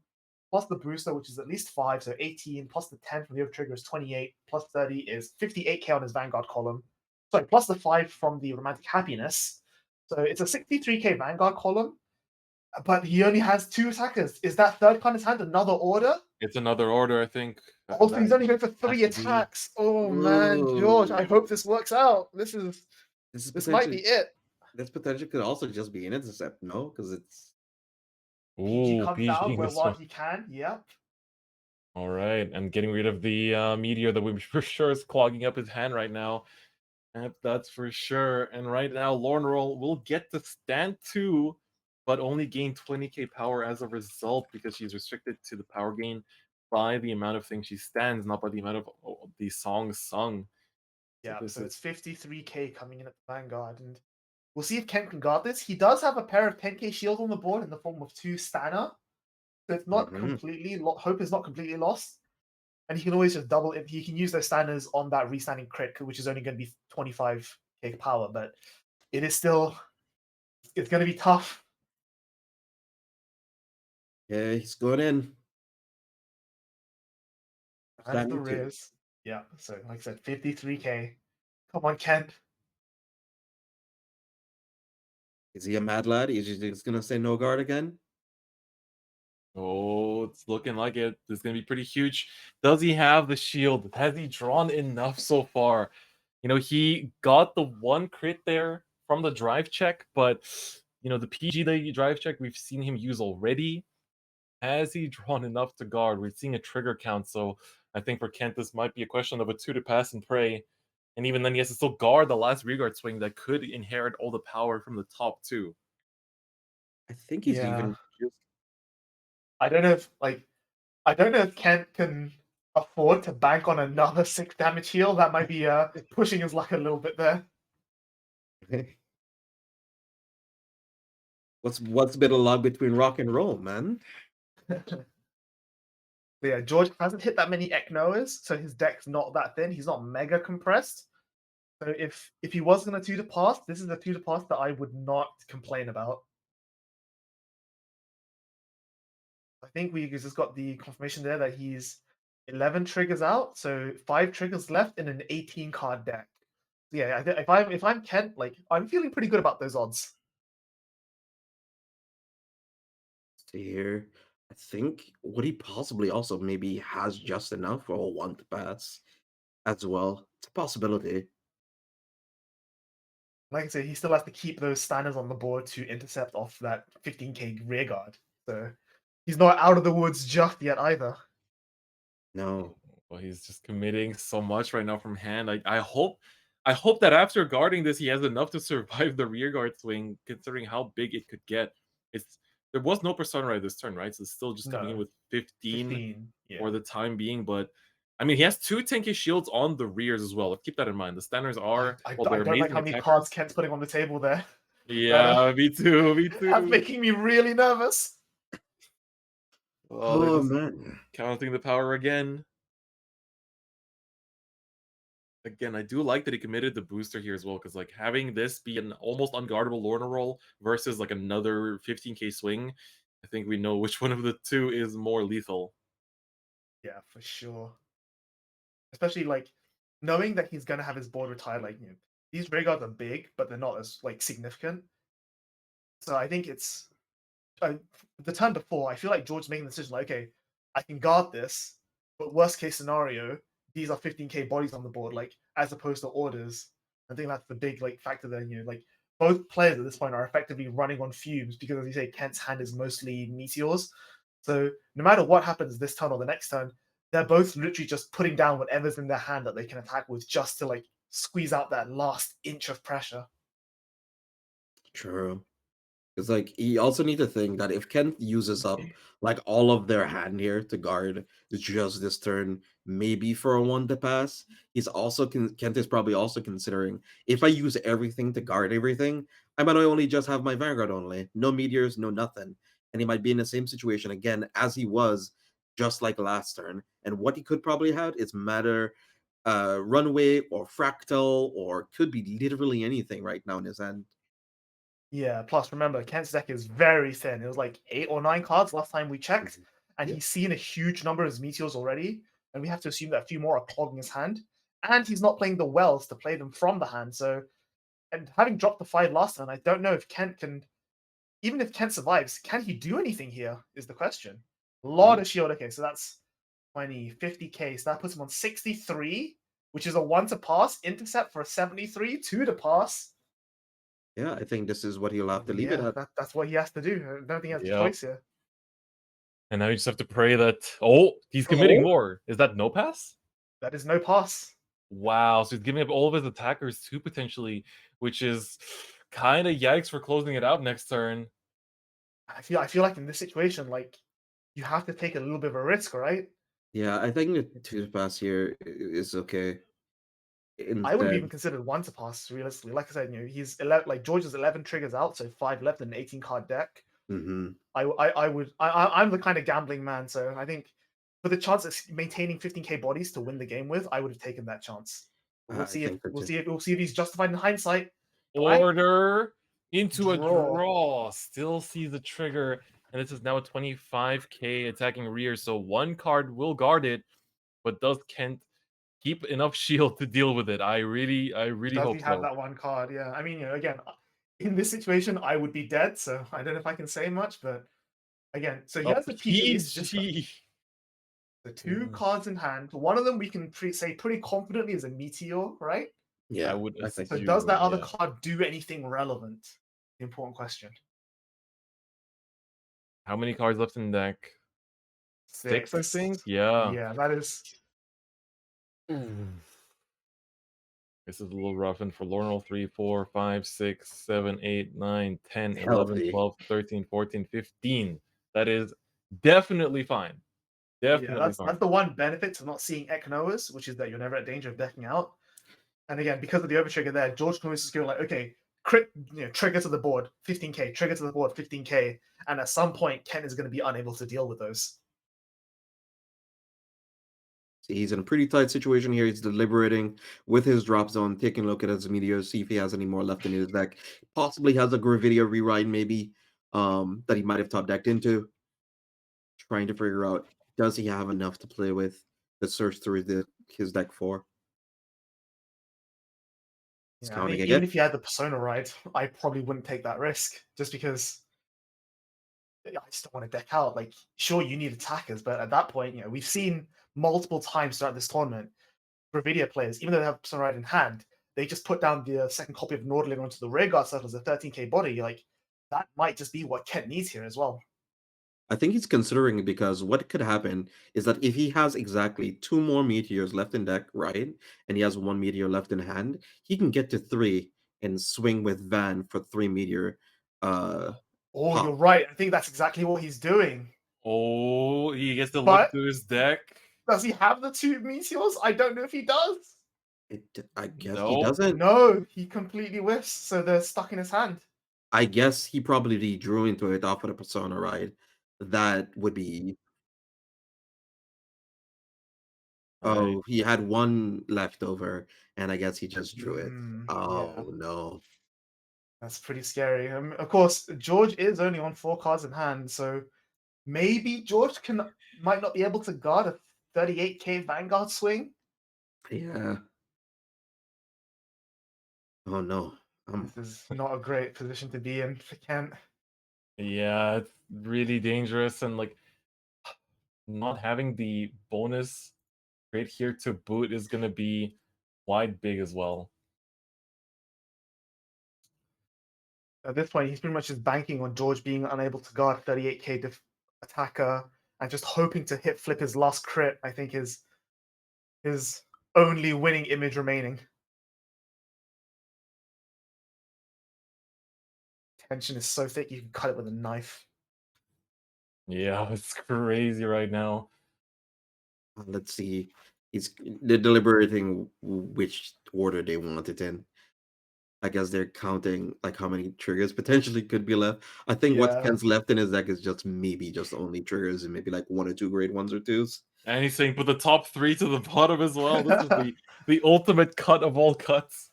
plus the booster, which is at least 5. So 18 plus the 10 from the other trigger is 28 plus 30 is 58k on his Vanguard column. Sorry, plus the 5 from the Romantic Happiness. So it's a 63k Vanguard column. But he only has 2 attackers. Is that third card in his hand another order? It's another order, I think. Also, he's only going for 3 has to be. attacks. Oh man, George, I hope this works out. This might be it. This potentially could also just be an intercept, no? Because it's PG Ooh, comes PG down this while one. he can. Yep. All right, and getting rid of the meteor that we for sure is clogging up his hand right now. That's for sure. And right now, Lorne Roll will get to stand 2, but only gain 20k power as a result because she's restricted to the power gain by the amount of things she stands, not by the amount of the songs sung. Yeah, this so is it's 53k coming in at the Vanguard, and we'll see if Kent can guard this. He does have a pair of 10k shields on the board in the form of 2 Stanner, so it's not completely hope is not completely lost. And he can always just double it. He can use those Stanners on that restanding crit, which is only going to be 25k power, but it is still it's going to be tough. yeah, he's going in. That's the Standing 2. Riz. Yeah, so like I said, 53k. Come on, Kent. Is he a mad lad? Is he just gonna say no guard again? Oh, it's looking like it. This is gonna be pretty huge. Does he have the shield? Has he drawn enough so far? You know, he got the 1 crit there from the drive check, but you know, the PG the drive check we've seen him use already. Has he drawn enough to guard? We're seeing a trigger count, so I think for Kent this might be a question of a 2 to pass and pray. And even then he has to still guard the last rearguard swing that could inherit all the power from the top 2. I think he's even just I don't know if Kent can afford to bank on another 6 damage heal. That might be pushing his luck a little bit there. What's a bit of luck between rock and roll, man? But yeah, George hasn't hit that many Eknoas, so his deck's not that thin. He's not mega compressed. So if he was going to 2 to pass, this is a 2 to pass that I would not complain about. I think we just got the confirmation there that he's 11 triggers out, so 5 triggers left in an 18 card deck. Yeah, if I'm Kent, like I'm feeling pretty good about those odds. See here. I think would he possibly also maybe has just enough for a 1 to pass as well. It's a possibility. Like I said, he still has to keep those Stanners on the board to intercept off that 15k rear guard. So he's not out of the woods just yet either. No. Well, he's just committing so much right now from hand. I hope that after guarding this, he has enough to survive the rear guard swing, considering how big it could get. There was no persona right this turn, right? So it's still just coming in with 15 yeah. for the time being. But I mean, he has 2 10k shields on the rears as well. Let's keep that in mind. The Stanners are I they're don't like amazing how many attackers. cards Kent's putting on the table there. Yeah, me too. Me That's too. making me really nervous. Oh, they're just man. counting the power again. Again, I do like that he committed the booster here as well, because like having this be an almost unguardable Lorna roll versus like another 15k swing, I think we know which one of the 2 is more lethal. Yeah, for sure. Especially like knowing that he's gonna have his board retired. Like these rear guards are big, but they're not as like significant. So I think it's the turn before, I feel like George's making the decision like, okay, I can guard this, but worst case scenario, these are 15k bodies on the board, like as opposed to orders. I think that's the big like factor there. Like both players at this point are effectively running on fumes because, as you say, Kent's hand is mostly meteors. So no matter what happens this turn or the next turn, they're both literally just putting down whatever's in their hand that they can attack with, just to like squeeze out that last inch of pressure. True. Because like you also need to think that if Kent uses up like all of their hand here to guard just this turn, maybe for a one to pass, he's also Kent is probably also considering if I use everything to guard everything, I might only just have my Vanguard only, no meteors, no nothing, and he might be in the same situation again as he was just like last turn. And what he could probably have is matter runway or fractal or could be literally anything right now in his hand. Yeah, plus remember, Kent's deck is very thin. It was like 8 or 9 cards last time we checked, and Yeah. he's seen a huge number of his meteors already, and we have to assume that a few more are clogging his hand. And he's not playing the wells to play them from the hand. So, and having dropped the 5 last turn, I don't know if Kent can, even if Kent survives, can he do anything here? Is the question. A lot of shield. Okay, so that's 20, 50k. So that puts him on 63, which is a 1 to pass, intercept for a 73, 2 to pass. Yeah, I think this is what he'll have to leave it Yeah, at. that's what he has to do. I don't think he has a Yep. choice here. And now you just have to pray that. Oh, he's committing more. Is that no pass? That is no pass. Wow. So he's giving up all of his attackers too, potentially, which is kind of yikes for closing it out next turn. I feel like in this situation, like you have to take a little bit of a risk, right? Yeah, I think the two to pass here is okay. I would have even Instead, considered 1 to pass realistically. Like I said, he's 11, like George's 11 triggers out, so 5 left in an 18 card deck. mm-hmm. I'm the kind of gambling man, so I think for the chance of maintaining 15k bodies to win the game with, I would have taken that chance. I think so too. We'll see if he's justified in hindsight. Right? Order into a Draw. draw. Still sees the trigger. And this is now a 25k attacking rear. So one card will guard it. But does Kent keep enough shield to deal with it? I really Does hope he have so. that one card? Yeah. I mean, again, in this situation, I would be dead, so I don't know if I can say much, but again, so he has the PG. the 2 cards in hand. One of them we can say pretty confidently is a meteor, right? Yeah, I would I think So assume, does that other yeah. card do anything relevant? The important question. How many cards left in deck? 6, I think? Yeah. Yeah, that is. This is a little rough. And for Lornal, 3, 4, 5, 6, 7, 8, 9, 10, 11, healthy. 12, 13, 14, 15. That is definitely fine. Definitely That's fine. the one benefit to not seeing Eknoas, which is that you're never at danger of decking out. And again, because of the overtrigger there, George can just go like, okay, crit, trigger to the board, 15k, trigger to the board, 15k, and at some point, Ken is going to be unable to deal with those. He's in a pretty tight situation here. He's deliberating with his drop zone, taking a look at his meteors, see if he has any more left in his deck. Possibly has a Gravidia rewrite, maybe, that he might have top decked into. Trying to figure out, does he have enough to play with to search through his deck for? Yeah, I mean, even if you had the Persona ride, I probably wouldn't take that risk, just because I just don't want to deck out. Like, sure, you need attackers, but at that point, we've seen multiple times throughout this tournament, Gravidia players, even though they have Persona ride in hand, they just put down the second copy of Nordling onto the rear guard circle as a 13k body. Like, that might just be what Kent needs here as well. I think he's considering it because what could happen is that if he has exactly 2 more meteors left in deck, right, and he has 1 meteor left in hand, he can get to 3 and swing with Van for 3 meteor. Oh, pop. you're right. I think that's exactly what he's doing. Oh, he gets to But- look to his deck. Does he have the 2 meteors? I don't know if he does. I guess No. he doesn't. No, he completely whiffs, so they're stuck in his hand. I guess he probably drew into it off of the Persona ride. That would be. Oh, he had 1 left over, and I guess he just drew it. Oh, Yeah. no. That's pretty scary. Of course, George is only on 4 cards in hand, so maybe George might not be able to guard a 38k Vanguard swing. Yeah. Oh, no. This is not a great position to be in for Kent. Yeah, it's really dangerous, and like not having the bonus right here to boot is gonna be quite big as well. At this point, he's pretty much just banking on George being unable to guard 38k attacker and just hoping to hit flip his last crit. I think is his only winning image remaining. Tension is so thick you can cut it with a knife. Yeah, it's crazy right now. Let's see. They're deliberating which order they want it in. I guess they're counting like how many triggers potentially could be left. I think what Yeah. Ken's left in his deck is just maybe just only triggers and maybe like 1 or 2 grade 1s or 2s. And he's saying put the top 3 to the bottom as well. This is the ultimate cut of all cuts.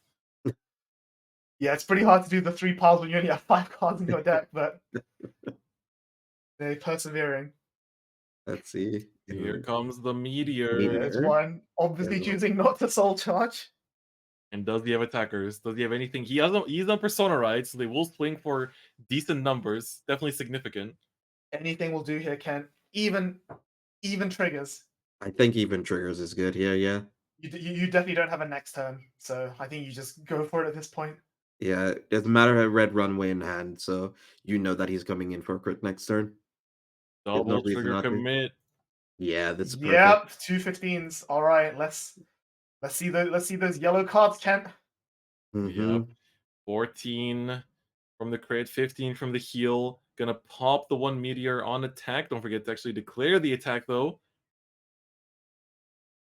Yeah, it's pretty hard to do the 3 piles when you only have 5 cards in your deck, but they're persevering. Let's see. Here comes the meteor. There's one obviously There's one. choosing not to soul charge. And does he have attackers? Does he have anything? He's on Persona, right? So they will swing for decent numbers. Definitely significant. Anything will do here, Ken. Even triggers. I think even triggers is good here, yeah. You definitely don't have a next turn, so I think you just go for it at this point. Yeah, it doesn't matter a red runway in hand, so you know that he's coming in for a crit next turn. There's no Double reason trigger not to. commit. Yeah, that's perfect. Yep, 2 15s. All right, let's see those yellow cards, Kent. Mhm. Yep. 14 from the crit, 15 from the heal. Gonna pop the 1 meteor on attack. Don't forget to actually declare the attack though.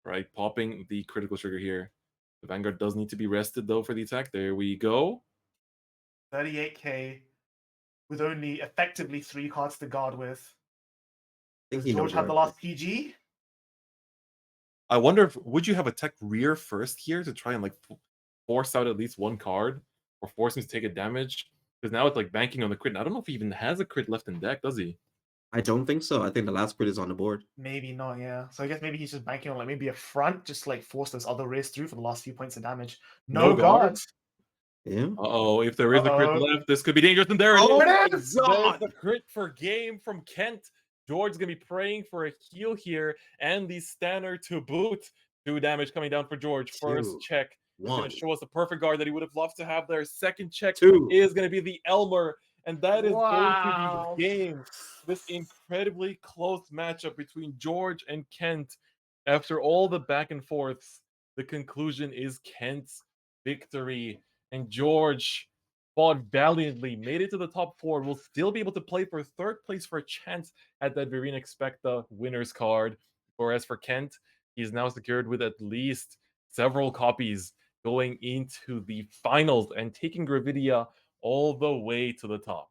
Right, popping the critical trigger here. The Vanguard does need to be rested though for the attack. There we go. 38k with only effectively 3 cards to guard with. I think Does he George knows have the where- last PG? I wonder if would you have attack rear first here to try and like force out at least 1 card or force him to take a damage? Because now it's like banking on the crit. And I don't know if he even has a crit left in deck, does he? I don't think so. I think the last crit is on the board. Maybe not, yeah. So I guess maybe he's just banking on like maybe a front, just to, like force those other rays through for the last few points of damage. No, No guard? guards. Yeah. Uh-oh, if there is a crit Uh-oh. left, this could be dangerous. And there Oh, it it is! is! There's God! the crit for game from Kent. George's going to be praying for a heal here, and the Stanner to boot. 2 damage coming down for George. First 2, check is going 1, to show us the perfect guard that he would have loved to have there. Second check 2. is going to be the Elmer, and that is Wow. going to be game. This incredibly close matchup between George and Kent. After all the back and forths, the conclusion is Kent's victory. And George fought valiantly, made it to the top 4, will still be able to play for 3rd place for a chance at that Verena Expecta winner's card. Whereas for Kent, he's now secured with at least several copies going into the finals and taking Gravidia all the way to the top.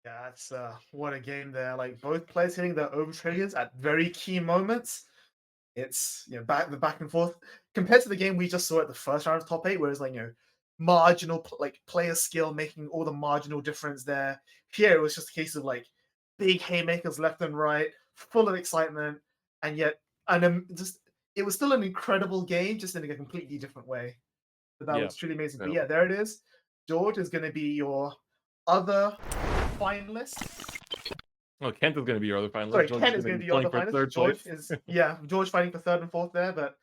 Yeah, that's what a game there. Like both players hitting their over triggers at very key moments. It's back and forth compared to the game we just saw at the first round of top 8, where it's like marginal like player skill making all the marginal difference there. Here it was just a case of like big haymakers left and right, full of excitement, and yet just it was still an incredible game, just in a completely different way. But that Yeah, was truly amazing. But incredible. yeah, there it is. George is going to be your other finalist. Oh, Kent is going to be your other finalist. Sorry, George Ken is going to be your other playing for finalist. 3rd George place. is George fighting for 3rd and 4th there, but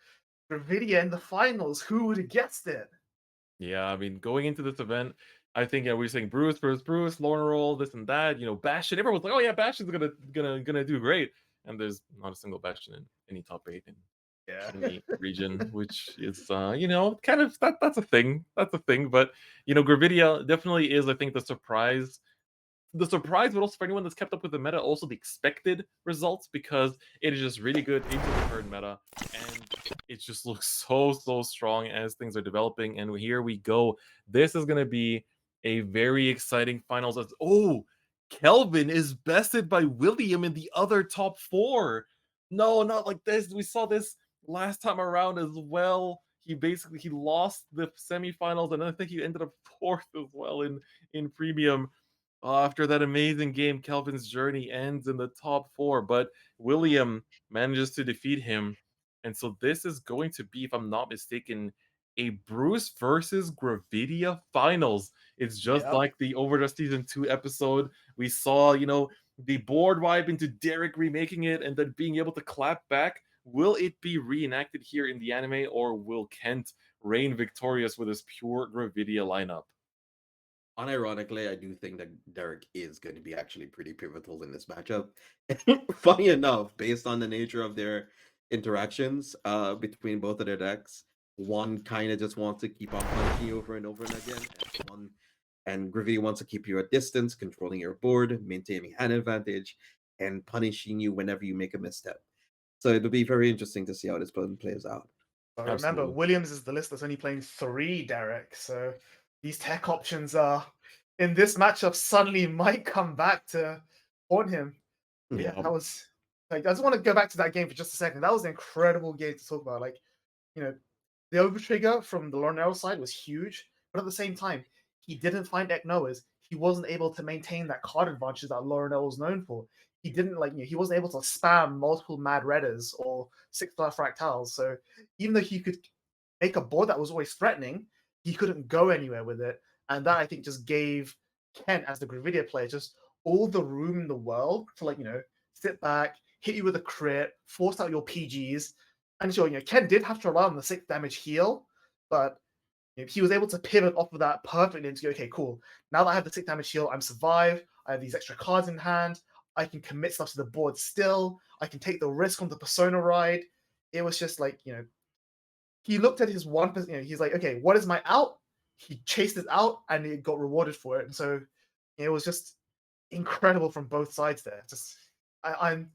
Gravidia in the finals. Who would have guessed it? Yeah, I mean, going into this event, I think we were saying Bruce, Lorna Roll, this and that. Bastion. Everyone was like, "Oh yeah, Bastion's gonna do great." And there's not a single Bastion in any top 8 in any region, which is kind of that's a thing. That's a thing. But Gravidia definitely is, I think, the surprise, but also for anyone that's kept up with the meta, also the expected results, because it is just really good into the current meta, and it just looks so strong as things are developing. And here we go. This is going to be a very exciting finals. Kelvin is bested by William in the other top 4. No, not like this. We saw this last time around as well. He lost the semifinals, and I think he ended up 4th as well in premium. After that amazing game, Kelvin's journey ends in the top 4, but William manages to defeat him. And so this is going to be, if I'm not mistaken, a Bruce versus Gravidia finals. It's just Yep. like the Overdress Season 2 episode. We saw, the board wipe into Derek remaking it and then being able to clap back. Will it be reenacted here in the anime, or will Kent reign victorious with his pure Gravidia lineup? Unironically, I do think that Derek is going to be actually pretty pivotal in this matchup. Funny enough, based on the nature of their interactions between both of their decks, one kind of just wants to keep on punishing you over and over and again, and Gravity wants to keep you at distance, controlling your board, maintaining hand advantage, and punishing you whenever you make a misstep. So it'll be very interesting to see how this one plays out. But remember, Absolutely. Williams is the list that's only playing 3 Derek, so these tech options are in this matchup suddenly might come back to haunt him. Yeah, that was like I just want to go back to that game for just a second. That was an incredible game to talk about. Like, the overtrigger from the Lornell side was huge, but at the same time, he didn't find Eknoas. He wasn't able to maintain that card advantage that Lornell was known for. He didn't he wasn't able to spam multiple Mad Redders or 6-star Fractals. So even though he could make a board that was always threatening, he couldn't go anywhere with it. And that I think just gave Kent, as the Gravidia player, just all the room in the world to sit back, hit you with a crit, force out your PGs. And sure, Ken did have to rely on the 6 damage heal, but he was able to pivot off of that perfectly and to go, okay, cool. Now that I have the 6 damage heal, I'm survived. I have these extra cards in hand. I can commit stuff to the board still. I can take the risk on the Persona ride. It was just like, he looked at his one, he's like, okay, what is my out? He chased it out and he got rewarded for it. And so it was just incredible from both sides there. Just, that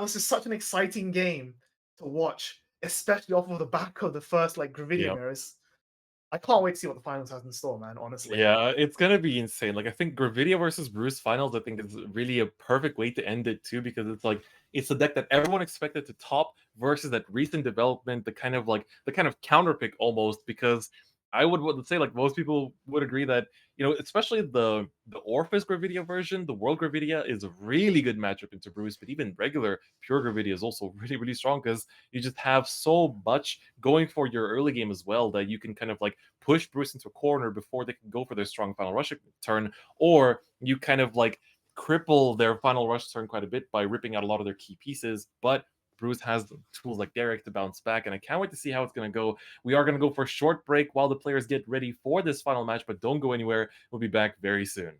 was just such an exciting game to watch, especially off of the back of the first Gravidia mirrors. I can't wait to see what the finals has in store, man, honestly. Yeah, it's gonna be insane. Like, I think Gravidia versus Bruce finals, I think, is really a perfect way to end it too, because it's a deck that everyone expected to top versus that recent development, the kind of counter pick almost, because I would say most people would agree that especially the Orphis Gravidia version, the World Gravidia is a really good matchup into Bruce, but even regular pure Gravidia is also really, really strong because you just have so much going for your early game as well that you can kind of push Bruce into a corner before they can go for their strong final rush turn, or you kind of cripple their final rush turn quite a bit by ripping out a lot of their key pieces, but Bruce has tools like Derek to bounce back, and I can't wait to see how it's going to go. We are going to go for a short break while the players get ready for this final match, but don't go anywhere. We'll be back very soon.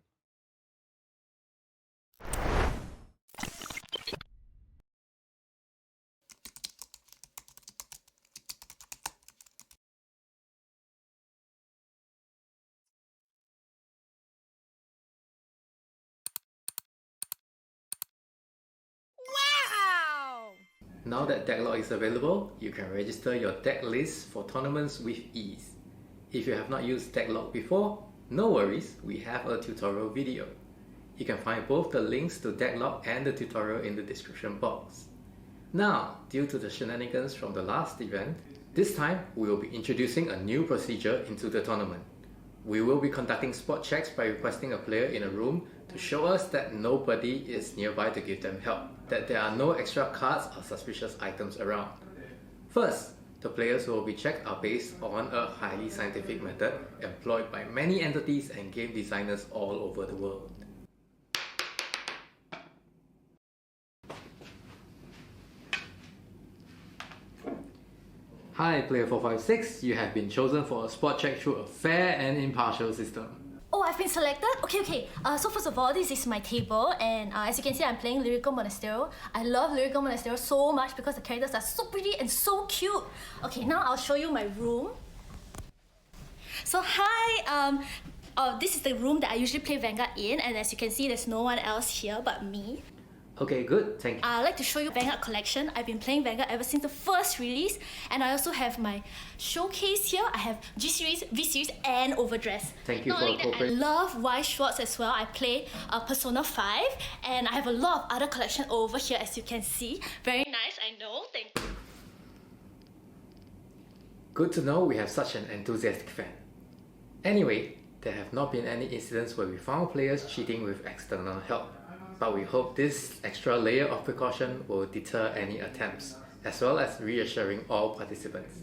Wow! Now that Decklog is available, you can register your deck list for tournaments with ease. If you have not used Decklog before, no worries, we have a tutorial video. You can find both the links to Decklog and the tutorial in the description box. Now, due to the shenanigans from the last event, this time we will be introducing a new procedure into the tournament. We will be conducting spot checks by requesting a player in a room to show us that nobody is nearby to give them help, that there are no extra cards or suspicious items around. First, the players who will be checked are based on a highly scientific method employed by many entities and game designers all over the world. Hi Player 456, you have been chosen for a spot check through a fair and impartial system. Oh, I've been selected? Okay. So first of all, this is my table, and as you can see, I'm playing Lyrical Monastero. I love Lyrical Monastero so much because the characters are so pretty and so cute. Okay, now I'll show you my room. So hi, this is the room that I usually play Vanguard in, and as you can see, there's no one else here but me. Okay, good, thank you. I'd like to show you Vanguard collection. I've been playing Vanguard ever since the first release, and I also have my showcase here. I have G series, V series, and Overdress. Thank you Not for only that, I cooperating. love Weiss Schwarz as well. I play Persona 5, and I have a lot of other collection over here, as you can see. Very nice, I know. Thank you. Good to know we have such an enthusiastic fan. Anyway, there have not been any incidents where we found players cheating with external help, but we hope this extra layer of precaution will deter any attempts, as well as reassuring all participants.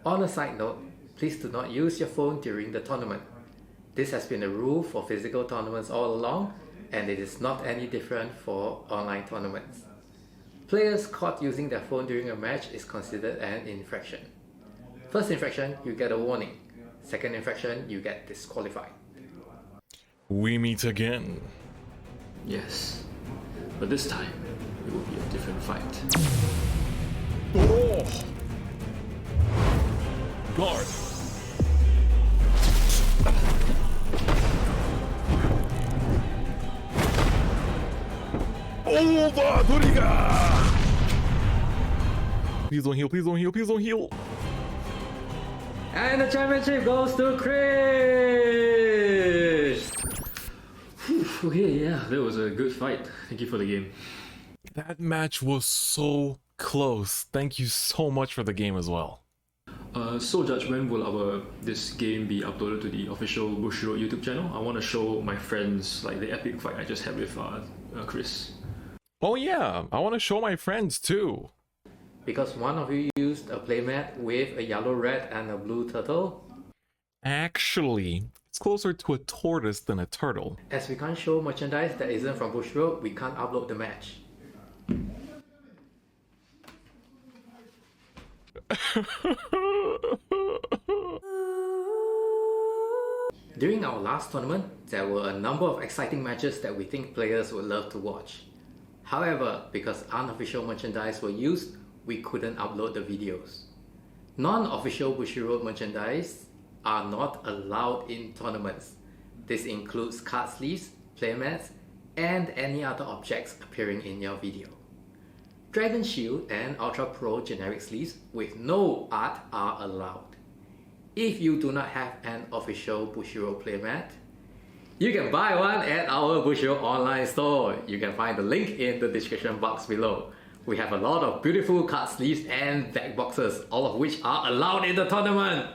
On a side note, please do not use your phone during the tournament. This has been a rule for physical tournaments all along, and it is not any different for online tournaments. Players caught using their phone during a match is considered an infraction. First infraction, you get a warning. Second infraction, you get disqualified. We meet again. Yes, but this time it will be a different fight. Oh! Guard! Over, Doriga! Please don't heal, please don't heal, please don't heal! And the championship goes to Chris! Okay, yeah, that was a good fight. Thank you for the game. That match was so close. Thank you so much for the game as well. So Judge, when will this game be uploaded to the official Bushiroad YouTube channel? I want to show my friends like the epic fight I just had with Chris. Oh yeah, I want to show my friends too. Because one of you used a playmat with a yellow rat and a blue turtle. Actually, it's closer to a tortoise than a turtle. As we can't show merchandise that isn't from Bushiroad, we can't upload the match. During our last tournament, there were a number of exciting matches that we think players would love to watch. However, because unofficial merchandise were used, we couldn't upload the videos. Non-official Bushiroad merchandise are not allowed in tournaments. This includes card sleeves, playmats, and any other objects appearing in your video. Dragon Shield and Ultra Pro generic sleeves with no art are allowed. If you do not have an official Bushiroad playmat, you can buy one at our Bushiroad online store. You can find the link in the description box below. We have a lot of beautiful card sleeves and deck boxes, all of which are allowed in the tournament.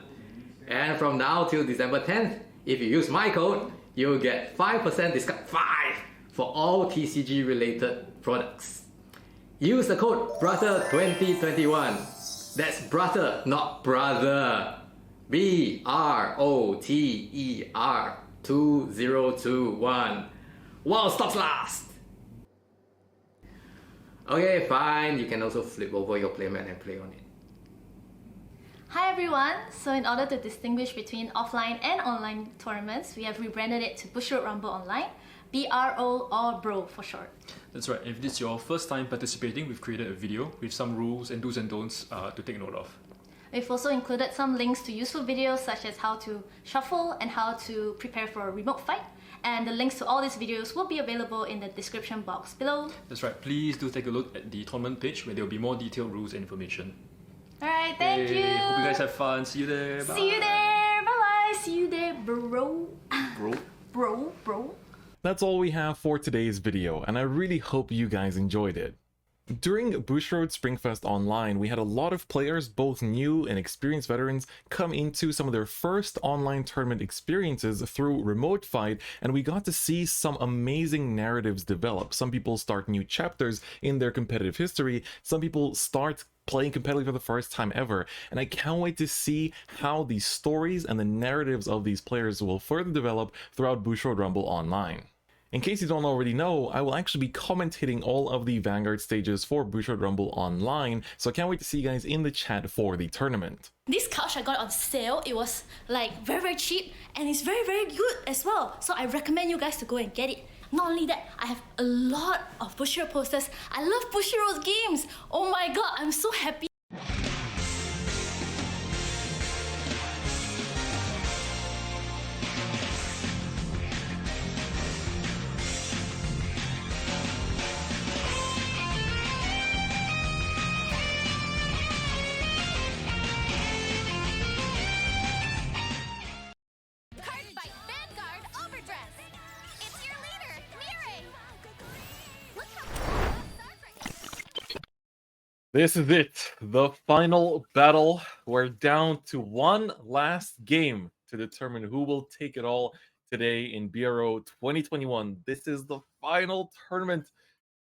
And from now till December 10th, if you use my code, you'll get 5% discount, 5, for all TCG related products. Use the code BROTHER2021. That's brother, not brother. BROTER 2021. While stocks last. Okay, fine. You can also flip over your playmat and play on it. Hi everyone! So in order to distinguish between offline and online tournaments, we have rebranded it to Bushiroad Rumble Online, BRO or BRO for short. That's right, if this is your first time participating, we've created a video with some rules and do's and don'ts to take note of. We've also included some links to useful videos such as how to shuffle and how to prepare for a remote fight. And the links to all these videos will be available in the description box below. That's right, please do take a look at the tournament page where there will be more detailed rules and information. Alright, thank you! Hope you guys have fun. See you there. Bye. See you there! Bye bye! See you there, bro! Bro. Bro. That's all we have for today's video, and I really hope you guys enjoyed it. During Bushiroad Springfest Online, we had a lot of players, both new and experienced veterans, come into some of their first online tournament experiences through Remote Fight, and we got to see some amazing narratives develop. Some people start new chapters in their competitive history, some people start playing competitively for the first time ever, and I can't wait to see how the stories and the narratives of these players will further develop throughout Bushiroad Rumble Online. In case you don't already know, I will actually be commentating all of the Vanguard stages for Bushiroad Rumble Online, so I can't wait to see you guys in the chat for the tournament. This couch I got on sale, it was like very cheap and it's very good as well. So I recommend you guys to go and get it. Not only that, I have a lot of Bushiroad posters. I love Bushiroad games. Oh my god, I'm so happy. Cardfight Vanguard Overdress. It's your leader, Mirai. Look how cool that starts. This is it, the final battle. We're down to one last game to determine who will take it all today in BRO 2021. This is the final tournament.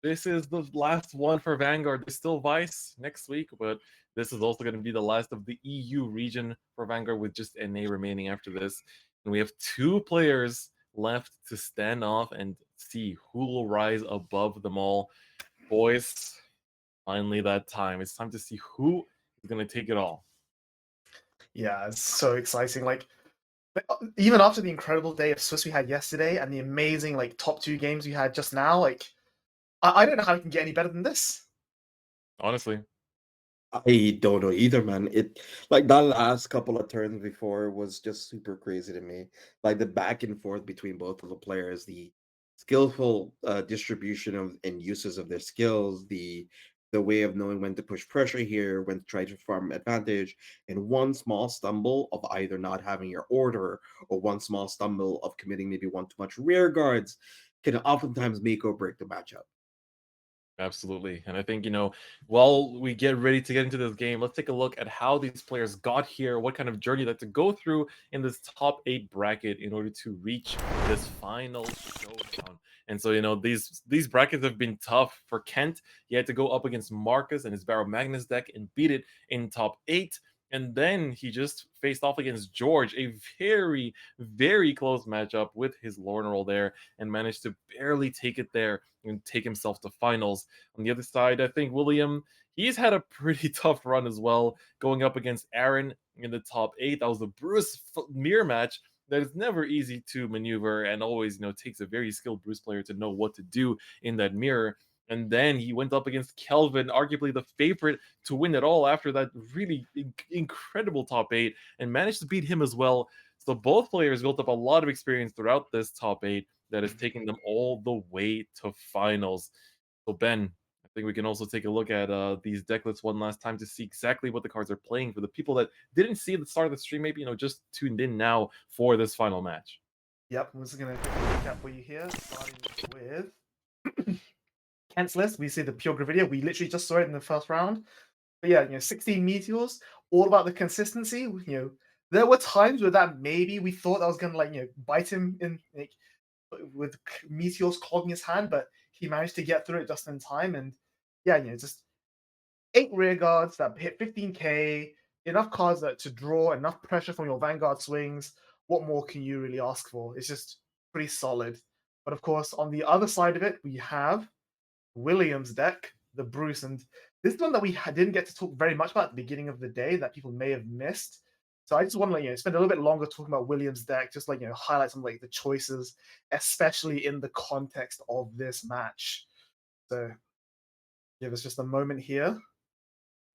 This is the last one for Vanguard. There's still Weiss next week, but This is also going to be the last of the EU region for Vanguard, with just NA remaining after this. And we have 2 players left to stand off and see who will rise above them all. Boys, finally that time. It's time to see who is going to take it all. Yeah, it's so exciting. Like, even after the incredible day of Swiss we had yesterday and the amazing like top 2 games we had just now, like I don't know how it can get any better than this. Honestly. I don't know either, man. It like that last couple of turns before was just super crazy to me. Like the back and forth between both of the players, the skillful distribution of and uses of their skills, the way of knowing when to push pressure here, when to try to farm advantage, and one small stumble of either not having your order or one small stumble of committing maybe one too much rear guards can oftentimes make or break the matchup. Absolutely. And I think, while we get ready to get into this game, let's take a look at how these players got here, what kind of journey they had to go through in this top 8 bracket in order to reach this final showdown. And so, these brackets have been tough for Kent. He had to go up against Marcus and his Barrow Magnus deck and beat it in top 8. And then he just faced off against George, a very, very close matchup with his Lorna roll there, and managed to barely take it there and take himself to finals. On the other side, I think William, he's had a pretty tough run as well, going up against Aaron in the top 8. That was a Bruce mirror match that is never easy to maneuver, and always, takes a very skilled Bruce player to know what to do in that mirror. And then he went up against Kelvin, arguably the favorite to win it all after that really incredible top 8, and managed to beat him as well. So both players built up a lot of experience throughout this top 8 that is taking them all the way to finals. So Ben, I think we can also take a look at these deck lists one last time to see exactly what the cards are playing for the people that didn't see the start of the stream, maybe just tuned in now for this final match. Yep, I'm just gonna take a recap for you here, starting with Kent's list. We see the pure Gravidia. We literally just saw it in the first round. But yeah, 16 meteors, all about the consistency. There were times where that maybe we thought that was gonna bite him in with meteors clogging his hand, but he managed to get through it just in time. And yeah, just 8 rear guards that hit 15k, enough cards to draw, enough pressure from your Vanguard swings. What more can you really ask for? It's just pretty solid. But of course, on the other side of it, we have Williams' deck, the Bruce, and this is one that we didn't get to talk very much about at the beginning of the day that people may have missed. So I just want to spend a little bit longer talking about Williams' deck, just highlight some the choices, especially in the context of this match. So give us just a moment here.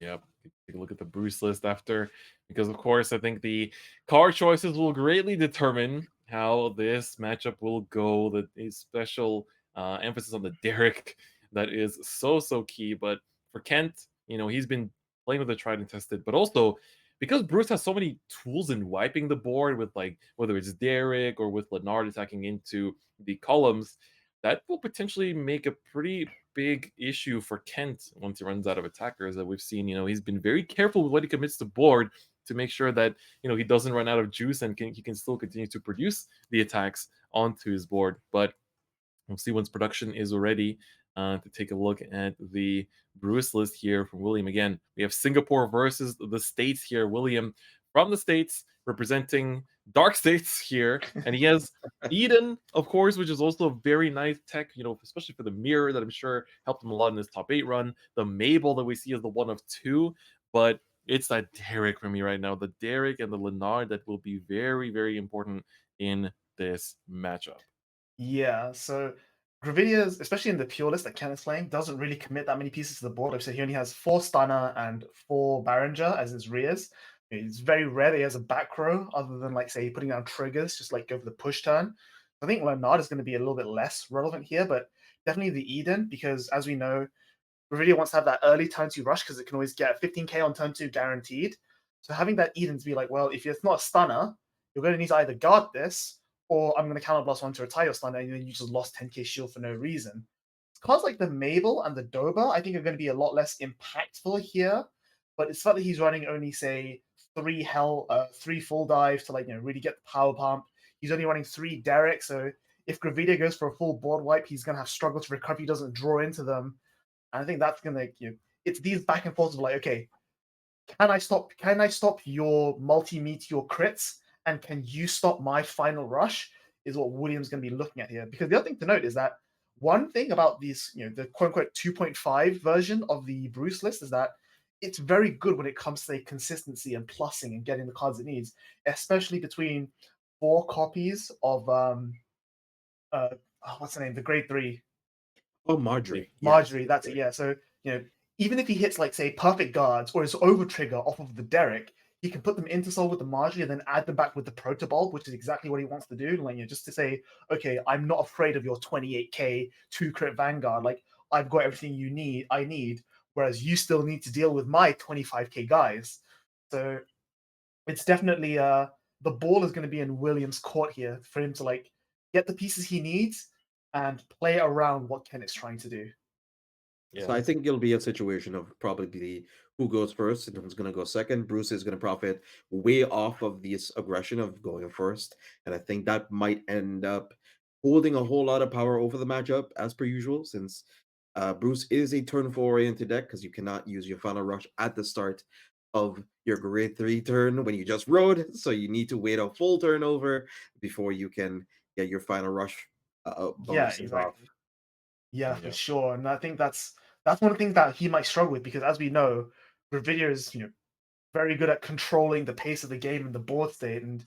Yep, take a look at the Bruce list after, because of course I think the card choices will greatly determine how this matchup will go. The special emphasis on the Derek that is so key. But for Kent, he's been playing with the tried and tested, but also because Bruce has so many tools in wiping the board with whether it's Derek or with Leonard attacking into the columns, that will potentially make a pretty big issue for Kent once he runs out of attackers. That we've seen, he's been very careful with what he commits to board to make sure that he doesn't run out of juice and he can still continue to produce the attacks onto his board. But we'll see once production is ready to take a look at the Bruce list here from William. Again, we have Singapore versus the States here. William from the States representing Dark States here, and he has Eden, of course, which is also a very nice tech, especially for the mirror that I'm sure helped him a lot in his top 8 run. The Mabel that we see is the one of 2, but it's that Derek for me right now. The Derek and the Leonard that will be very, very important in this matchup. Yeah, so Gravidia's, especially in the pure list that Ken is playing, doesn't really commit that many pieces to the board. Like I said, he only has 4 Stunner and 4 Barringer as his rears. It's very rare that he has a back row other than, say, putting down triggers, just go for the push turn. I think Leonard is going to be a little bit less relevant here, but definitely the Eden, because as we know, Gravidia wants to have that early turn 2 rush because it can always get 15k on turn 2 guaranteed. So having that Eden to be well, if it's not a Stunner, you're going to need to either guard this, or I'm going to counterblast one to retire your Stunner, and then you just lost 10k shield for no reason. Cards like the Mabel and the Doba, I think, are going to be a lot less impactful here, but it's the fact that he's running only, say, 3 full dive to really get the power pump. He's only running 3 Derek, so if Gravidia goes for a full board wipe, he's going to have struggled to recover. He doesn't draw into them. And I think that's going to, it's these back and forth of okay, can I stop your multi-meteor crits, and can you stop my final rush? Is what William's going to be looking at here. Because the other thing to note is that one thing about these, the quote unquote 2.5 version of the Bruce list is that it's very good when it comes to consistency and plussing and getting the cards it needs, especially between 4 copies of what's the name? The grade 3. Oh, Marjorie. Marjorie, that's it. Yeah. So even if he hits like say perfect guards or his over trigger off of the Derek, he can put them into Soul with the Marjorie and then add them back with the Protobulb, which is exactly what he wants to do. Like just to say, okay, I'm not afraid of your 28k 2 crit Vanguard. Like I've got everything I need, whereas you still need to deal with my 25k guys. So it's definitely the ball is going to be in Williams' court here for him to like get the pieces he needs and play around what Ken is trying to do. So I think it'll be a situation of probably who goes first and who's going to go second. Bruce is going to profit way off of this aggression of going first, and I think that might end up holding a whole lot of power over the matchup as per usual, since Bruce is a turn 4 oriented deck because you cannot use your final rush at the start of your grade 3 turn when you just rode, so you need to wait a full turnover before you can get your final rush bonuses off. Yeah, for sure. And I think that's one of the things that he might struggle with because, as we know, Gravidia is very good at controlling the pace of the game and the board state. And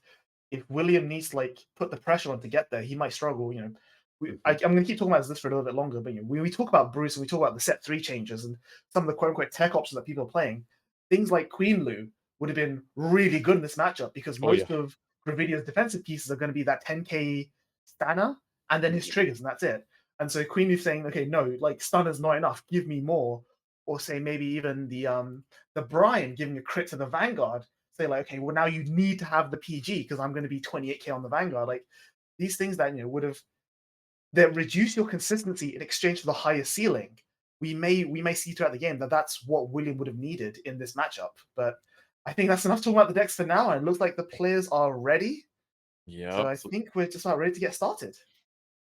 if William needs to like put the pressure on to get there, he might struggle. I'm going to keep talking about this for a little bit longer, but when we talk about Bruce and we talk about the set 3 changes and some of the quote unquote tech options that people are playing, things like Queen Lu would have been really good in this matchup because most of Gravidia's defensive pieces are going to be that 10k stunner and then his triggers, and that's it. And so Queen is saying, okay, no, like stunner's not enough, give me more. Or say maybe even the Brian giving a crit to the Vanguard, say like, okay, well now you need to have the PG because I'm going to be 28k on the Vanguard. Like these things that would have that reduce your consistency in exchange for the higher ceiling. We may see throughout the game that that's what William would have needed in this matchup. But I think that's enough talking about the decks for now. And it looks like the players are ready. Yeah. So I think we're just about ready to get started.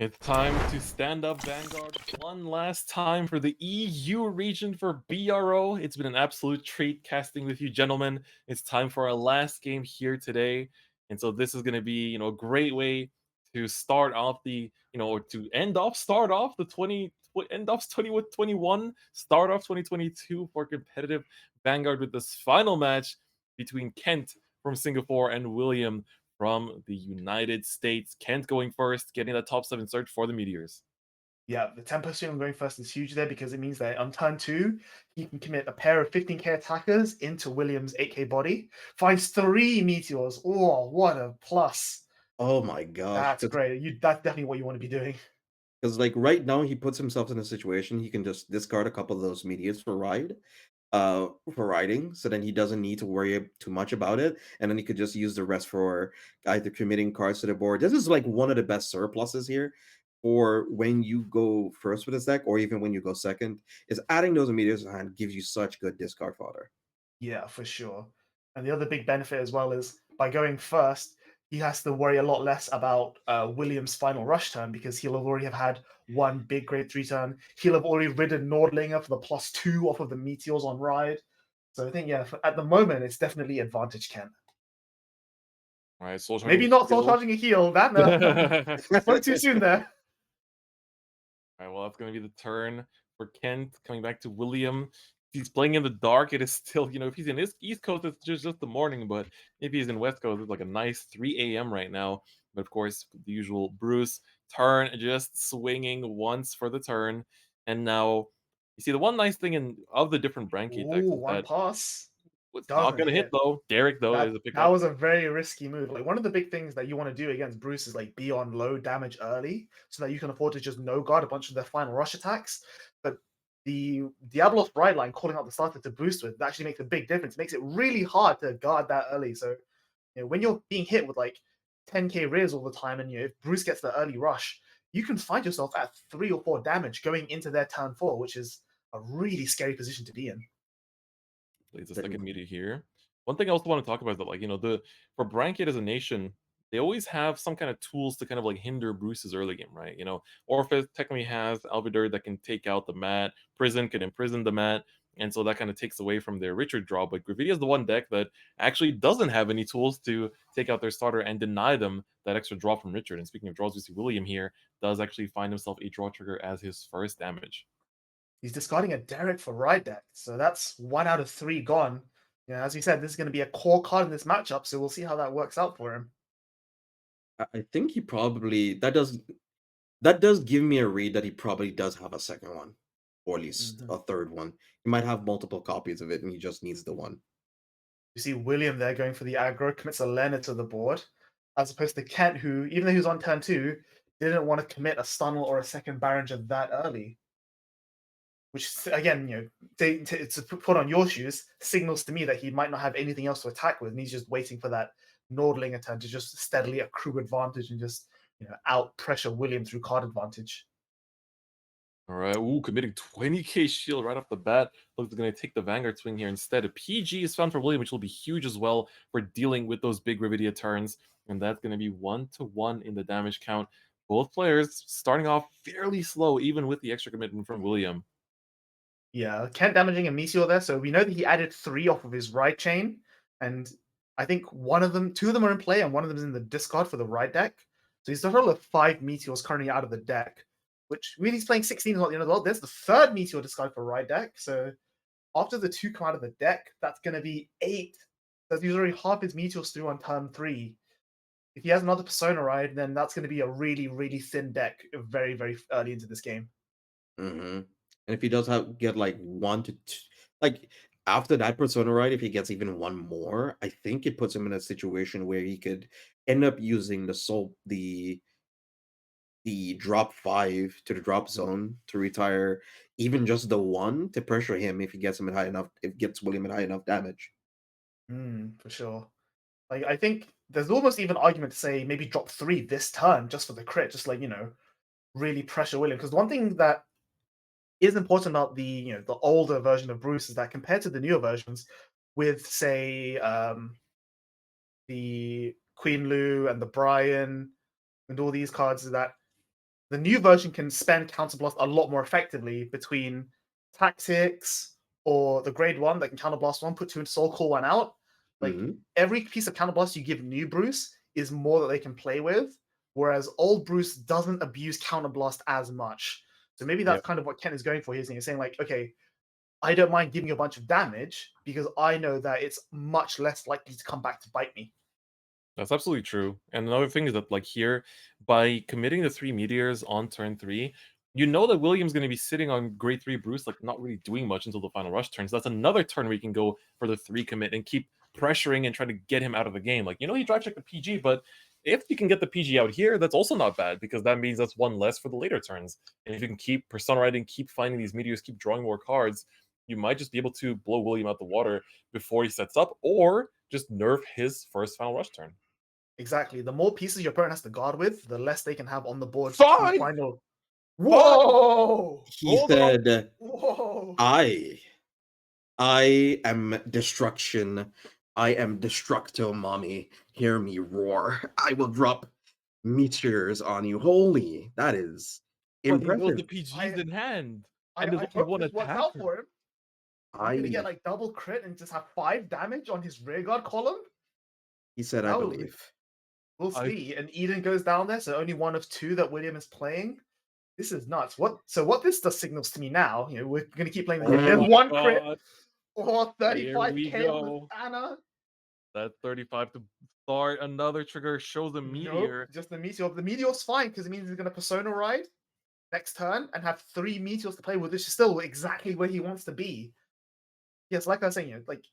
It's time to stand up Vanguard one last time for the EU region for BRO. It's been an absolute treat casting with you, gentlemen. It's time for our last game here today. And so this is going to be, a great way to start off the, or to start off 2021, start off 2022 for competitive Vanguard with this final match between Kent from Singapore and William from the United States. Kent going first, getting the top 7 search for the Meteors. Yeah, the tempo swing going first is huge there because it means that on turn 2, he can commit a pair of 15k attackers into William's 8k body, finds 3 meteors. Oh, what a plus. Oh my gosh. That's great. That's definitely what you want to be doing. Because like right now he puts himself in a situation he can just discard a couple of those meteors for riding, so then he doesn't need to worry too much about it, and then he could just use the rest for either committing cards to the board. This is like one of the best surpluses here for when you go first with this deck, or even when you go second, is adding those meteors to hand gives you such good discard fodder. Yeah, for sure. And the other big benefit as well is by going first, he has to worry a lot less about William's final rush turn because he'll already have had one big grade 3 turn. He'll have already ridden Nordlinger for the +2 off of the meteors on ride. So I think, at the moment, it's definitely advantage Ken. All right, soul maybe not soul charging a heal. That spoke too soon there. All right, well, that's going to be the turn for Kent. Coming back to William. He's playing in the dark. It is still, if he's in East Coast, it's just the morning. But if he's in West Coast, it's like a nice 3 a.m. right now. But of course, the usual Bruce turn, just swinging once for the turn. And now, you see, the one nice thing of the different Brancade decks is one pass. It's not going to hit, though. Derek, though, is a pickup. That was a very risky move. Like, one of the big things that you want to do against Bruce is, like, be on low damage early so that you can afford to just no-guard a bunch of their final rush attacks. But the Diablos Bride line calling out the starter to boost with actually makes a big difference. It makes it really hard to guard that early. So, when you're being hit with, like, 10k rears all the time and, if Bruce gets the early rush, you can find yourself at 3 or 4 damage going into their turn 4, which is a really scary position to be in. Plays a second meteor here. One thing I also want to talk about is that, like, for Brancade as a nation, they always have some kind of tools to kind of like hinder Bruce's early game, right? Orphis technically has Alvidar that can take out the mat. Prison can imprison the mat. and so that kind of takes away from their Richard draw. But Gravidia is the one deck that actually doesn't have any tools to take out their starter and deny them that extra draw from Richard. And speaking of draws, we see William here does actually find himself a draw trigger as his first damage. He's discarding a Derek for right deck, so that's 1 out of 3 gone. Yeah, as you said, this is going to be a core card in this matchup, so we'll see how that works out for him. I think he probably that does give me a read that he probably does have a second one, or at least a third one. He might have multiple copies of it, and he just needs the one. You see William there going for the aggro, commits a Leonard to the board, as opposed to Kent, who, even though he was on turn 2, didn't want to commit a Stunnel or a second Barringer that early. Which, again, to put on your shoes, signals to me that he might not have anything else to attack with, and he's just waiting for that Nordlinger turn to just steadily accrue advantage and just, out pressure William through card advantage. All right, committing 20k shield right off the bat. Looks going to take the Vanguard swing here instead. A PG is found for William, which will be huge as well for dealing with those big Gravidia turns, and that's going to be 1-1 in the damage count. Both players starting off fairly slow, even with the extra commitment from William. Yeah, Kent damaging a Meteor there, so we know that he added 3 off of his right chain, and I think 2 of them are in play, and 1 of them is in the discard for the right deck. So he's a total of 5 Meteors currently out of the deck, which means he's playing 16 is not the end of the world. There's the 3rd Meteor discard for right deck, so after the 2 come out of the deck, that's going to be 8. So he's already half his Meteors through on turn 3. If he has another Persona Ride, then that's going to be a really, really thin deck very, very early into this game. And if he does get like 1 to 2, like after that Persona Ride, if he gets even 1 more, I think it puts him in a situation where he could end up using the drop 5 to the drop zone to retire even just the 1 to pressure him if he gets him at high enough, if gets William at high enough damage. For sure. Like, I think there's almost even argument to say maybe drop 3 this turn just for the crit, just like, really pressure William. Because one thing that is important about the older version of Bruce is that compared to the newer versions, with say the Queen Lu and the Brian and all these cards, is that the new version can spend counterblast a lot more effectively between tactics or the grade 1 that can counterblast 1, put 2 into soul, call 1 out. Like every piece of counterblast you give new Bruce is more that they can play with, whereas old Bruce doesn't abuse counterblast as much. So maybe that's kind of what Ken is going for here. He's saying like, okay, I don't mind giving you a bunch of damage because I know that it's much less likely to come back to bite me. That's absolutely true. And another thing is that, like here, by committing the 3 Meteors on turn 3, you know that William's going to be sitting on grade 3 Bruce, like not really doing much until the final rush turn. So that's another turn where you can go for the 3 commit and keep pressuring and trying to get him out of the game. Like, he drive checked the PG, but if you can get the PG out here, that's also not bad because that means that's 1 less for the later turns. And if you can keep Persona Riding, keep finding these Meteors, keep drawing more cards, you might just be able to blow William out the water before he sets up, or just nerf his first final rush turn. Exactly. The more pieces your opponent has to guard with, the less they can have on the board. 5! Final. Whoa! He said, Whoa! I am destruction. I am destructo, mommy. Hear me roar. I will drop meteors on you. Holy, that is impressive. He knows the PG's in hand. And I hope this works out for him. He's going to get like double crit and just have 5 damage on his rearguard column? He said, I believe. We'll see. And Eden goes down there, so only 1 of 2 that William is playing. This is nuts. What this does signals to me now, we're going to keep playing the game. There's 1 crit or 35k on the Anna. That 35 to start another trigger shows a Meteor. Nope, just the Meteor. The Meteor's fine because it means he's going to Persona Ride next turn and have 3 Meteors to play with, which is still exactly where he wants to be. Yes, like I was saying, like,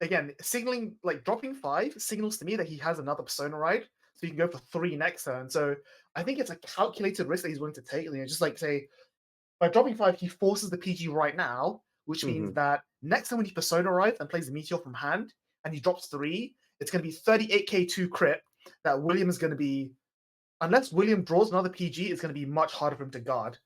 again, signaling, like, dropping 5 signals to me that he has another Persona Ride, so he can go for 3 next turn. So I think it's a calculated risk that he's willing to take. Just like, say, by dropping 5, he forces the PG right now, which means that next time when he Persona Rides and plays the Meteor from hand, and he drops 3, it's going to be 38k 2 crit that William is going to be, unless William draws another PG, it's going to be much harder for him to guard.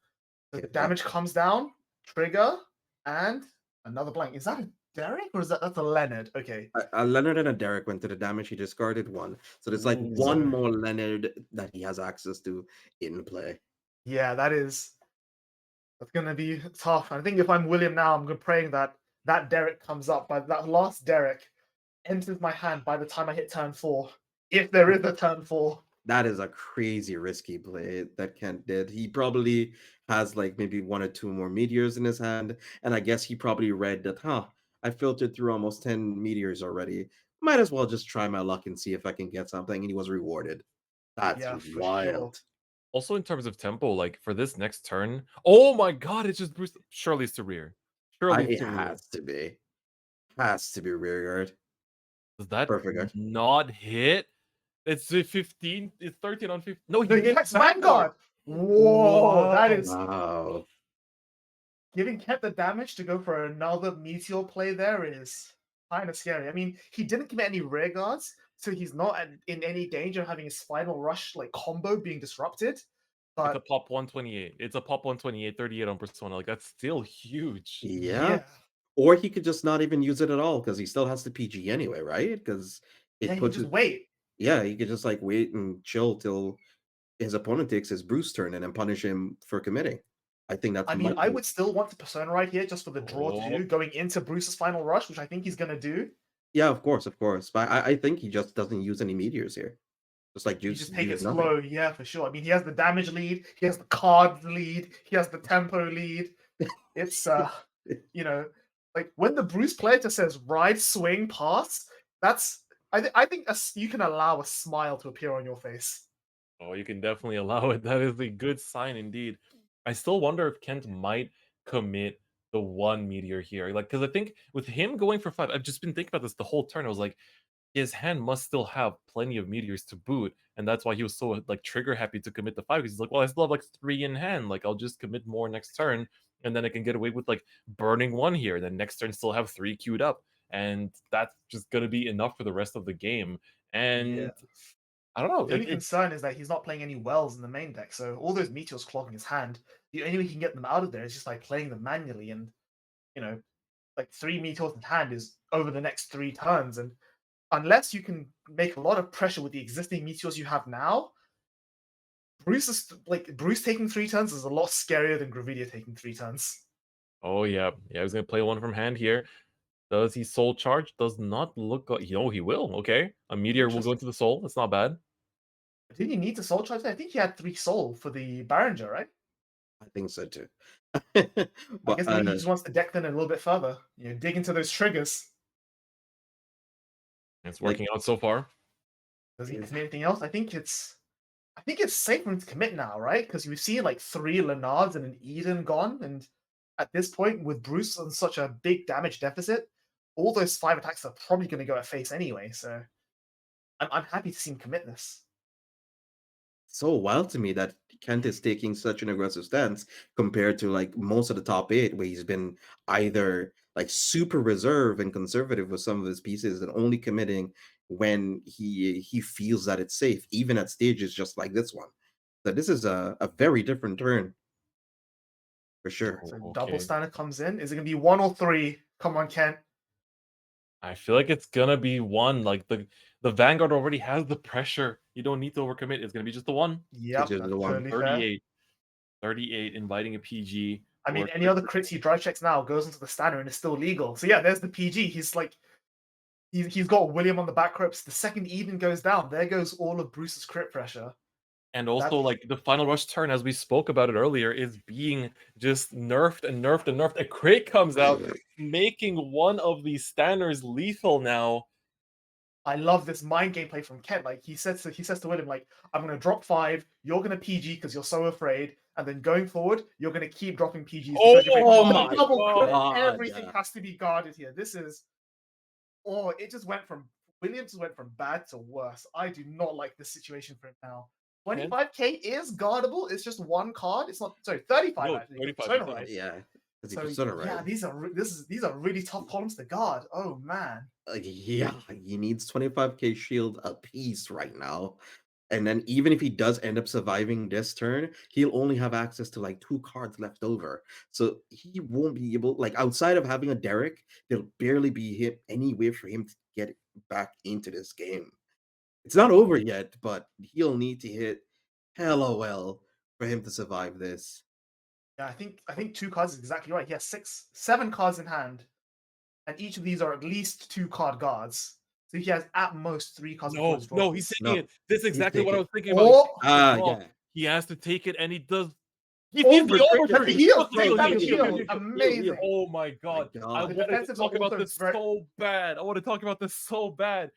So the damage comes down, trigger, and another blank. Is that a Derek or is that's a Leonard? Okay. A Leonard and a Derek went to the damage. He discarded 1. So there's like 1 more Leonard that he has access to in play. Yeah, that is. That's gonna be tough. I think if I'm William now, I'm praying that that Derek comes up, but that last Derek enters my hand by the time I hit turn 4, if there is a turn 4. That is a crazy risky play that Kent did. He probably has like maybe 1 or 2 more meteors in his hand, and I guess he probably read that, I filtered through almost 10 meteors already. Might as well just try my luck and see if I can get something, and he was rewarded. That's Yeah, for sure. wild. Also, in terms of tempo, like for this next turn, oh my god, it's just Bruce. Surely it's to rear. Surely it's It to rear. has to be. Has to be rear guard. Does that Perfect guard. not hit? It's a 15. It's 13 on 15. No, No, he hit hits Vanguard. Whoa, that is Wow. giving Kent the damage to go for another meteor play there is kind of scary. I mean, he didn't commit any rear guards, so he's not in any danger of having his final rush like combo being disrupted. It's But a pop 128. It's a pop 128, 38 on Persona. Like that's still huge. Yeah. Or he could just not even use it at all because he still has the PG anyway, right? Because yeah, it he puts just it. wait. Yeah, he could just like wait and chill till his opponent takes his Bruce turn and then punish him for committing. I think that's. I mean, I would still want the Persona right here just for the draw Oh. too, going into Bruce's final rush, which I think he's gonna do. Yeah, of course. But I think he just doesn't use any meteors here. Just like You juice. just take it uses nothing. slow, yeah, for sure. I mean, he has the damage lead, he has the card lead, he has the tempo lead. It's you know, like when the Bruce player just says ride, swing, pass. That's I think you can allow a smile to appear on your face. Oh, you can definitely allow it. That is a good sign indeed. I still wonder if Kent might commit the 1 meteor here. Like, because I think with him going for 5, I've just been thinking about this the whole turn. I was like, his hand must still have plenty of meteors to boot, and that's why he was so like trigger happy to commit the 5. Because he's like, well, I still have like 3 in hand. Like, I'll just commit more next turn, and then I can get away with like burning 1 here. And then next turn still have 3 queued up, and that's just gonna be enough for the rest of the game. And Yeah. I don't know. The only concern is that he's not playing any wells in the main deck, so all those meteors clogging his hand. The only way he can get them out of there is just by playing them manually, and like 3 meteors in hand is over the next 3 turns, and unless you can make a lot of pressure with the existing meteors you have now, Bruce taking 3 turns is a lot scarier than Gravidia taking 3 turns. Oh yeah, he's gonna play 1 from hand here. Does he soul charge? Does not look like. He will. Okay, a meteor will go into the soul. That's not bad. Did he need to soul charge? I think he had 3 soul for the Barringer, right? I think so too. I guess maybe he just wants to deck them a little bit further. Dig into those triggers. It's working out so far. Does he need anything else? I think it's safe for him to commit now, right? Because we've seen like 3 Lenards and an Eden gone, and at this point, with Bruce on such a big damage deficit, all those 5 attacks are probably going to go at face anyway. So I'm happy to see him commit this. So wild to me that Kent is taking such an aggressive stance compared to like most of the top 8, where he's been either like super reserved and conservative with some of his pieces and only committing when he feels that it's safe, even at stages just like this one. So this is a very different turn. For sure. So Okay. double standard comes in. Is it going to be 1 or 3? Come on, Kent. I feel like it's gonna be 1. Like the Vanguard already has the pressure. You don't need to overcommit. It's gonna be just the 1. Yep, just that's the 1. totally fair. 38, inviting a PG. I mean, or any other crits he drive checks now goes into the standard and is still legal. So yeah, there's the PG. He's like, he's got William on the back ropes. The second Eden goes down, there goes all of Bruce's crit pressure. And also, like the final rush turn, as we spoke about it earlier, is being just nerfed and nerfed and nerfed. A crit comes out, making one of these standards lethal now. I love this mind gameplay from Kent. Like he says to William, like, I'm gonna drop 5, you're gonna PG because you're so afraid, and then going forward, you're gonna keep dropping PGs. Oh my God. Everything has to be guarded here. This is William just went from bad to worse. I do not like this situation for him now. 25k is guardable. It's just 1 card. It's not 35. No, actually. 35, Persona, right? Yeah. So, Right. yeah, these are really tough columns to guard. Oh man. Yeah, he needs 25k shield a piece right now. And then even if he does end up surviving this turn, he'll only have access to like 2 cards left over. So he won't be able, like outside of having a Derek, there'll barely be any way for him to get back into this game. It's not over yet, but he'll need to hit hella well for him to survive this. Yeah, I think 2 cards is exactly right. He has 7 cards in hand, and each of these are at least 2 card guards. So he has at most 3 cards before his draw. No, he's taking it. This is exactly what I was thinking about. Oh, Yeah. He has to take it, and he does. He Oh, needs the that's overturn. the heal. He puts the That's the heal. heal. Amazing. Oh my god. I The wanted to defensive talk about also this very- so bad. I want to talk about this so bad.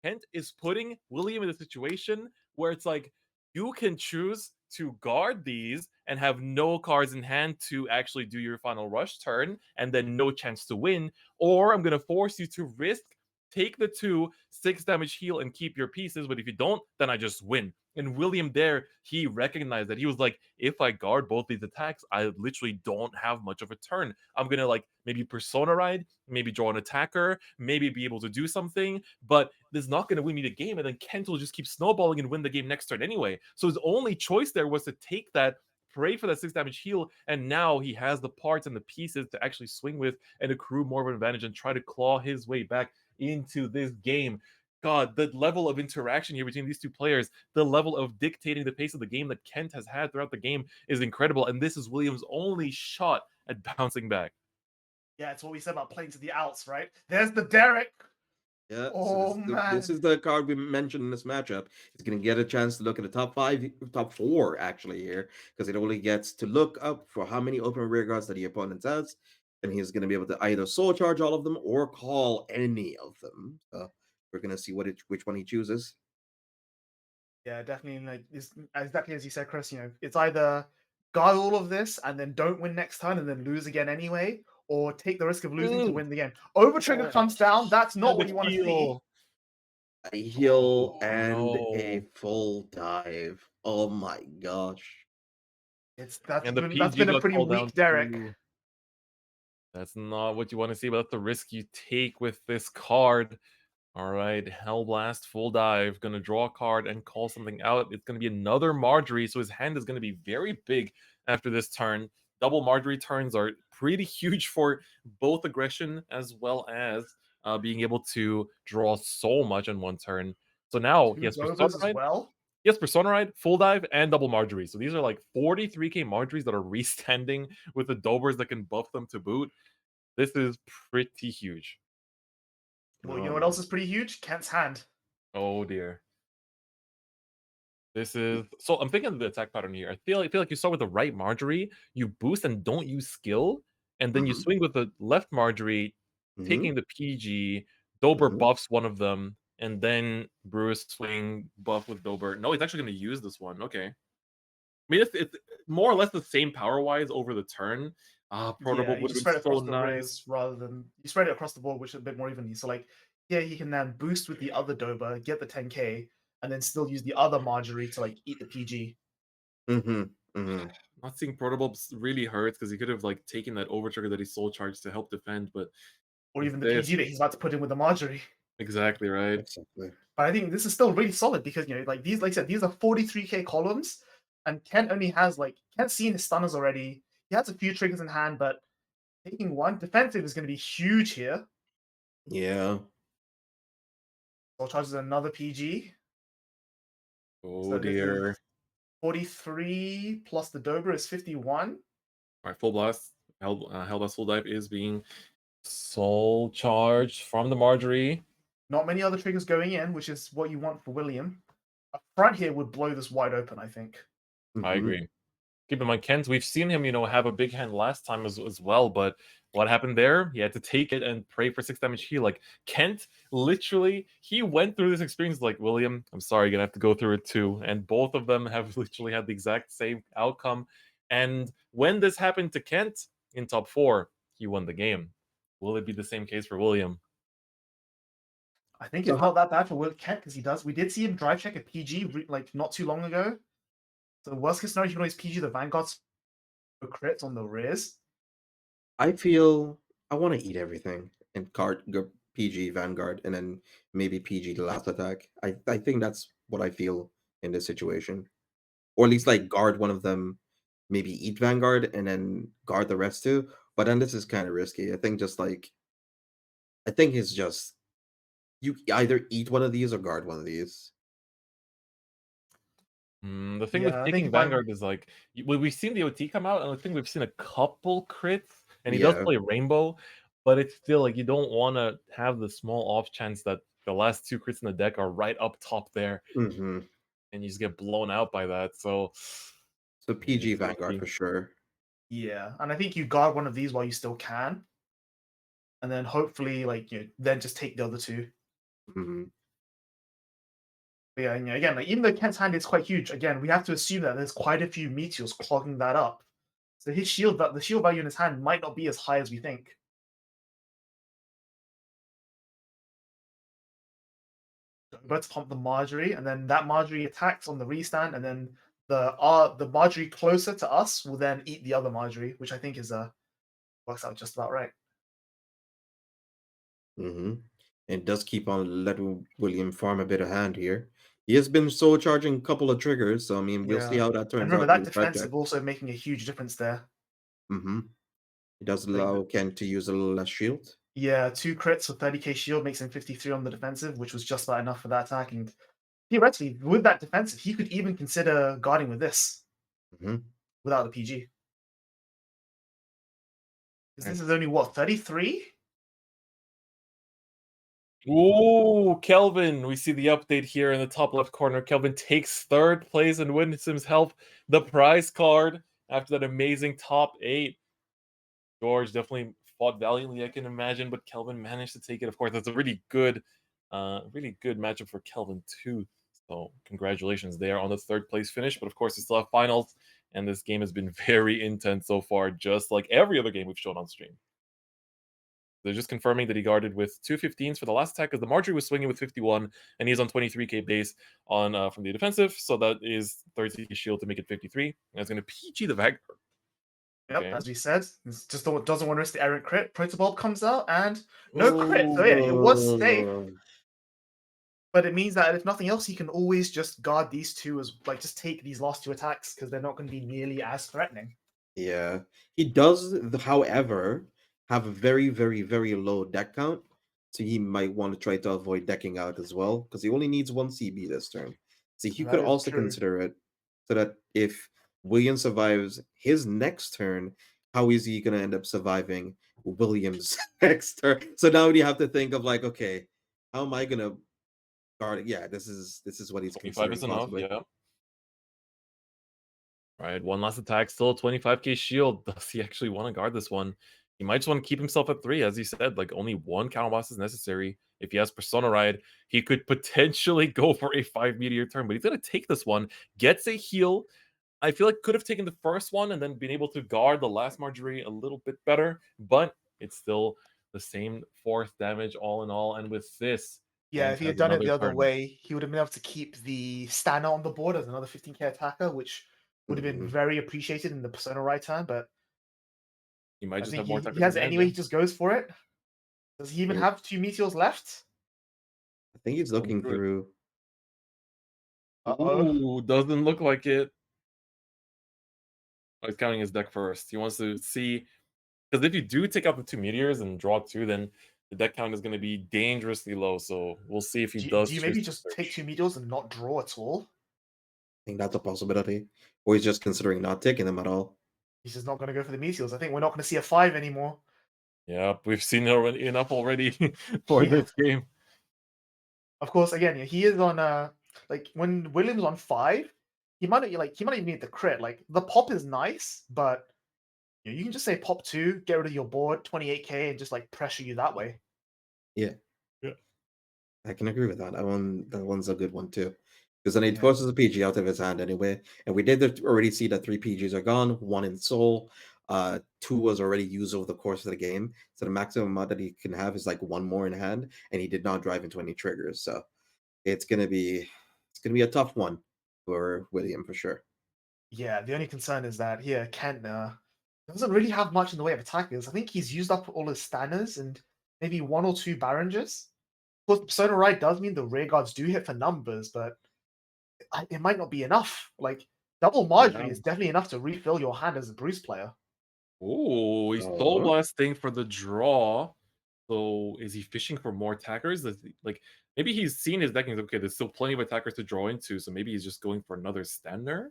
Kent is putting William in a situation where it's like you can choose to guard these and have no cards in hand to actually do your final rush turn and then no chance to win, or I'm going to force you to risk, take the 6 damage heal and keep your pieces, but if you don't, then I just win. And William there, he recognized that. He was like, if I guard both these attacks, I literally don't have much of a turn. I'm gonna like maybe Persona Ride, maybe draw an attacker, maybe be able to do something, but this is not gonna win me the game, and then Kent will just keep snowballing and win the game next turn anyway. So his only choice there was to take that, pray for that 6 damage heal, and now he has the parts and the pieces to actually swing with and accrue more of an advantage and try to claw his way back into this game. God, the level of interaction here between these two players, the level of dictating the pace of the game that Kent has had throughout the game is incredible. And this is Williams' only shot at bouncing back. Yeah, it's what we said about playing to the outs, right? There's the Derek. Yeah. Oh, man. This is the card we mentioned in this matchup. He's going to get a chance to look at the top 4 actually here, because it only gets to look up for how many open rear guards that the opponent has, and he's going to be able to either soul charge all of them or call any of them. So we're going to see which one he chooses. Yeah, definitely. Like exactly as you said, Chris. It's either guard all of this and then don't win next turn and then lose again anyway, or take the risk of losing to win the game. Over trigger comes down. That's not what you want to see. A heal and a full dive. Oh my gosh. That's been a pretty weak Derek. That's not what you want to see, but that's the risk you take with this card. All right, Hellblast, full dive, gonna draw a card and call something out. It's gonna be another Marjorie, so his hand is gonna be very big after this turn. Double Marjorie turns are pretty huge for both aggression as well as being able to draw so much in one turn. So now he has Persona Ride, he has Persona Ride, full dive, and double Marjorie. So these are like 43k Marjories that are restanding with the Dobers that can buff them to boot. This is pretty huge. Well, you know what else is pretty huge? Kent's hand. Oh dear. This is so. I'm thinking of the attack pattern here. I feel like you start with the right Marjorie, you boost and don't use skill, and then you swing with the left Marjorie, taking the PG. Dober buffs one of them, and then Bruce swing buff with Dober. No, he's actually going to use this one. Okay. I mean, it's more or less the same power wise over the turn. Portable would have been so nice. Rather than you spread it across the board, which is a bit more evenly. So like, yeah, he can then boost with the other Dober, get the 10k, and then still use the other Marjorie to like eat the PG. Not seeing portable really hurts because he could have like taken that over trigger that he soul charged to help defend, but or even the PG that he's about to put in with the Marjorie. Exactly right. Exactly. But I think this is still really solid because like these, like I said, these are 43k columns, and Kent only has Kent's seen his stunners already. He has a few triggers in hand, but taking one defensive is going to be huge here. Yeah. Soul charges another PG. Oh dear. 43 plus the Dober is 51. All right, full blast. Hellblast full dive is being soul charged from the Marjorie. Not many other triggers going in, which is what you want for William. A front here would blow this wide open, I think. I agree. Keep in mind, Kent, we've seen him, have a big hand last time as well, but what happened there? He had to take it and pray for 6 damage heal. Like, Kent, literally, he went through this experience like, William, I'm sorry, you're going to have to go through it too. And both of them have literally had the exact same outcome. And when this happened to Kent in top 4, he won the game. Will it be the same case for William? I think it's not that bad for Will Kent because we did see him drive check a PG not too long ago. So worst case scenario, you can always PG the Vanguard's crits on the rears. I feel I want to eat everything and go PG Vanguard and then maybe PG the last attack. I think that's what I feel in this situation. Or at least like guard one of them, maybe eat Vanguard and then guard the rest too. But then this is kind of risky. I think it's just you either eat one of these or guard one of these. The thing Yeah, I with think taking if I'm Vanguard is like we've seen the OT come out, and I think we've seen a couple crits, and he does Yeah. play Rainbow, but it's still like you don't want to have the small off chance that the last 2 crits in the deck are right up top there, hmm and you just get blown out by that. So So PG it's Vanguard risky. for sure. yeah, and I think you guard one of these while you still can, and then hopefully like then just take the other 2. hmm But yeah, and, again, like even though Kent's hand is quite huge, again we have to assume that there's quite a few meteors clogging that up. So the shield value in his hand might not be as high as we think. Let's pump the Marjorie, and then that Marjorie attacks on the restand, and then the Marjorie closer to us will then eat the other Marjorie, which I think is works out just about right. hmm And does keep on letting William farm a bit of hand here. He has been soul charging a couple of triggers, so I mean, we'll see Yeah, how that and turns remember out that in the red deck. defensive also making a huge difference there. hmm It does Like allow Ken to use a little less shield. Yeah, 2 crits with 30k shield makes him 53 on the defensive, which was just about enough for that attack. And theoretically, with that defensive, he could even consider guarding with this hmm without the PG. Because Right. this is only what, 33? Ooh, Kelvin! We see the update here in the top left corner. Kelvin takes 3rd place and wins himself the prize card after that amazing top 8. George definitely fought valiantly, I can imagine, but Kelvin managed to take it. Of course, that's a really good matchup for Kelvin too. So congratulations there on the 3rd place finish. But of course, we still have finals, and this game has been very intense so far, just like every other game we've shown on stream. They're just confirming that he guarded with 2 15s for the last attack, because the Marjorie was swinging with 51, and he's on 23k base on from the defensive, so that is 30k shield to make it 53. And it's going to PG the Vanguard. Yep, Okay. as we said, just doesn't want to risk the errant crit. Protobulb comes out and no crit. So yeah, it was safe. But it means that if nothing else, he can always just guard these 2 as like just take these last 2 attacks because they're not going to be nearly as threatening. Yeah. He does, however, have a very, very, very low deck count. So he might want to try to avoid decking out as well, because he only needs 1 CB this turn. So you That could is also true. consider it so that if William survives his next turn, how is he going to end up surviving William's next turn? So now you have to think of like, okay, how am I going to guard it? Yeah, this is what he's 25 considering is enough, possibly. yeah. Right, one last attack, still a 25k shield. Does he actually want to guard this one? He might just want to keep himself at 3, as he said. Like, only 1 counter boss is necessary. If he has Persona Ride, he could potentially go for a 5 meteor turn, but he's going to take this one, gets a heal. I feel like could have taken the first one and then been able to guard the last Marjorie a little bit better, but it's still the same force damage all in all. And with this, Yeah, Kent if he has had done it the another other turn. way, he would have been able to keep the Stanner on the board as another 15k attacker, which would have been very appreciated in the Persona Right turn. But He might I just think have more he attackers has in it hand, anyway. yeah. He just goes for it. Does he even Yeah. have 2 meteors left? I think he's looking through. Ooh, doesn't look like it. Oh, he's counting his deck first. He wants to see, because if you do take out the 2 meteors and draw 2, then the deck count is going to be dangerously low. So we'll see if he does. Do you choose maybe to just search. take 2 meteors and not draw at all? I think that's a possibility. Or he's just considering not taking them at all. He's just not going to go for the meteors. I think we're not going to see a 5 anymore. Yeah, we've seen enough already for this game. Of course, again, he is on like when William's on 5, he might not even need the crit. Like the pop is nice, but you can just say pop 2, get rid of your board, 28k, and just like pressure you that way. Yeah. Yeah. I can agree with that. That one's a good one too. Because then it forces a PG out of his hand anyway. And we did already see that 3 PGs are gone, 1 in soul. 2 was already used over the course of the game. So the maximum amount that he can have is like 1 more in hand, and he did not drive into any triggers. So it's gonna be a tough one for William for sure. Yeah, the only concern is that here Kent doesn't really have much in the way of attackers. I think he's used up all his Stanners and maybe 1 or 2 Barringers. Of course, Persona Right does mean the rear guards do hit for numbers, but it might not be enough. Like double Marjorie is definitely enough to refill your hand as a Bruce player. Ooh, he's soul blasting for the draw. So is he fishing for more attackers? Like maybe he's seen his deck and he's okay, there's still plenty of attackers to draw into, so maybe he's just going for another Stanner?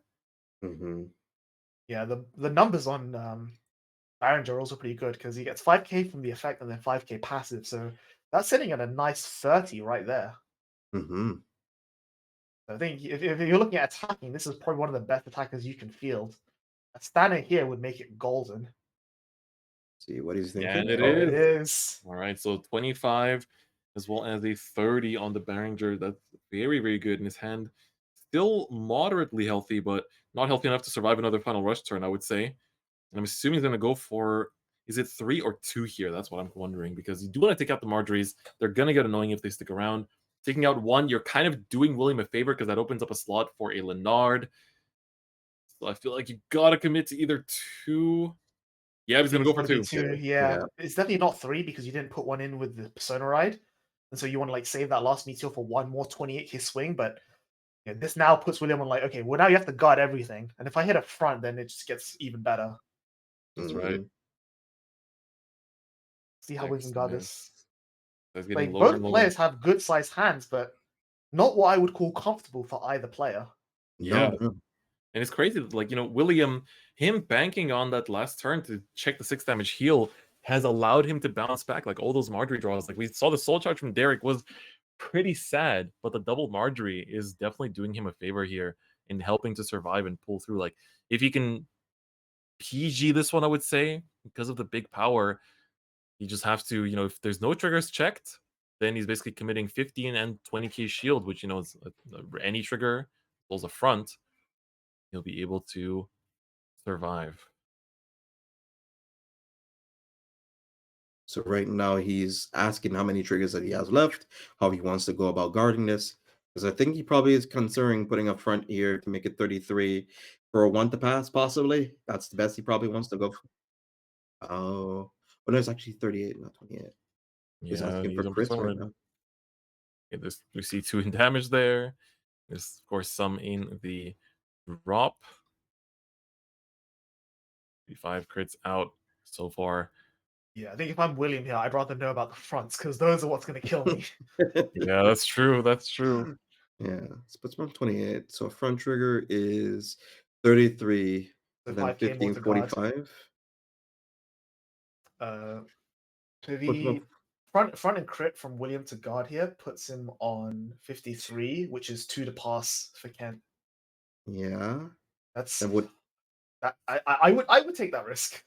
Mm-hmm. Yeah, the numbers on Barringer are also pretty good because he gets 5k from the effect and then 5k passive. So that's sitting at a nice 30 right there. Mm-hmm. So I think if you're looking at attacking, this is probably one of the best attackers you can field. A Stanner here would make it golden. See what he's thinking. And it Oh, is. it is. All right, so 25 as well as a 30 on the Barringer. That's very, very good in his hand. Still moderately healthy, but not healthy enough to survive another final rush turn, I would say. And I'm assuming he's going to go for, is it 3 or 2 here? That's what I'm wondering, because you do want to take out the Marjories. They're going to get annoying if they stick around. Taking out 1, you're kind of doing William a favor because that opens up a slot for a Leonard. So I feel like you got to commit to either 2. Yeah, he's going to go for 2. Yeah, it's definitely not 3 because you didn't put 1 in with the Persona Ride. And so you want to like save that last meteor for 1 more 28k swing, but this now puts William on like, okay, well now you have to guard everything. And if I hit a front, then it just gets even better. That's right. See how we can guard this. Like both players have good sized hands, but not what I would call comfortable for either player. Yeah. And it's crazy that, like, William, him banking on that last turn to check the 6 damage heal has allowed him to bounce back. Like, all those Marjorie draws. Like, we saw the soul charge from Derek was pretty sad, but the double Marjorie is definitely doing him a favor here in helping to survive and pull through. Like, if he can PG this one, I would say, because of the big power, you just have to, if there's no triggers checked, then he's basically committing 15 and 20k shield, which, is any trigger pulls a front. He'll be able to survive. So right now he's asking how many triggers that he has left, how he wants to go about guarding this. Because I think he probably is considering putting up front here to make it 33 for a 1 to pass, possibly. That's the best he probably wants to go for. Oh, but no, it's actually 38, not 28. He's asking for crits right now. Yeah, we see 2 in damage there. There's, of course, some in the drop. 5 crits out so far. Yeah, I think if I'm William here, I'd rather know about the fronts because those are what's going to kill me. Yeah, that's true. That's true. Yeah, it's 128. So front trigger is 33, So then 15, 45. So the front and crit from William to guard here puts him on 53, which is 2 to pass for Kent. Yeah, that's would I would take that risk.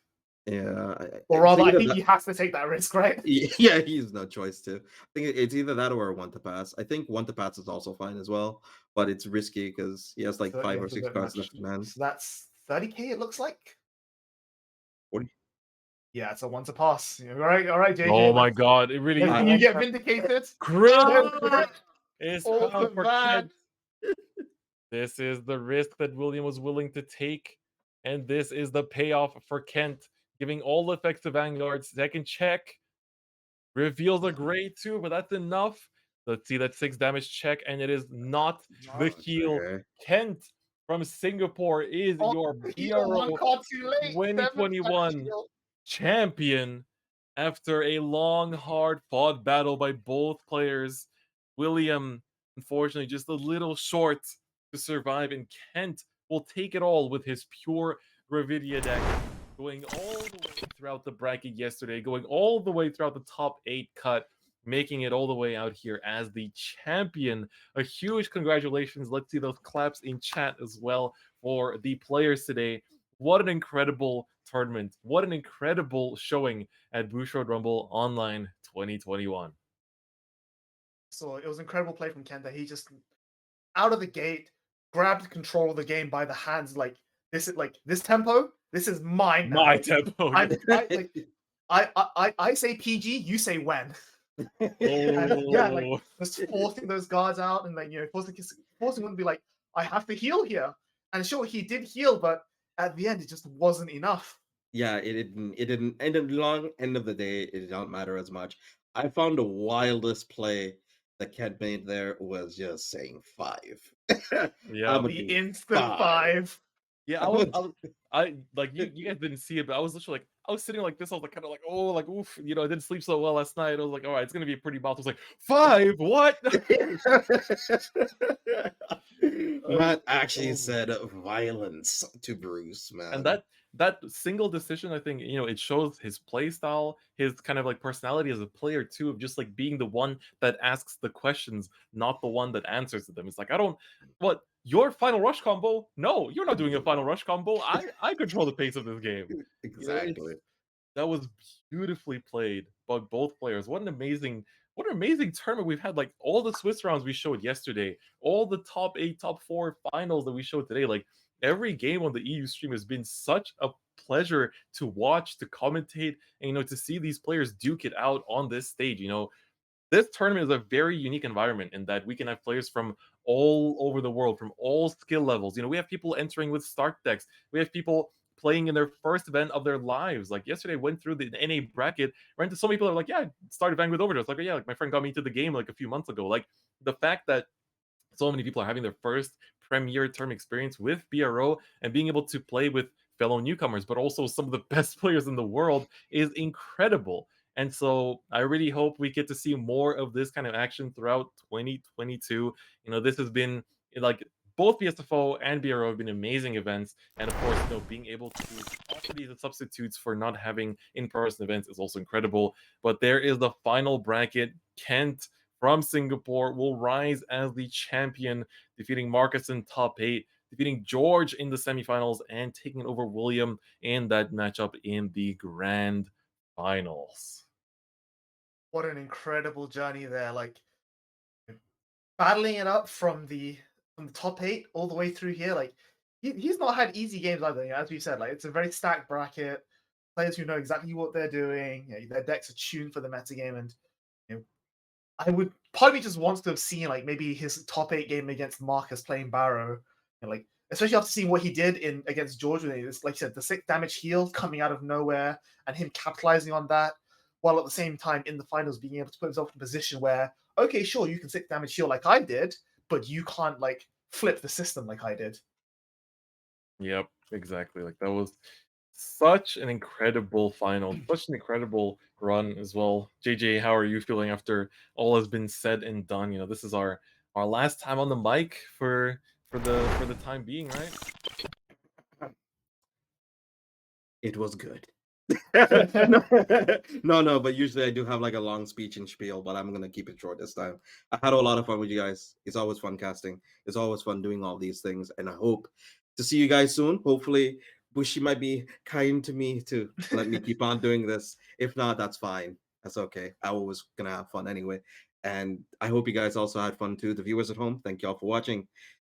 Yeah, or rather, I think he has to take that risk, right? Yeah, he's no choice to. I think it's either that or a 1 to pass. I think 1 to pass is also fine as well, but it's risky because he has like 5 or 6 cards left in hand. So that's 30k. It looks like. 40. Yeah, it's a 1 to pass. All right, JJ. Oh my God! It really. You get vindicated. It's awesome, This is the risk that William was willing to take, and this is the payoff for Kent. Giving all the effects to Vanguard. Second check. Reveals a grade 2, but that's enough. Let's see that 6 damage check, and it is not the heal. Okay. Kent from Singapore is your BRO 2021 champion after a long, hard-fought battle by both players. William, unfortunately, just a little short to survive, and Kent will take it all with his pure Gravidia deck. Going all the way throughout the bracket yesterday, going all the way throughout the top 8 cut, making it all the way out here as the champion. A huge congratulations. Let's see those claps in chat as well for the players today. What an incredible tournament. What an incredible showing at Bushiroad Rumble Online 2021. So it was incredible play from Kenta. He just, out of the gate, grabbed control of the game by the hands. Like, this is like this tempo. This is mine now. My tempo. I say PG, you say when. Yeah, like just forcing those guards out, and then forcing them to be like, I have to heal here. And sure, he did heal, but at the end, it just wasn't enough. Yeah, it didn't. And at the long end of the day, it did not matter as much. I found the wildest play that Kent made there was just saying 5. Yeah, the instant 5. Yeah, I like you guys didn't see it, but I was literally like, I was sitting like this. I was like, kind of like, oh, like oof, I didn't sleep so well last night. I was like, all right, it's gonna be a pretty bout. I was like, 5, what? Matt actually Oh my said violence to Bruce, and man. that single decision, I think, it shows his play style, his kind of like personality as a player too, of just like being the one that asks the questions, not the one that answers them. It's like, I don't, what, your final rush combo? No, you're not doing a final rush combo. I control the pace of this game. Exactly. That was beautifully played by both players. What an amazing tournament we've had. Like all the Swiss rounds we showed yesterday, all the top 8, top 4 finals that we showed today. Like every game on the EU stream has been such a pleasure to watch, to commentate, and to see these players duke it out on this stage. This tournament is a very unique environment in that we can have players from all over the world, from all skill levels. We have people entering with start decks. We have people playing in their first event of their lives. Like yesterday, went through the NA bracket, ran into so many people that are like, yeah, I started Vanguard Overdose. Like, yeah, like my friend got me into the game like a few months ago. Like the fact that so many people are having their first premier term experience with BRO and being able to play with fellow newcomers, but also some of the best players in the world is incredible. And so I really hope we get to see more of this kind of action throughout 2022. This has been like both PSFO and BRO have been amazing events. And of course, being able to offer these as substitutes for not having in-person events is also incredible. But there is the final bracket. Kent from Singapore will rise as the champion, defeating Marcus in top 8, defeating George in the semifinals, and taking over William in that matchup in the grand finals. What an incredible journey there! Like battling it up from the top 8 all the way through here. Like he's not had easy games either. As we said, like it's a very stacked bracket. Players who know exactly what they're doing. Their decks are tuned for the meta game, and I would probably just wants to have seen like maybe his top 8 game against Marcus playing Barrow, and like especially after seeing what he did in against George with it. Like you said, the 6 damage heal coming out of nowhere and him capitalizing on that, while at the same time in the finals being able to put himself in a position where, okay, sure, you can 6 damage heal like I did, but you can't like flip the system like I did. Yep, exactly. Like that was such an incredible final, such an incredible run as well. JJ, how are you feeling after all has been said and done? This is our last time on the mic for the time being, right? It was good. No, but usually I do have like a long speech and spiel, but I'm gonna keep it short this time. I had a lot of fun with you guys. It's always fun casting. It's always fun doing all these things, and I hope to see you guys soon. Hopefully, Bushi might be kind to me to let me keep on doing this. If not, that's fine. That's okay. I was gonna have fun anyway, and I hope you guys also had fun too. The viewers at home, thank y'all for watching.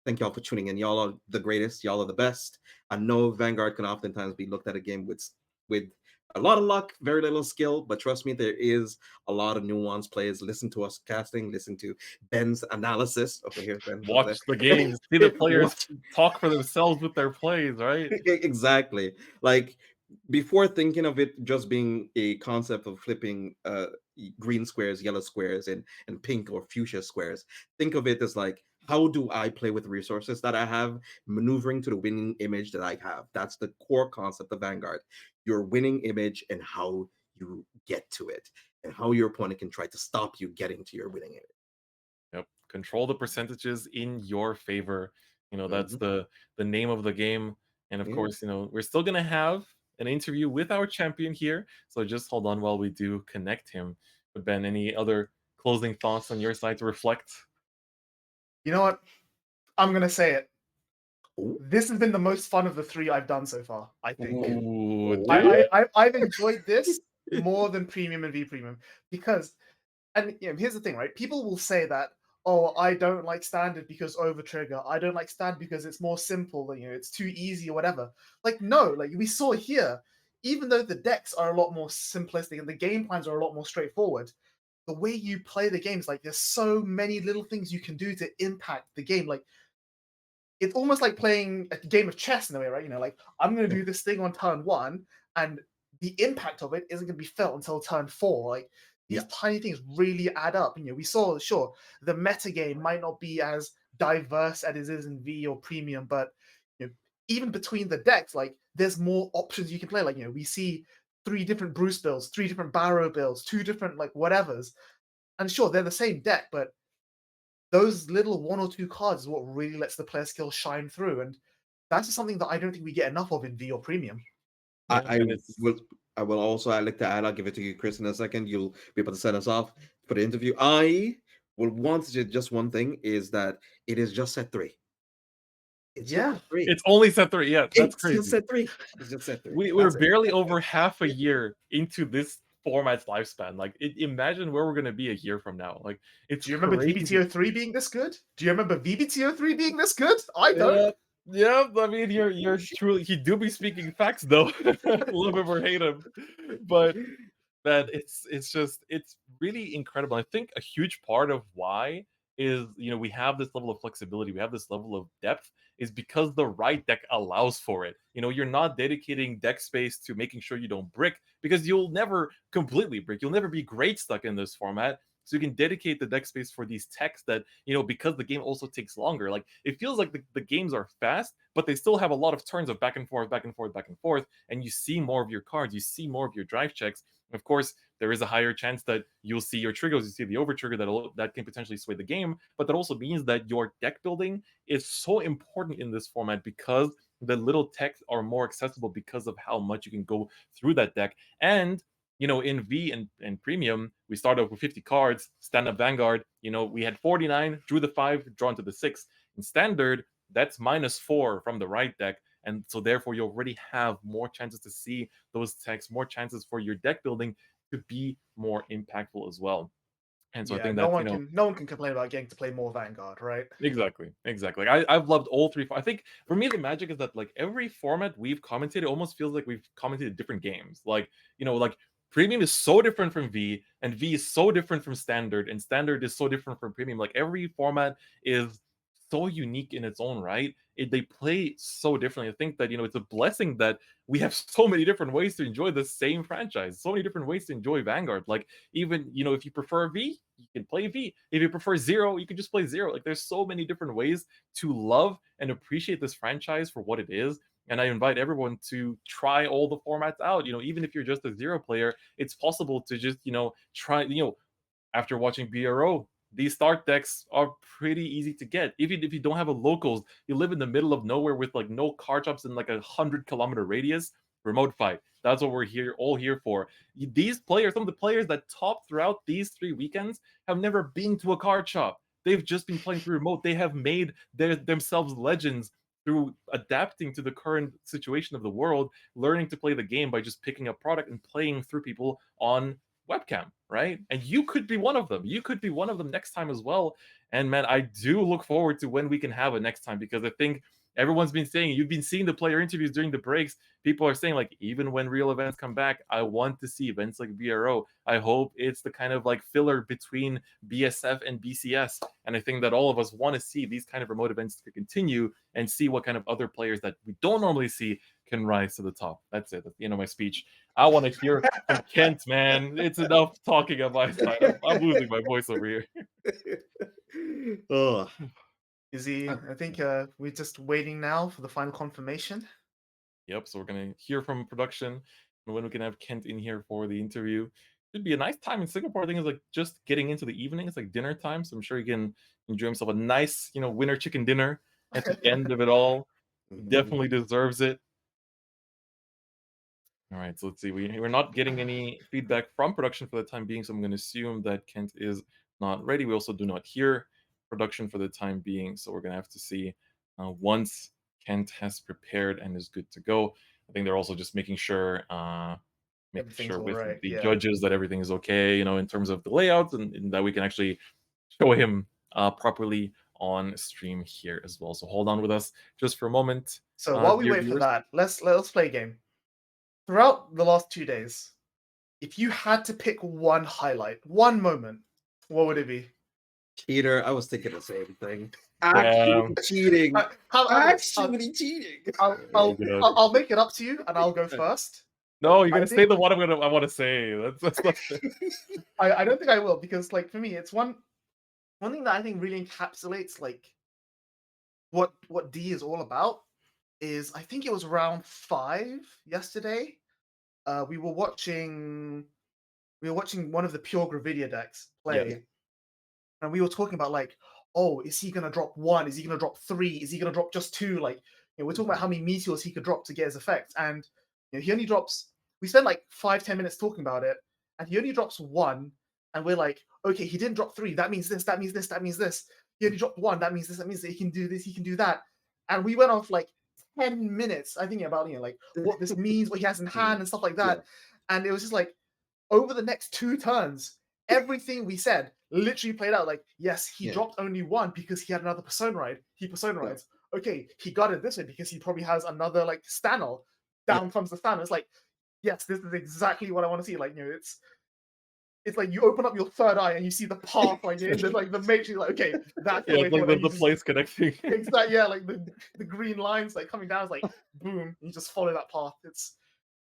Thank y'all for tuning in. Y'all are the greatest. Y'all are the best. I know Vanguard can oftentimes be looked at a game with a lot of luck, very little skill, but trust me, there is a lot of nuanced plays. Listen to us casting, listen to Ben's analysis. Okay, here's Ben. Watch the games, see the players talk for themselves with their plays, right? Exactly. Like before thinking of it just being a concept of flipping green squares, yellow squares, and pink or fuchsia squares, think of it as like, how do I play with resources that I have, maneuvering to the winning image that I have? That's the core concept of Vanguard. Your winning image and how you get to it, and how your opponent can try to stop you getting to your winning image. Yep. Control the percentages in your favor. That's the name of the game. And of course, we're still gonna have an interview with our champion here. So just hold on while we do connect him. But Ben, any other closing thoughts on your side to reflect? You know what? I'm gonna say it. Ooh. This has been the most fun of the 3 I've done so far, I think. Ooh, I've enjoyed this more than Premium and V Premium because, and here's the thing, right? People will say that, oh, I don't like Standard because over trigger. I don't like Standard because it's more simple. It's too easy or whatever. Like no, like we saw here, even though the decks are a lot more simplistic and the game plans are a lot more straightforward, the way you play the games, like there's so many little things you can do to impact the game. Like it's almost like playing a game of chess in a way, right? Like I'm going to do this thing on turn 1, and the impact of it isn't going to be felt until turn 4. Like these tiny things really add up. We saw, sure, the meta game might not be as diverse as it is in V or Premium, but even between the decks, like there's more options you can play. Like, you know, we see 3 different Bruce builds, 3 different Barrow builds, 2 different like whatevers. And sure, they're the same deck, but those little 1 or 2 cards is what really lets the player skill shine through. And that's just something that I don't think we get enough of in V or Premium. Yeah, I and it's will. I will also. I'd like to add. I'll give it to you, Chris, in a second. You'll be able to set us off for the interview. I will want to just one thing is that it is just set 3. It's Yeah. just set 3. It's only set 3. Yeah, that's It's crazy. just set 3. It's just set 3. We're That's it. barely over half a year into this format's lifespan. Like, imagine where we're gonna be a year from now. Like, it's Do you remember crazy. VBTO3 being this good? Do you remember VBTO3 being this good? I don't. Yeah, I mean, you're truly, he do be speaking facts though. Love him or hate him, but that it's just, it's really incredible. I think a huge part of why is, you know, we have this level of flexibility, we have this level of depth, is because the right deck allows for it. You know, you're not dedicating deck space to making sure you don't brick, because you'll never completely brick. You'll never be great stuck in this format. So you can dedicate the deck space for these techs that, you know, because the game also takes longer. Like, it feels like the games are fast, but they still have a lot of turns of back and forth, back and forth, back and forth. And you see more of your cards, you see more of your drive checks. Of course, there is a higher chance that you'll see your triggers, you see the over trigger that can potentially sway the game. But that also means that your deck building is so important in this format, because the little techs are more accessible because of how much you can go through that deck. And you know, in V and Premium, we started off with 50 cards, stand-up Vanguard. You know, we had 49, drew the 5, drawn to the 6. In Standard, that's -4 from the right deck. And so therefore, you already have more chances to see those techs, more chances for your deck building to be more impactful as well. And so I think no that's, one can complain about getting to play more Vanguard, right? Exactly. Like, I've loved all 3. I think for me the magic is that, like, every format we've commented, it almost feels like we've commented different games. Like, you know, like Premium is so different from V, and V is so different from Standard, and Standard is so different from Premium. Like, every format is so unique in its own right. They play so differently. I think that, you know, it's a blessing that we have so many different ways to enjoy the same franchise, so many different ways to enjoy Vanguard. Like, even, you know, if you prefer V, you can play V. If you prefer Zero, you can just play Zero. Like, there's so many different ways to love and appreciate this franchise for what it is. And I invite everyone to try all the formats out. You know, even if you're just a Zero player, it's possible to just, you know, try, you know, after watching BRO, these start decks are pretty easy to get. Even if you don't have a locals, you live in the middle of nowhere with like no card shops in like 100-kilometer radius, remote fight. That's what we're all here for. These players, some of the players that top throughout these 3 weekends, have never been to a card shop. They've just been playing through remote. They have made themselves legends through adapting to the current situation of the world, learning to play the game by just picking up product and playing through people on webcam, right? And you could be one of them. You could be one of them next time as well. And man, I do look forward to when we can have it next time, because I think everyone's been saying, you've been seeing the player interviews during the breaks. People are saying, like, even when real events come back, I want to see events like BRO. I hope it's the kind of like filler between BSF and BCS. And I think that all of us want to see these kind of remote events to continue and see what kind of other players that we don't normally see can rise to the top. That's it. That's the end of my speech. I want to hear from Kent, man. It's enough talking on my side. I'm losing my voice over here. Oh, Izzy, I think we're just waiting now for the final confirmation. Yep, so we're going to hear from production and when we can have Kent in here for the interview. Should be a nice time in Singapore. I think it's like just getting into the evening. It's like dinner time, so I'm sure he can enjoy himself a nice, you know, winter chicken dinner at the end of it all. Definitely deserves it. All right, so let's see. We're not getting any feedback from production for the time being, so I'm going to assume that Kent is not ready. We also do not hear production for the time being, so we're going to have to see once Kent has prepared and is good to go. I think they're also just making sure with right, the judges that everything is okay, you know, in terms of the layout, and that we can actually show him properly on stream here as well. So hold on with us just for a moment. So while we wait for that, let's play a game. Throughout the last 2 days, if you had to pick one highlight, one moment, what would it be? Peter, I was thinking the same thing. Actually cheating. Actually cheating. I'll make it up to you, and I'll go first. No, you're gonna say the one I want to say. That's I don't think I will, because like for me, it's one thing that I think really encapsulates like what D is all about. is I think it was round 5 yesterday. We were watching one of the pure Gravidia decks play, Yeah. and we were talking about like, oh, is he gonna drop 1? Is he gonna drop 3? Is he gonna drop just 2? Like, we're talking about how many meteors he could drop to get his effect, and he only drops. We spent like 5-10 minutes talking about it, and he only drops 1, and we're like, okay, he didn't drop 3. That means this. That means this. That means this. He only dropped 1. That means this. That means that he can do this. He can do that. And we went off like 10 minutes, I think, about like what this means, what he has in hand, and stuff like that. And it was just like over the next 2 turns, everything we said literally played out. Like, yes, he dropped only 1 because he had another Persona Ride. He Persona Rides. Okay, he got it this way because he probably has another like Stanel. Down comes the Stanel. It's like, yes, this is exactly what I want to see. Like, it's like you open up your third eye and you see the path like in the like the matrix. Like, okay, that's it's like the place connecting. Exactly. Yeah, like the green lines like coming down. It's like boom, you just follow that path. It's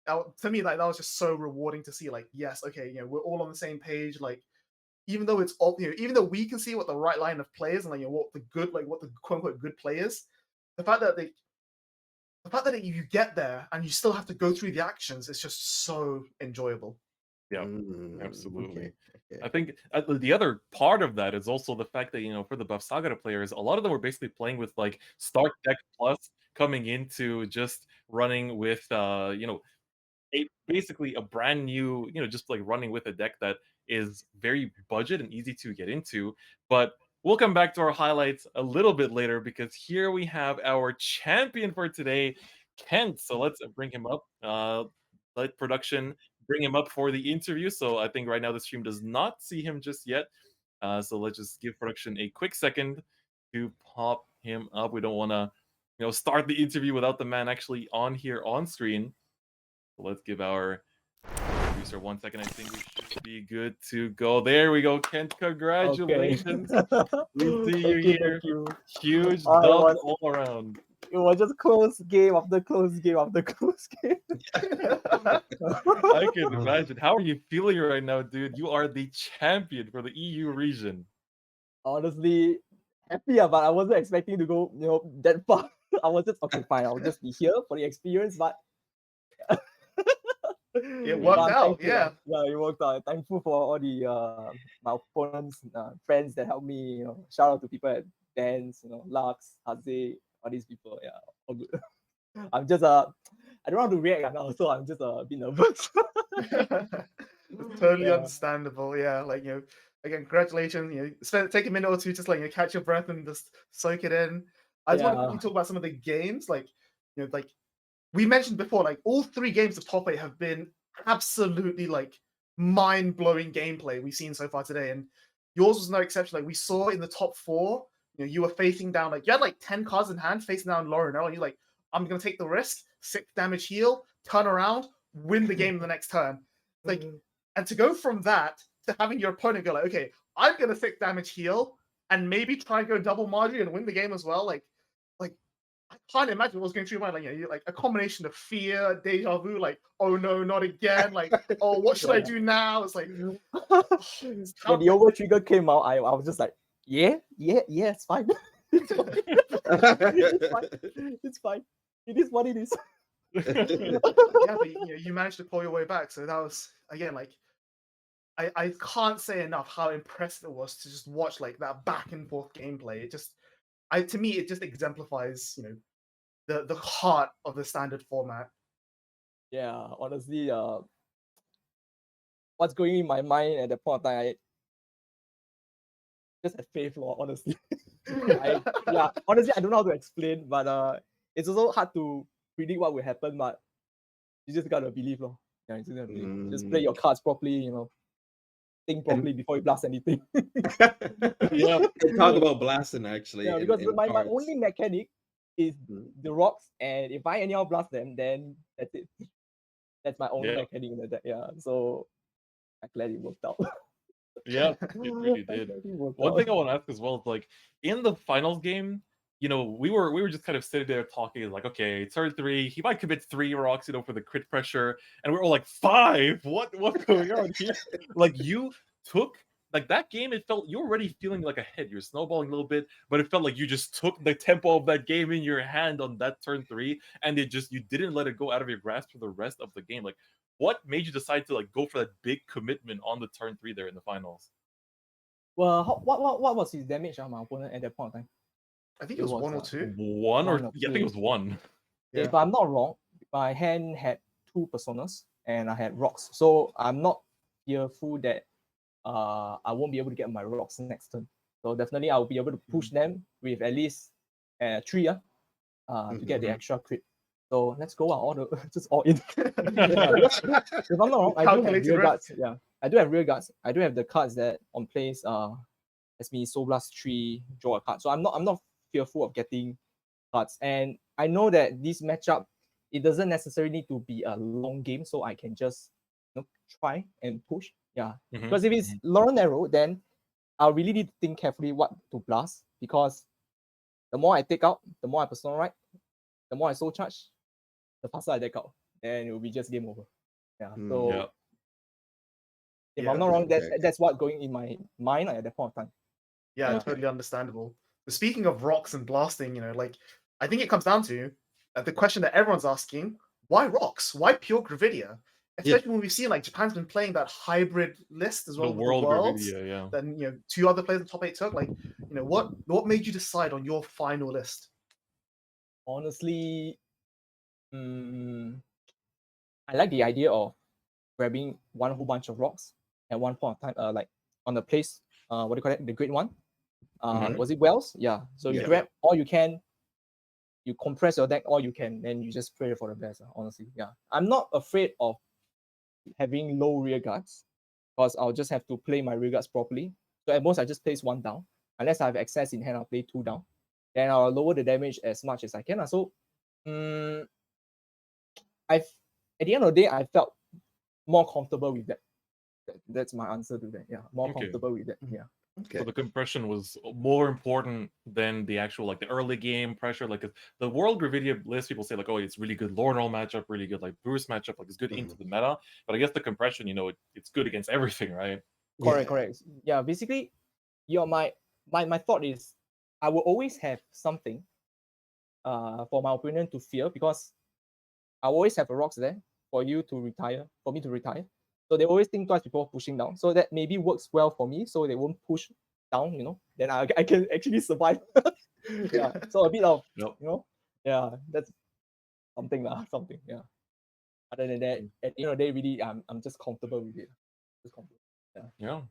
to me like that was just so rewarding to see. Like, yes, okay, we're all on the same page. Like, even though it's all even though we can see what the right line of players and like what the quote unquote good players, the fact that you get there and you still have to go through the actions, it's just so enjoyable. Yeah, absolutely. Okay. I think the other part of that is also the fact that for the Buff Saga players, a lot of them were basically playing with like Start Deck Plus, coming into just running with basically a brand new just like running with a deck that is very budget and easy to get into. But we'll come back to our highlights a little bit later because here we have our champion for today, Kent. So let's bring him up. Let production bring him up for the interview. So I think right now the stream does not see him just yet. So let's just give production a quick second to pop him up. We don't want to, start the interview without the man actually on here on screen. So let's give our producer 1 second. I think we should be good to go. There we go, Kent. Congratulations. We see you here. Huge dubs all around. It was just close game after close game after close game. I can imagine. How are you feeling right now, dude? You are the champion for the EU region. Honestly, happy, but I wasn't expecting to go, that far. I was just okay, fine. I'll just be here for the experience, but it worked out. Yeah, it worked out. Thankful for all the my opponents, friends that helped me. Shout out to people at Dance, Lux, Haze, all these people. Yeah, all good. I'm just I don't want to react now, so I'm just a bit nervous. Totally understandable. Yeah, like again, congratulations. Take a minute or two, just like catch your breath and just soak it in. I just want to quickly talk about some of the games, like like we mentioned before, like all 3 games of top 8 have been absolutely like mind-blowing gameplay we've seen so far today, and yours was no exception. Like we saw in the top 4, you were facing down like you had like 10 cards in hand, facing down Lauren, and you're like, I'm gonna take the risk, 6 damage heal, turn around, win the game the next turn. Like, and to go from that to having your opponent go like, okay, I'm gonna 6 damage heal and maybe try and go double Marjorie and win the game as well. Like I can't imagine what's going through your mind. Like, like a combination of fear, deja vu, like, oh no, not again. Like, oh, what should I do now? It's like when the over trigger came out, I was just like, yeah, it's fine. It's fine. It's fine. It is what it is. Yeah, but you managed to pull your way back. So that was again like I can't say enough how impressive it was to just watch like that back and forth gameplay. It just to me it just exemplifies the heart of the standard format. Yeah, honestly, what's going in my mind at the point of time, I just have faith, honestly. Honestly, I don't know how to explain, but it's also hard to predict what will happen, but you just gotta believe, Yeah, you just gotta believe. Just play your cards properly, think properly before you blast anything. Yeah, talk about blasting actually. Yeah, because my only mechanic is the rocks, and if I anyhow blast them, then that's it. That's my only mechanic in the deck. Yeah, so I'm glad it worked out. Yeah, it really did. One thing I want to ask as well is like in the finals game, we were just kind of sitting there talking like, okay, turn 3, he might commit 3 rocks, for the crit pressure, and we're all like 5. What's going on here? Like you took like that game, it felt you're already feeling like ahead. You're snowballing a little bit, but it felt like you just took the tempo of that game in your hand on that turn 3, and you didn't let it go out of your grasp for the rest of the game. Like, what made you decide to like go for that big commitment on the turn 3 there in the finals? Well, what was his damage on my opponent at that point in time? I think it was 1 or 2. One or One or yeah, I think it was two. one. Yeah. If I'm not wrong, my hand had 2 personas and I had rocks, so I'm not fearful that I won't be able to get my rocks next turn. So definitely I'll be able to push them with at least 3 to get the extra crit. So let's go all the just all in. If I'm not wrong, I do have Calculated rear risk. guards. Yeah, I do have rear guards. I do have the cards that on place as me Soul Blast 3, draw a card. So I'm not fearful of getting cards. And I know that this matchup, it doesn't necessarily need to be a long game, so I can just try and push. Yeah. Because if it's long narrow, then I'll really need to think carefully what to blast, because the more I take out, the more I personal right, the more I soul charge, the faster I take out. Then it will be just game over. Yeah. So if I'm not wrong, that's what going in my mind at that point of time. Yeah, totally understandable. But speaking of rocks and blasting, like I think it comes down to the question that everyone's asking: why rocks? Why pure Gravidia? Especially when we've seen like Japan's been playing that hybrid list as well. The with world the worlds. Gravidia, yeah. Then 2 other players in the top 8 took. Like, what made you decide on your final list? Honestly, I like the idea of grabbing one whole bunch of rocks at one point of time, like on the place, what do you call it? The great one. Was it Wells? Yeah. So you grab all you can, you compress your deck all you can, then you just pray for the best, honestly. Yeah. I'm not afraid of having low rear guards, because I'll just have to play my rear guards properly. So at most I just place 1 down. Unless I have access in hand, I'll play 2 down. Then I'll lower the damage as much as I can. So at the end of the day, I felt more comfortable with that. That's my answer to that. Yeah, more comfortable with that. Yeah. So the compression was more important than the actual like the early game pressure. Like the World Gravidia list, people say like, oh, it's really good Lornal matchup, really good like Bruce matchup, like it's good into the meta. But I guess the compression, it's good against everything, right? Correct. Yeah, basically, my thought is I will always have something for my opponent to fear, because I always have a rocks there for me to retire. So they always think twice before pushing down. So that maybe works well for me, so they won't push down, then I can actually survive. Yeah. So a bit of, yeah, that's something. Yeah. Other than that, at the end of the day, really, I'm just comfortable with it. Just comfortable. Yeah.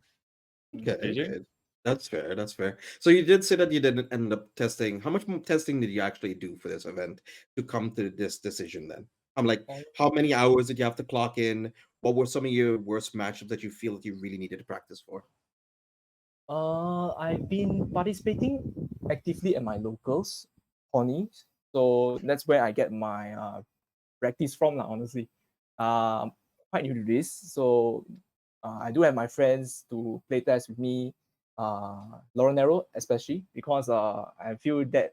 Okay. That's fair. So you did say that you didn't end up testing. How much testing did you actually do for this event to come to this decision then? I'm like, how many hours did you have to clock in? What were some of your worst matchups that you feel that you really needed to practice for? I've been participating actively at my locals, Ponies. So that's where I get my practice from, honestly. Quite new to this. So I do have my friends to play test with me, Lauren Arrow especially, because I feel that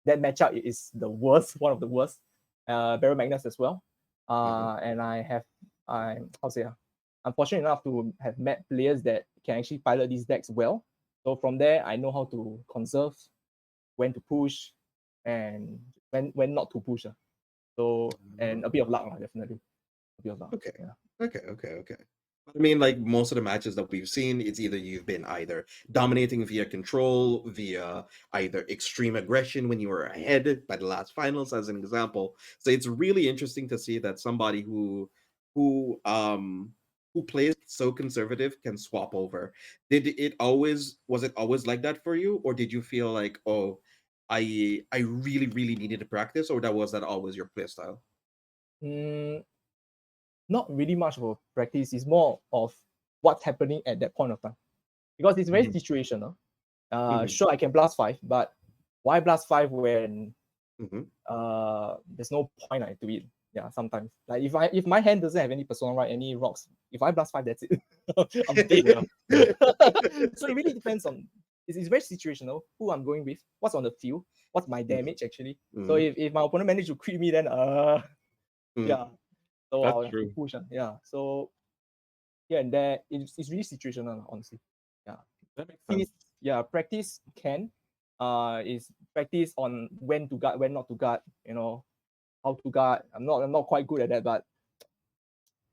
matchup is the worst, one of the worst. Barry Magnus as well. And I'm fortunate enough to have met players that can actually pilot these decks well. So from there, I know how to conserve, when to push, and when not to push. So, and a bit of luck, definitely. A bit of luck. Okay. Yeah. Okay. I mean, like most of the matches that we've seen, it's either you've been either dominating via control, via either extreme aggression when you were ahead by the last finals, as an example. So it's really interesting to see that somebody who plays so conservative can swap over. Was it always like that for you, or did you feel like, oh, I really, really needed to practice, or was that always your play style? Not really much of a practice. It's more of what's happening at that point of time, because it's very situational. Sure, I can blast 5, but why blast 5 when there's no point to it? Yeah, sometimes like if my hand doesn't have any persona right, any rocks, if I blast 5, that's it. I'm dead. So it really depends on. It's very situational. Who I'm going with, what's on the field, what's my damage actually. So if my opponent managed to crit me, then yeah. So I'll have to push. Yeah. So here and there, it's really situational, honestly. That makes sense. Practice can. Is practice on when to guard, when not to guard. How to guard. I'm not quite good at that, but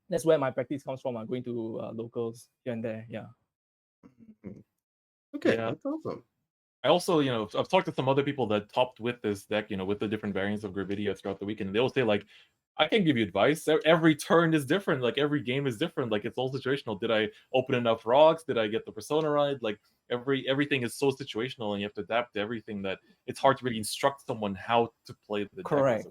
that's where my practice comes from. I'm going to locals here and there. Yeah. Okay, Yeah. that's awesome. I also, I've talked to some other people that topped with this deck, with the different variants of Gravidia throughout the weekend. They'll say, like, I can give you advice. Every turn is different. Like, every game is different. Like, it's all situational. Did I open enough rocks? Did I get the persona right? Like, everything is so situational, and you have to adapt to everything that it's hard to really instruct someone how to play the deck. Correct.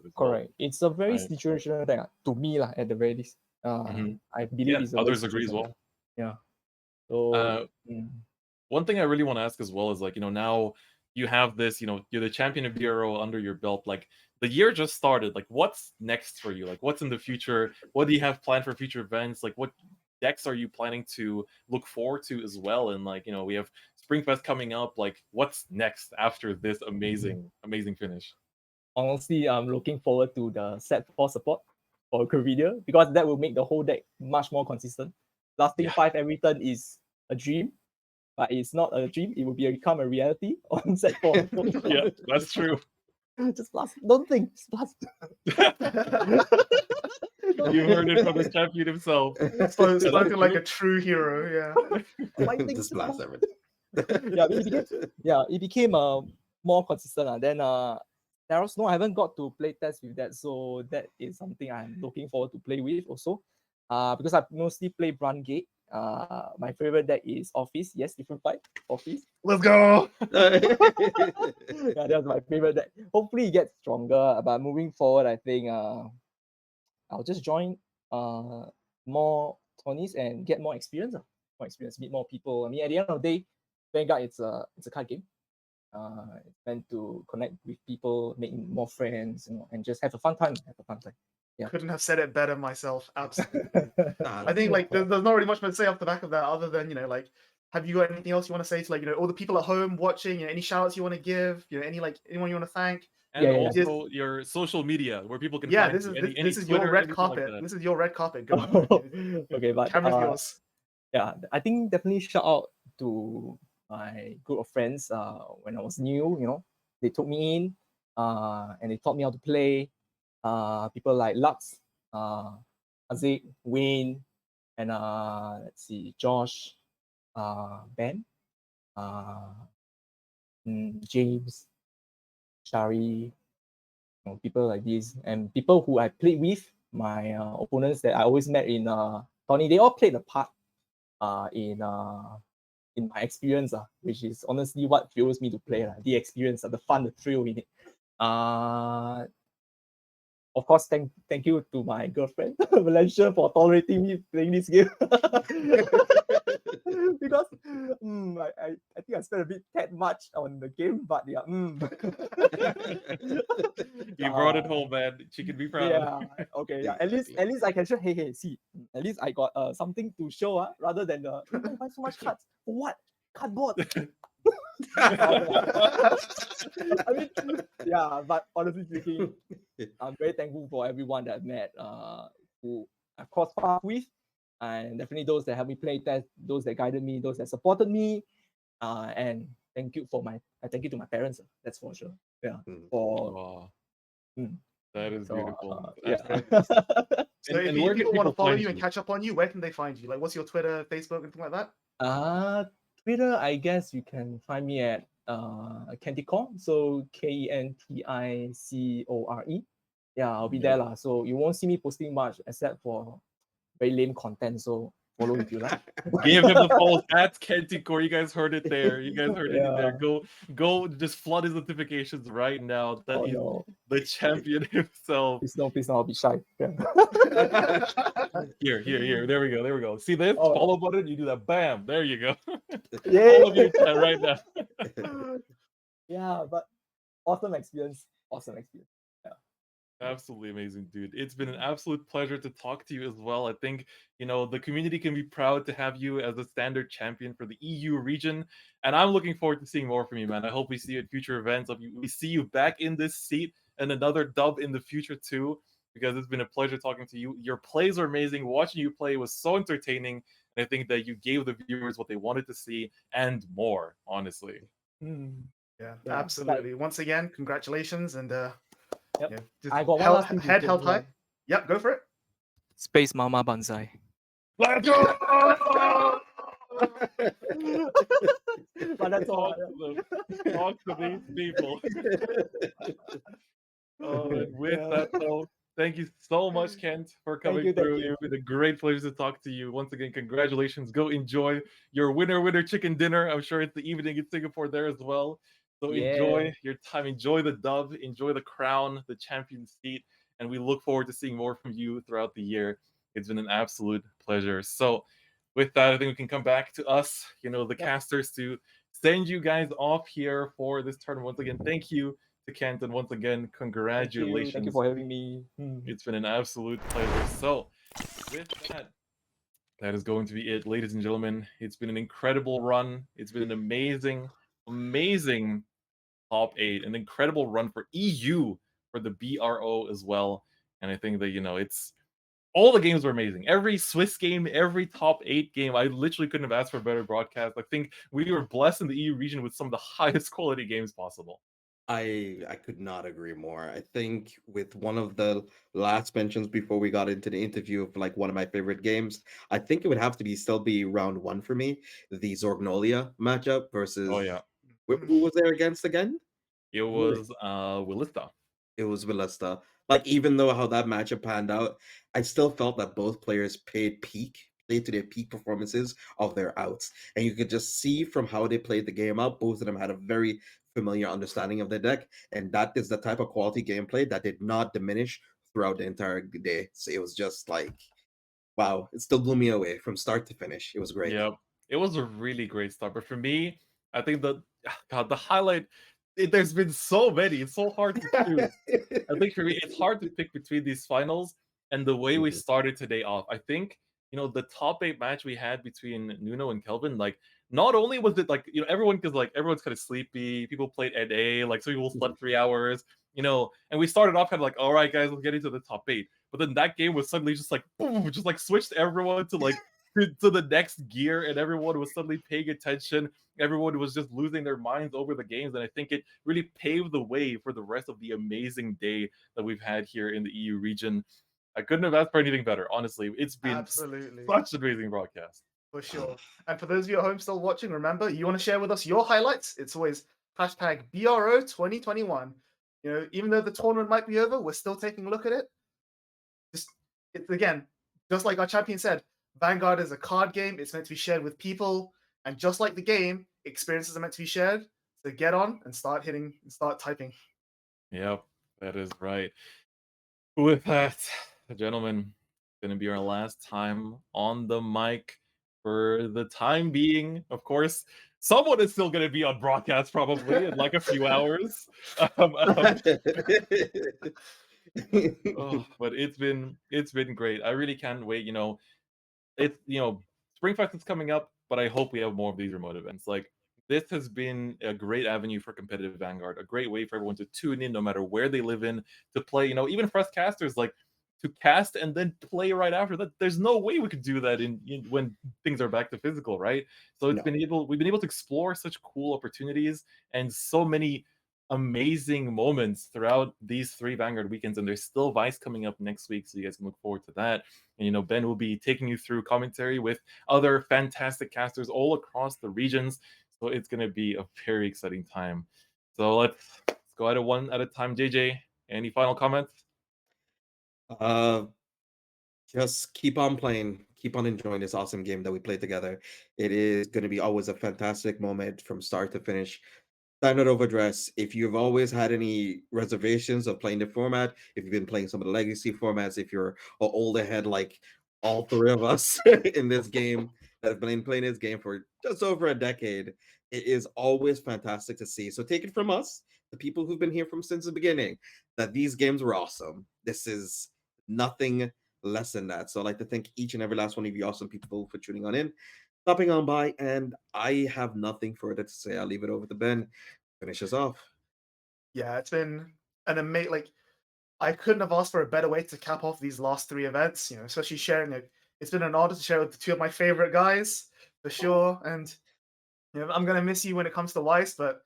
It's a very Right. situational deck to me, at the very least. I believe Yeah, it's a others very agree as situational well. deck. Yeah. So One thing I really want to ask as well is, like, now you have this, you're the champion of BRO under your belt. Like, the year just started. Like, what's next for you? Like, what's in the future? What do you have planned for future events? Like, what decks are you planning to look forward to as well? And, like, we have Springfest coming up. Like, what's next after this amazing finish? honestly, I'm looking forward to the set 4 support for Gravidia, because that will make the whole deck much more consistent. Lasting 5 every turn is a dream, but it's not a dream. It will become a reality on set 4. Yeah, that's true. Just blast. Don't think. Just blast. You heard it from the champion himself. Spoken like a true hero. Yeah. Just blast everything. It became more consistent. Then Theros, no, I haven't got to play test with that, so that is something I'm looking forward to play with also. Because I mostly play Brungate. My favorite deck is Office. Yes, different fight. Office. Let's go. Yeah, that's my favorite deck. Hopefully it gets stronger, but moving forward, I think I'll just join more tourneys and get more experience. Meet more people. I mean, at the end of the day, Vanguard it's a card game. It's meant to connect with people, make more friends, and just have a fun time. Yeah. Couldn't have said it better myself. Absolutely. I think there's not really much more to say off the back of that, other than have you got anything else you want to say to all the people at home watching? Any shout outs you want to give? Anyone you want to thank? And also your social media where people can find this you. is Any this is Twitter, your red anything carpet. like that. This is your red carpet. Go. Okay, but Camera's yours. Yeah, I think definitely shout out to my group of friends. When I was new, they took me in, and they taught me how to play. People like Lux, Azik, Wayne, and let's see, Josh, Ben, James, Shari, people like this, and people who I played with, my opponents that I always met in Tony. They all played a part in my experience, which is honestly what fuels me to play. The experience, the fun, the thrill in it. Of course, thank you to my girlfriend, Valencia, for tolerating me playing this game. Because I think I spent a bit tad much on the game, but yeah. You brought it home, man. She can be proud. Yeah. Okay. Yeah. At least I can show. Hey. See. At least I got something to show. Rather than why you buy so much cards? For what? Cardboard. I mean, yeah. But honestly speaking, I'm very thankful for everyone that I've met, who I've crossed paths with, and definitely those that helped me play test, those that guided me, those that supported me, and thank you to my parents. That's for sure. Yeah. That is beautiful. So if people want to follow you and catch up on you, where can they find you? Like, what's your Twitter, Facebook, anything like that? Twitter, I guess you can find me at Kenticor, so KENTICORE. Yeah, I'll be there lah. So you won't see me posting much except for very lame content. So follow if you like. Give him the follow at Kenticor. You guys heard it there. You guys heard it there. Go, just flood his notifications right now. That he's the champion himself. Please no, I'll be shy. Yeah. Here. There we go. See this follow button? You do that. Bam. There you go. Yeah. All of you right now. Yeah, but awesome experience. Absolutely amazing, dude. It's been an absolute pleasure to talk to you as well. I think, the community can be proud to have you as a standard champion for the EU region. And I'm looking forward to seeing more from you, man. I hope we see you at future events. We see you back in this seat and another dub in the future too, because it's been a pleasure talking to you. Your plays are amazing. Watching you play was so entertaining. And I think that you gave the viewers what they wanted to see and more, honestly. Yeah, Yeah, absolutely. Once again, congratulations, and Yep. yeah, just I got one last thing to head say, held yeah. high. Yep, go for it. Space Mama Banzai. Let's go! But that's all. Talk to these people. And with that, though, thank you so much, Kent, for coming Thank through. you. It's been a great pleasure to talk to you. Once again, congratulations. Go enjoy your winner chicken dinner. I'm sure it's the evening in Singapore there as well. So enjoy Yeah. your time. Enjoy the dub. Enjoy the crown, the champion seat. And we look forward to seeing more from you throughout the year. It's been an absolute pleasure. So with that, I think we can come back to us, the casters, to send you guys off here for this tournament. Once again, thank you to Kent, and once again, congratulations. Thank you for having me. It's been an absolute pleasure. So, with that is going to be it, ladies and gentlemen. It's been an incredible run. It's been an amazing, amazing top 8, an incredible run for EU, for the BRO as well. And I think that, it's all the games were amazing. Every Swiss game, every top 8 game, I literally couldn't have asked for a better broadcast. I think we were blessed in the EU region with some of the highest quality games possible. I could not agree more. I think with one of the last mentions before we got into the interview of like one of my favorite games, I think it would have to still be round 1 for me, the Zorgnolia matchup versus who was there against again? It was Willista. It was Willista. Like, even though how that matchup panned out, I still felt that both players played to their peak performances of their outs. And you could just see from how they played the game out, both of them had a very familiar understanding of their deck. And that is the type of quality gameplay that did not diminish throughout the entire day. So it was just like, wow, it still blew me away from start to finish. It was great. Yeah, it was a really great start. But for me, I think the highlight, there's been so many. It's so hard to choose. I think for me, it's hard to pick between these finals and the way we started today off. I think, the top 8 match we had between Nuno and Kelvin, like, not only was it like, everyone's kind of sleepy, people played at A, like some people slept 3 hours, and we started off kind of like, all right, guys, let's get into the top 8. But then that game was suddenly just like, boom, just like switched everyone to like, to the next gear, and everyone was suddenly paying attention. Everyone was just losing their minds over the games, and I think it really paved the way for the rest of the amazing day that we've had here in the EU region. I couldn't have asked for anything better, honestly. It's been such an amazing broadcast. For sure. And for those of you at home still watching, remember, you want to share with us your highlights? It's always hashtag BRO 2021. Even though the tournament might be over, we're still taking a look at it. Again, just like our champion said, Vanguard is a card game. It's meant to be shared with people. And just like the game, experiences are meant to be shared. So get on and start typing. Yep, that is right. With that, gentlemen, it's going to be our last time on the mic for the time being. Of course, someone is still going to be on broadcast probably in like a few hours. But it's been great. I really can't wait. It's Springfest is coming up, but I hope we have more of these remote events. Like, this has been a great avenue for competitive Vanguard, a great way for everyone to tune in no matter where they live in, to play, even for us casters, like, to cast and then play right after that. There's no way we could do that in when things are back to physical, right? So we've been able to explore such cool opportunities and so many amazing moments throughout these 3 Vanguard weekends, and there's still Weiss coming up next week, so you guys can look forward to that. And Ben will be taking you through commentary with other fantastic casters all across the regions, so it's going to be a very exciting time. So let's go at it one at a time. JJ, any final comments? Just keep on playing, keep on enjoying this awesome game that we played together. It is going to be always a fantastic moment from start to finish. Standard Overdress, if you've always had any reservations of playing the format, if you've been playing some of the legacy formats, if you're an older head like all 3 of us in this game that have been playing this game for just over a decade, it is always fantastic to see. So take it from us, the people who've been here from since the beginning, that these games were awesome. This is nothing less than that. So I'd like to thank each and every last one of you awesome people for tuning on in, stopping on by, and I have nothing further to say. I'll leave it over to Ben. Finish us off. Yeah, it's been an amazing, I couldn't have asked for a better way to cap off these last 3 events, especially sharing It's been an honor to share with two of my favorite guys, for sure. And I'm gonna miss you when it comes to Weiss, but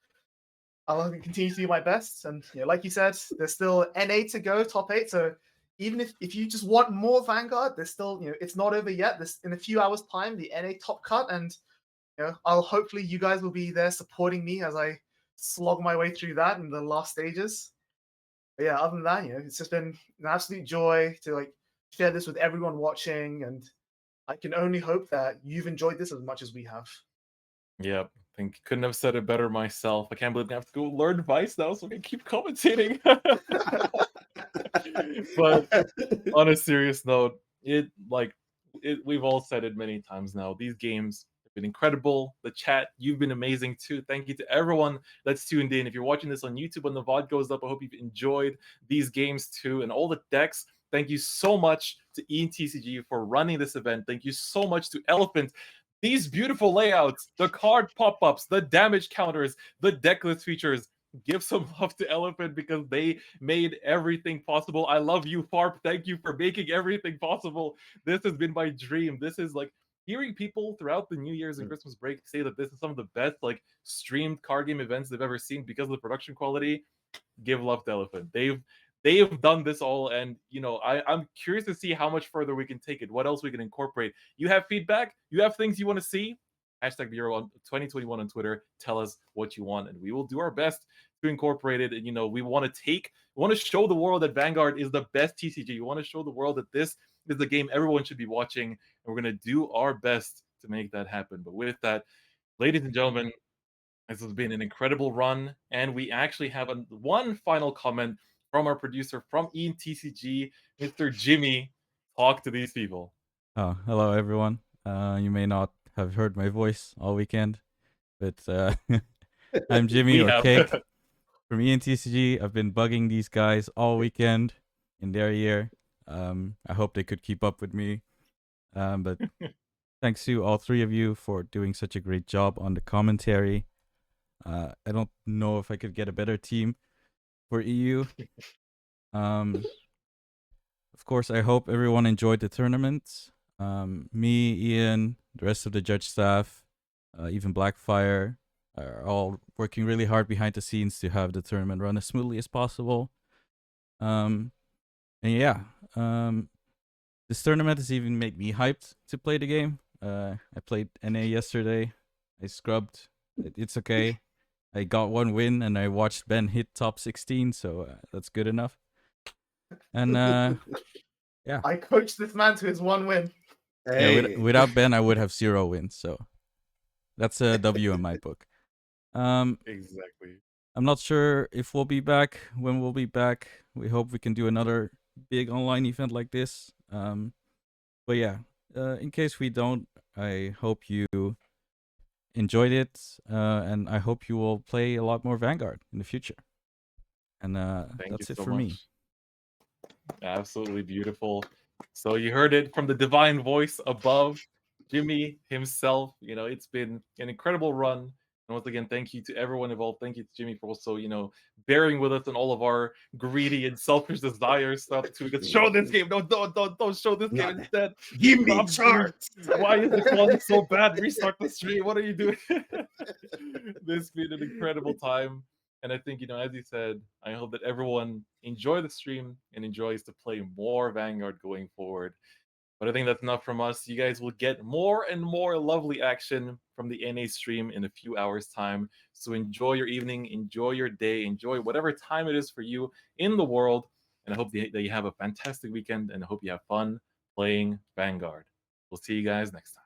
I'll continue to do my best. And like you said, there's still NA to go, top 8. So even if you just want more Vanguard, there's still it's not over yet. There's in a few hours' time the NA top cut, and I'll hopefully you guys will be there supporting me as I slog my way through that in the last stages. But yeah, other than that, it's just been an absolute joy to share this with everyone watching, and I can only hope that you've enjoyed this as much as we have. Yep. I think couldn't have said it better myself. I can't believe I have to go learn Vice now so I can keep commentating. But on a serious note, we've all said it many times now. These games have been incredible. The chat, you've been amazing too. Thank you to everyone that's tuned in. If you're watching this on YouTube when the VOD goes up, I hope you've enjoyed these games too and all the decks. Thank you so much to ENTCG for running this event. Thank you so much to Elephant. These beautiful layouts, the card pop-ups, the damage counters, the deck list features. Give some love to Elephant because they made everything possible. I love you, Farp. Thank you for making everything possible. This has been my dream. This is hearing people throughout the New Year's and Christmas break say that this is some of the best streamed card game events they've ever seen because of the production quality. Give love to Elephant. They've done this all, and I'm curious to see how much further we can take it. What else we can incorporate? You have feedback? You have things you want to see? Hashtag Bushiroad 2021 on Twitter. Tell us what you want, and we will do our best to incorporate it. And we want to show the world that Vanguard is the best TCG. We want to show the world that this is the game everyone should be watching, and we're gonna do our best to make that happen. But with that, ladies and gentlemen, this has been an incredible run, and we actually have one final comment from our producer from ENTCG, Mr. Jimmy. Talk to these people. Oh, hello everyone. You may not have heard my voice all weekend, but I'm Jimmy or Cake from ENTCG. I've been bugging these guys all weekend in their year. I hope they could keep up with me. But thanks to all three of you for doing such a great job on the commentary. I don't know if I could get a better team for EU. Of course, I hope everyone enjoyed the tournament. Me, Ian, the rest of the judge staff, even Blackfire, are all working really hard behind the scenes to have the tournament run as smoothly as possible. And yeah, this tournament has even made me hyped to play the game. I played NA yesterday. I scrubbed. It's okay. I got one win, and I watched Ben hit top 16, so that's good enough. And yeah, I coached this man to his one win. Yeah, without Ben, I would have 0 wins. So that's a W in my book. Exactly. I'm not sure if we'll be back, when we'll be back. We hope we can do another big online event like this. But yeah, in case we don't, I hope you enjoyed it, and I hope you will play a lot more Vanguard in the future. And that's it for me. Absolutely beautiful. So you heard it from the divine voice above, Jimmy himself. It's been an incredible run. And once again, thank you to everyone involved. Thank you to Jimmy for also, bearing with us on all of our greedy and selfish desires. Stuff to show this game. No, don't show this game instead. Give me charts. Why is the quality so bad? Restart the stream. What are you doing? This has been an incredible time. And I think, as you said, I hope that everyone enjoy the stream and enjoys to play more Vanguard going forward. But I think that's enough from us. You guys will get more and more lovely action from the NA stream in a few hours' time. So enjoy your evening, enjoy your day, enjoy whatever time it is for you in the world. And I hope that you have a fantastic weekend, and I hope you have fun playing Vanguard. We'll see you guys next time.